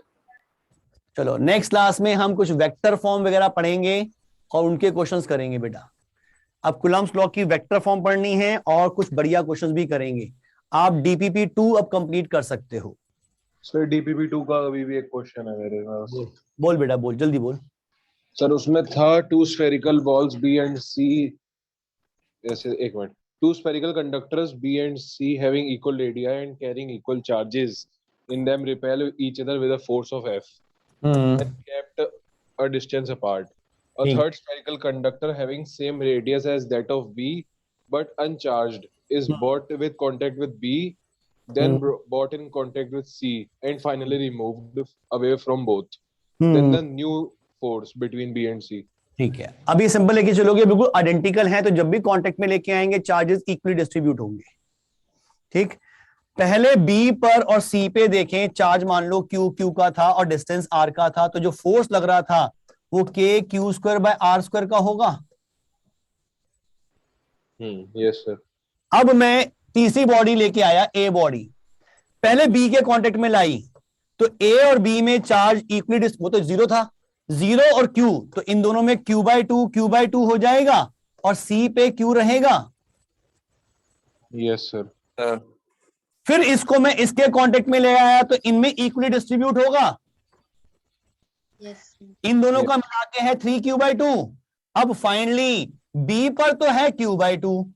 चलो नेक्स्ट क्लास में हम कुछ वेक्टर फॉर्म वगैरह पढ़ेंगे और उनके क्वेश्चंस करेंगे बेटा। अब कुलम्स लॉ की वेक्टर फॉर्म पढ़नी है और कुछ बढ़िया क्वेश्चंस भी करेंगे। आप DPP 2 अब कंप्लीट कर सकते हो। सर DPP 2 का अभी भी एक क्वेश्चन है मेरे पास। बोल बेटा, बोल जल्दी बोल। सर उसमें था two spherical balls B and C, जैसे एक minute, two spherical conductors B and C having equal radii and carrying equal charges in them repel each other with a force of F and kept a distance apart. A third spherical conductor having same radius as that of B but uncharged is brought with contact with B then brought in contact with C and finally removed away from both. Then the new force between B and C. ठीक है, अभी simple लेके चलोगे, बिल्कुल identical है, तो जब भी कांटेक्ट में लेके आएंगे चार्जेस इक्वली डिस्ट्रीब्यूट होंगे। ठीक, पहले बी पर और सी पे देखें, चार्ज मान लो क्यू क्यू का था और डिस्टेंस आर का था, तो जो फोर्स लग रहा था वो के Q square by r square का होगा। Yes sir. अब मैं तीसरी बॉडी लेके आया, ए बॉडी, पहले बी के कांटेक्ट में लाई, तो ए और बी में चार्ज इक्वली, वो तो जीरो था, जीरो और क्यू, तो इन दोनों में क्यू बाय टू हो जाएगा और सी पे क्यू रहेगा। Yes sir. फिर इसको मैं इसके कांटेक्ट में ले आया, तो इनमें इक्वली डिस्ट्रीब्यूट होगा। इन दोनों का मिला के है 3q/2। अब फाइनली बी पर तो है q/2,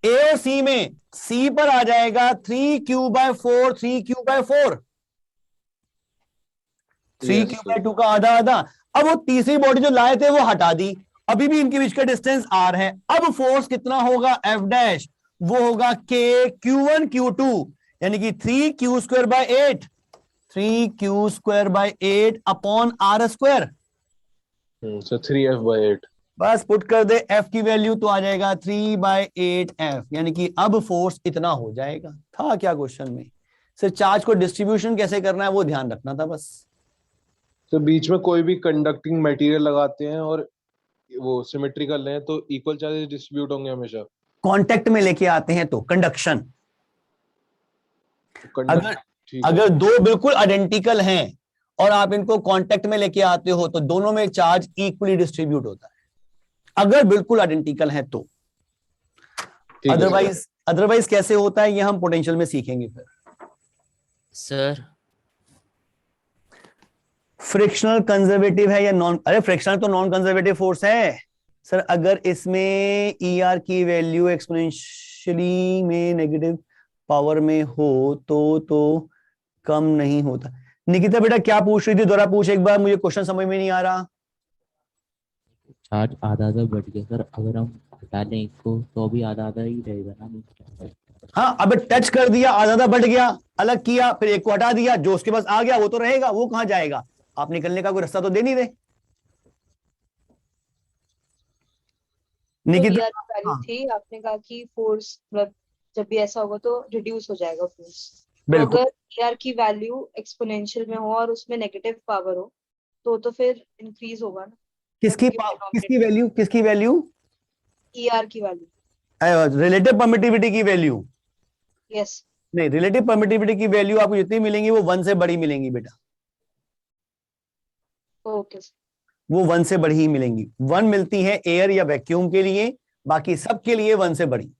ए और सी में सी पर आ जाएगा 3q/4, 3q/4, 3q/2 का आधा आधा। अब वो तीसरी बॉडी जो लाए थे वो हटा दी, अभी भी इनके बीच का डिस्टेंस r है। अब फोर्स कितना होगा f', वो होगा k q1 q2, यानी कि 3q²/8, 3q²/8 upon r²। so 3f/8। बस पुट कर दे f की वैल्यू, तो आ जाएगा 3/8f, यानी कि अब फोर्स इतना हो जाएगा। था क्या क्वेश्चन में? सिर्फ चार्ज को डिस्ट्रीब्यूशन कैसे करना है वो ध्यान रखना था बस। तो बीच में कोई भी कंडक्टिंग मटेरियल लगाते हैं और वो सिमेट्रिकल है तो इक्वल चार्जेस डिस्ट्रीब्यूट होंगे हमेशा। कांटेक्ट में लेके आते हैं तो कंडक्शन, अगर दो बिल्कुल आइडेंटिकल हैं और आप इनको कांटेक्ट में लेके आते हो तो दोनों में चार्ज इक्वली डिस्ट्रीब्यूट होता है, अगर बिल्कुल आइडेंटिकल है तो। अदरवाइज कैसे होता है ये हम पोटेंशियल में सीखेंगे। फिर सर फ्रिक्शनल कंजर्वेटिव है या नॉन, अरे फ्रिक्शनल तो नॉन कंजर्वेटिव फोर्स है सर। अगर इसमें ई आर की वैल्यू एक्सपोनेंशियली में नेगेटिव पावर में हो तो कम नहीं होता। निकिता बेटा क्या पूछ रही थी, दोबारा पूछ एक बार, मुझे क्वेश्चन समझ में नहीं आ रहा। चार्ज आधा आधा बढ़ गया सर, अगर हम हटा लें इसको तो भी आधा आधा ही रहेगा ना। हाँ, अब टच कर दिया आधा आधा बढ़ गया, अलग किया, फिर एक को हटा दिया, जो उसके पास आ गया वो तो रहेगा, वो कहां जाएगा? आप निकलने का कोई रास्ता तो दे नहीं दे। निकिता वैल्यू थी, आपने कहा कि फोर्स मतलब जब भी ऐसा होगा तो रिड्यूस हो जाएगा फोर्स। तो अगर ER की वैल्यू एक्सपोनेंशियल में हो और उसमें नेगेटिव पावर हो तो फिर इंक्रीज होगा ना। किसकी वैल्यू? ER की वैल्यू, रिलेटिव परमिटिविटी की वैल्यू। यस नहीं, रिलेटिव परमिटिविटी की वैल्यू आपको जितनी मिलेंगी वो 1 से बड़ी मिलेंगी बेटा। ओके, वो 1 से बड़ी ही मिलेंगी। 1 मिलती है एयर या वैक्यूम के लिए, बाकी सब के लिए 1 से बड़ी।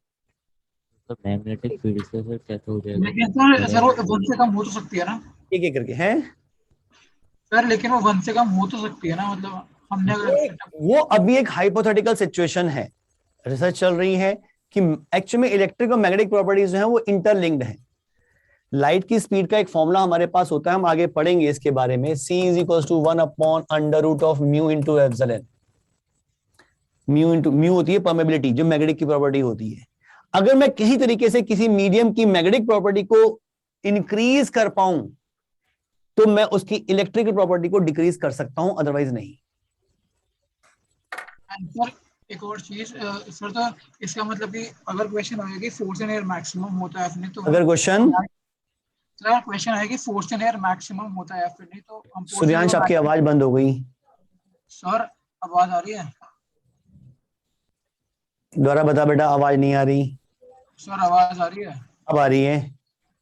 तो मैग्नेटिक फील्ड से सर कैसे हो जाएगा? लेकिन सर वो 1 से कम हो तो सकती है ना, एक एक करके हैं सर। लेकिन वो 1 से कम हो तो सकती है ना, मतलब हमने अगर वो अभी एक हाइपोथेटिकल सिचुएशन है, रिसर्च चल रही है कि एक्चुअली में इलेक्ट्रिक और मैग्नेटिक प्रॉपर्टीज जो है वो इंटरलिंक्ड है। लाइट की स्पीड का एक फॉर्मूला हमारे पास होता है, हम आगे पढ़ेंगे इसके बारे में। c = 1/√μ/ε। म्यू होती है परमेबिलिटी, जो मैग्नेटिक की प्रॉपर्टी होती है। अगर मैं किसी तरीके से किसी मीडियम की मैग्नेटिक प्रॉपर्टी को इंक्रीज कर पाऊं तो मैं उसकी इलेक्ट्रिकल प्रॉपर्टी को डिक्रीज कर सकता हूं, अदरवाइज नहीं। सर एक और चीज सर, तो इसका मतलब कि अगर क्वेश्चन आएगा कि फोर्स इन एयर मैक्सिमम होता है नहीं, तो अगर क्वेश्चन आएगा कि फोर्स इन एयर मैक्सिमम होता है फिर नहीं, तो हम सूर्यांश आपकी आवाज बंद हो गई सर। आवाज आ रही है? दोबारा बता बेटा, आवाज नहीं आ रही सर। आवाज आ रही है? अब आ रही है।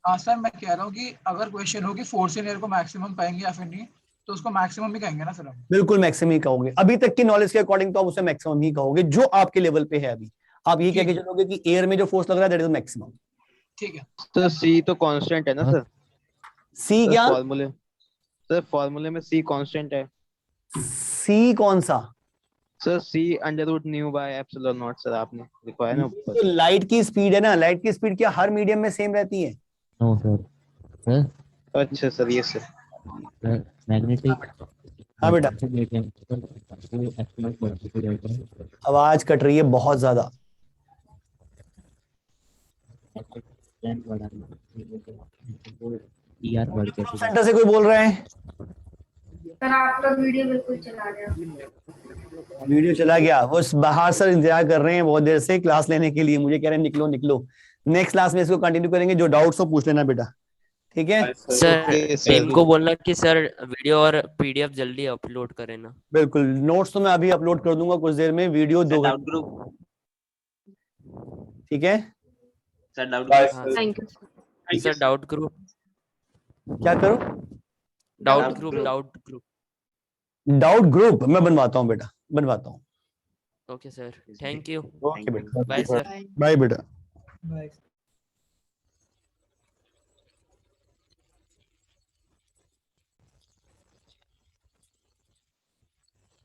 हाँ सर, मैं कह रहा हूँ कि अगर क्वेश्चन हो कि फोर्स इन एयर को मैक्सिमम पाएंगे या फिर नहीं, तो उसको मैक्सिमम ही कहेंगे ना सर हम? बिल्कुल मैक्सिमम ही कहोगे, अभी तक की नॉलेज के अकॉर्डिंग तो आप उसे मैक्सिमम ही कहोगे, जो आपके लेवल पे है। अभी आप ये कह के चलोगे कि एयर में जो फोर्स लग रहा है दैट इज मैक्सिमम। ठीक है। तो C तो कांस्टेंट है ना सर? C क्या? फॉर्मूले में C कांस्टेंट है। C कौन सा सर? C √μ/ε0 सर, आपने लिखा है ना ऊपर। तो लाइट की स्पीड है ना, लाइट की स्पीड क्या हर मीडियम में सेम रहती है? No sir. अच्छा सर, ये सर मैग्नेटिक। हाँ बेटा, आवाज कट रही है बहुत ज्यादा। स्ट्रेंथ बढ़ाना, ईआर बढ़ कैसे सेंटर से कोई बोल रहा है? सर आपका वीडियो बिल्कुल चला गया। वीडियो चला गया, वो बाहर सर इंतजार कर रहे हैं बहुत देर से क्लास लेने के लिए, मुझे कह रहे हैं निकलो निकलो। नेक्स्ट क्लास में इसको कंटिन्यू करेंगे, जो डाउट्स हो पूछ लेना बेटा, ठीक है? सर इनको बोलना कि सर वीडियो और पीडीएफ जल्दी अपलोड करें ना। बिल्कुल, नोट्स तो मैं अभी अपलोड कर दूंगा कुछ देर में, वीडियो 2 घंटे, ठीक है sir? Doubt thank you sir. Doubt group क्या करो? डाउट ग्रुप मैं बनवाता हूँ बेटा, बनवाता हूँ। Okay sir, thank you. Okay बेटा, बाय सर। बाय बेटा। बाय।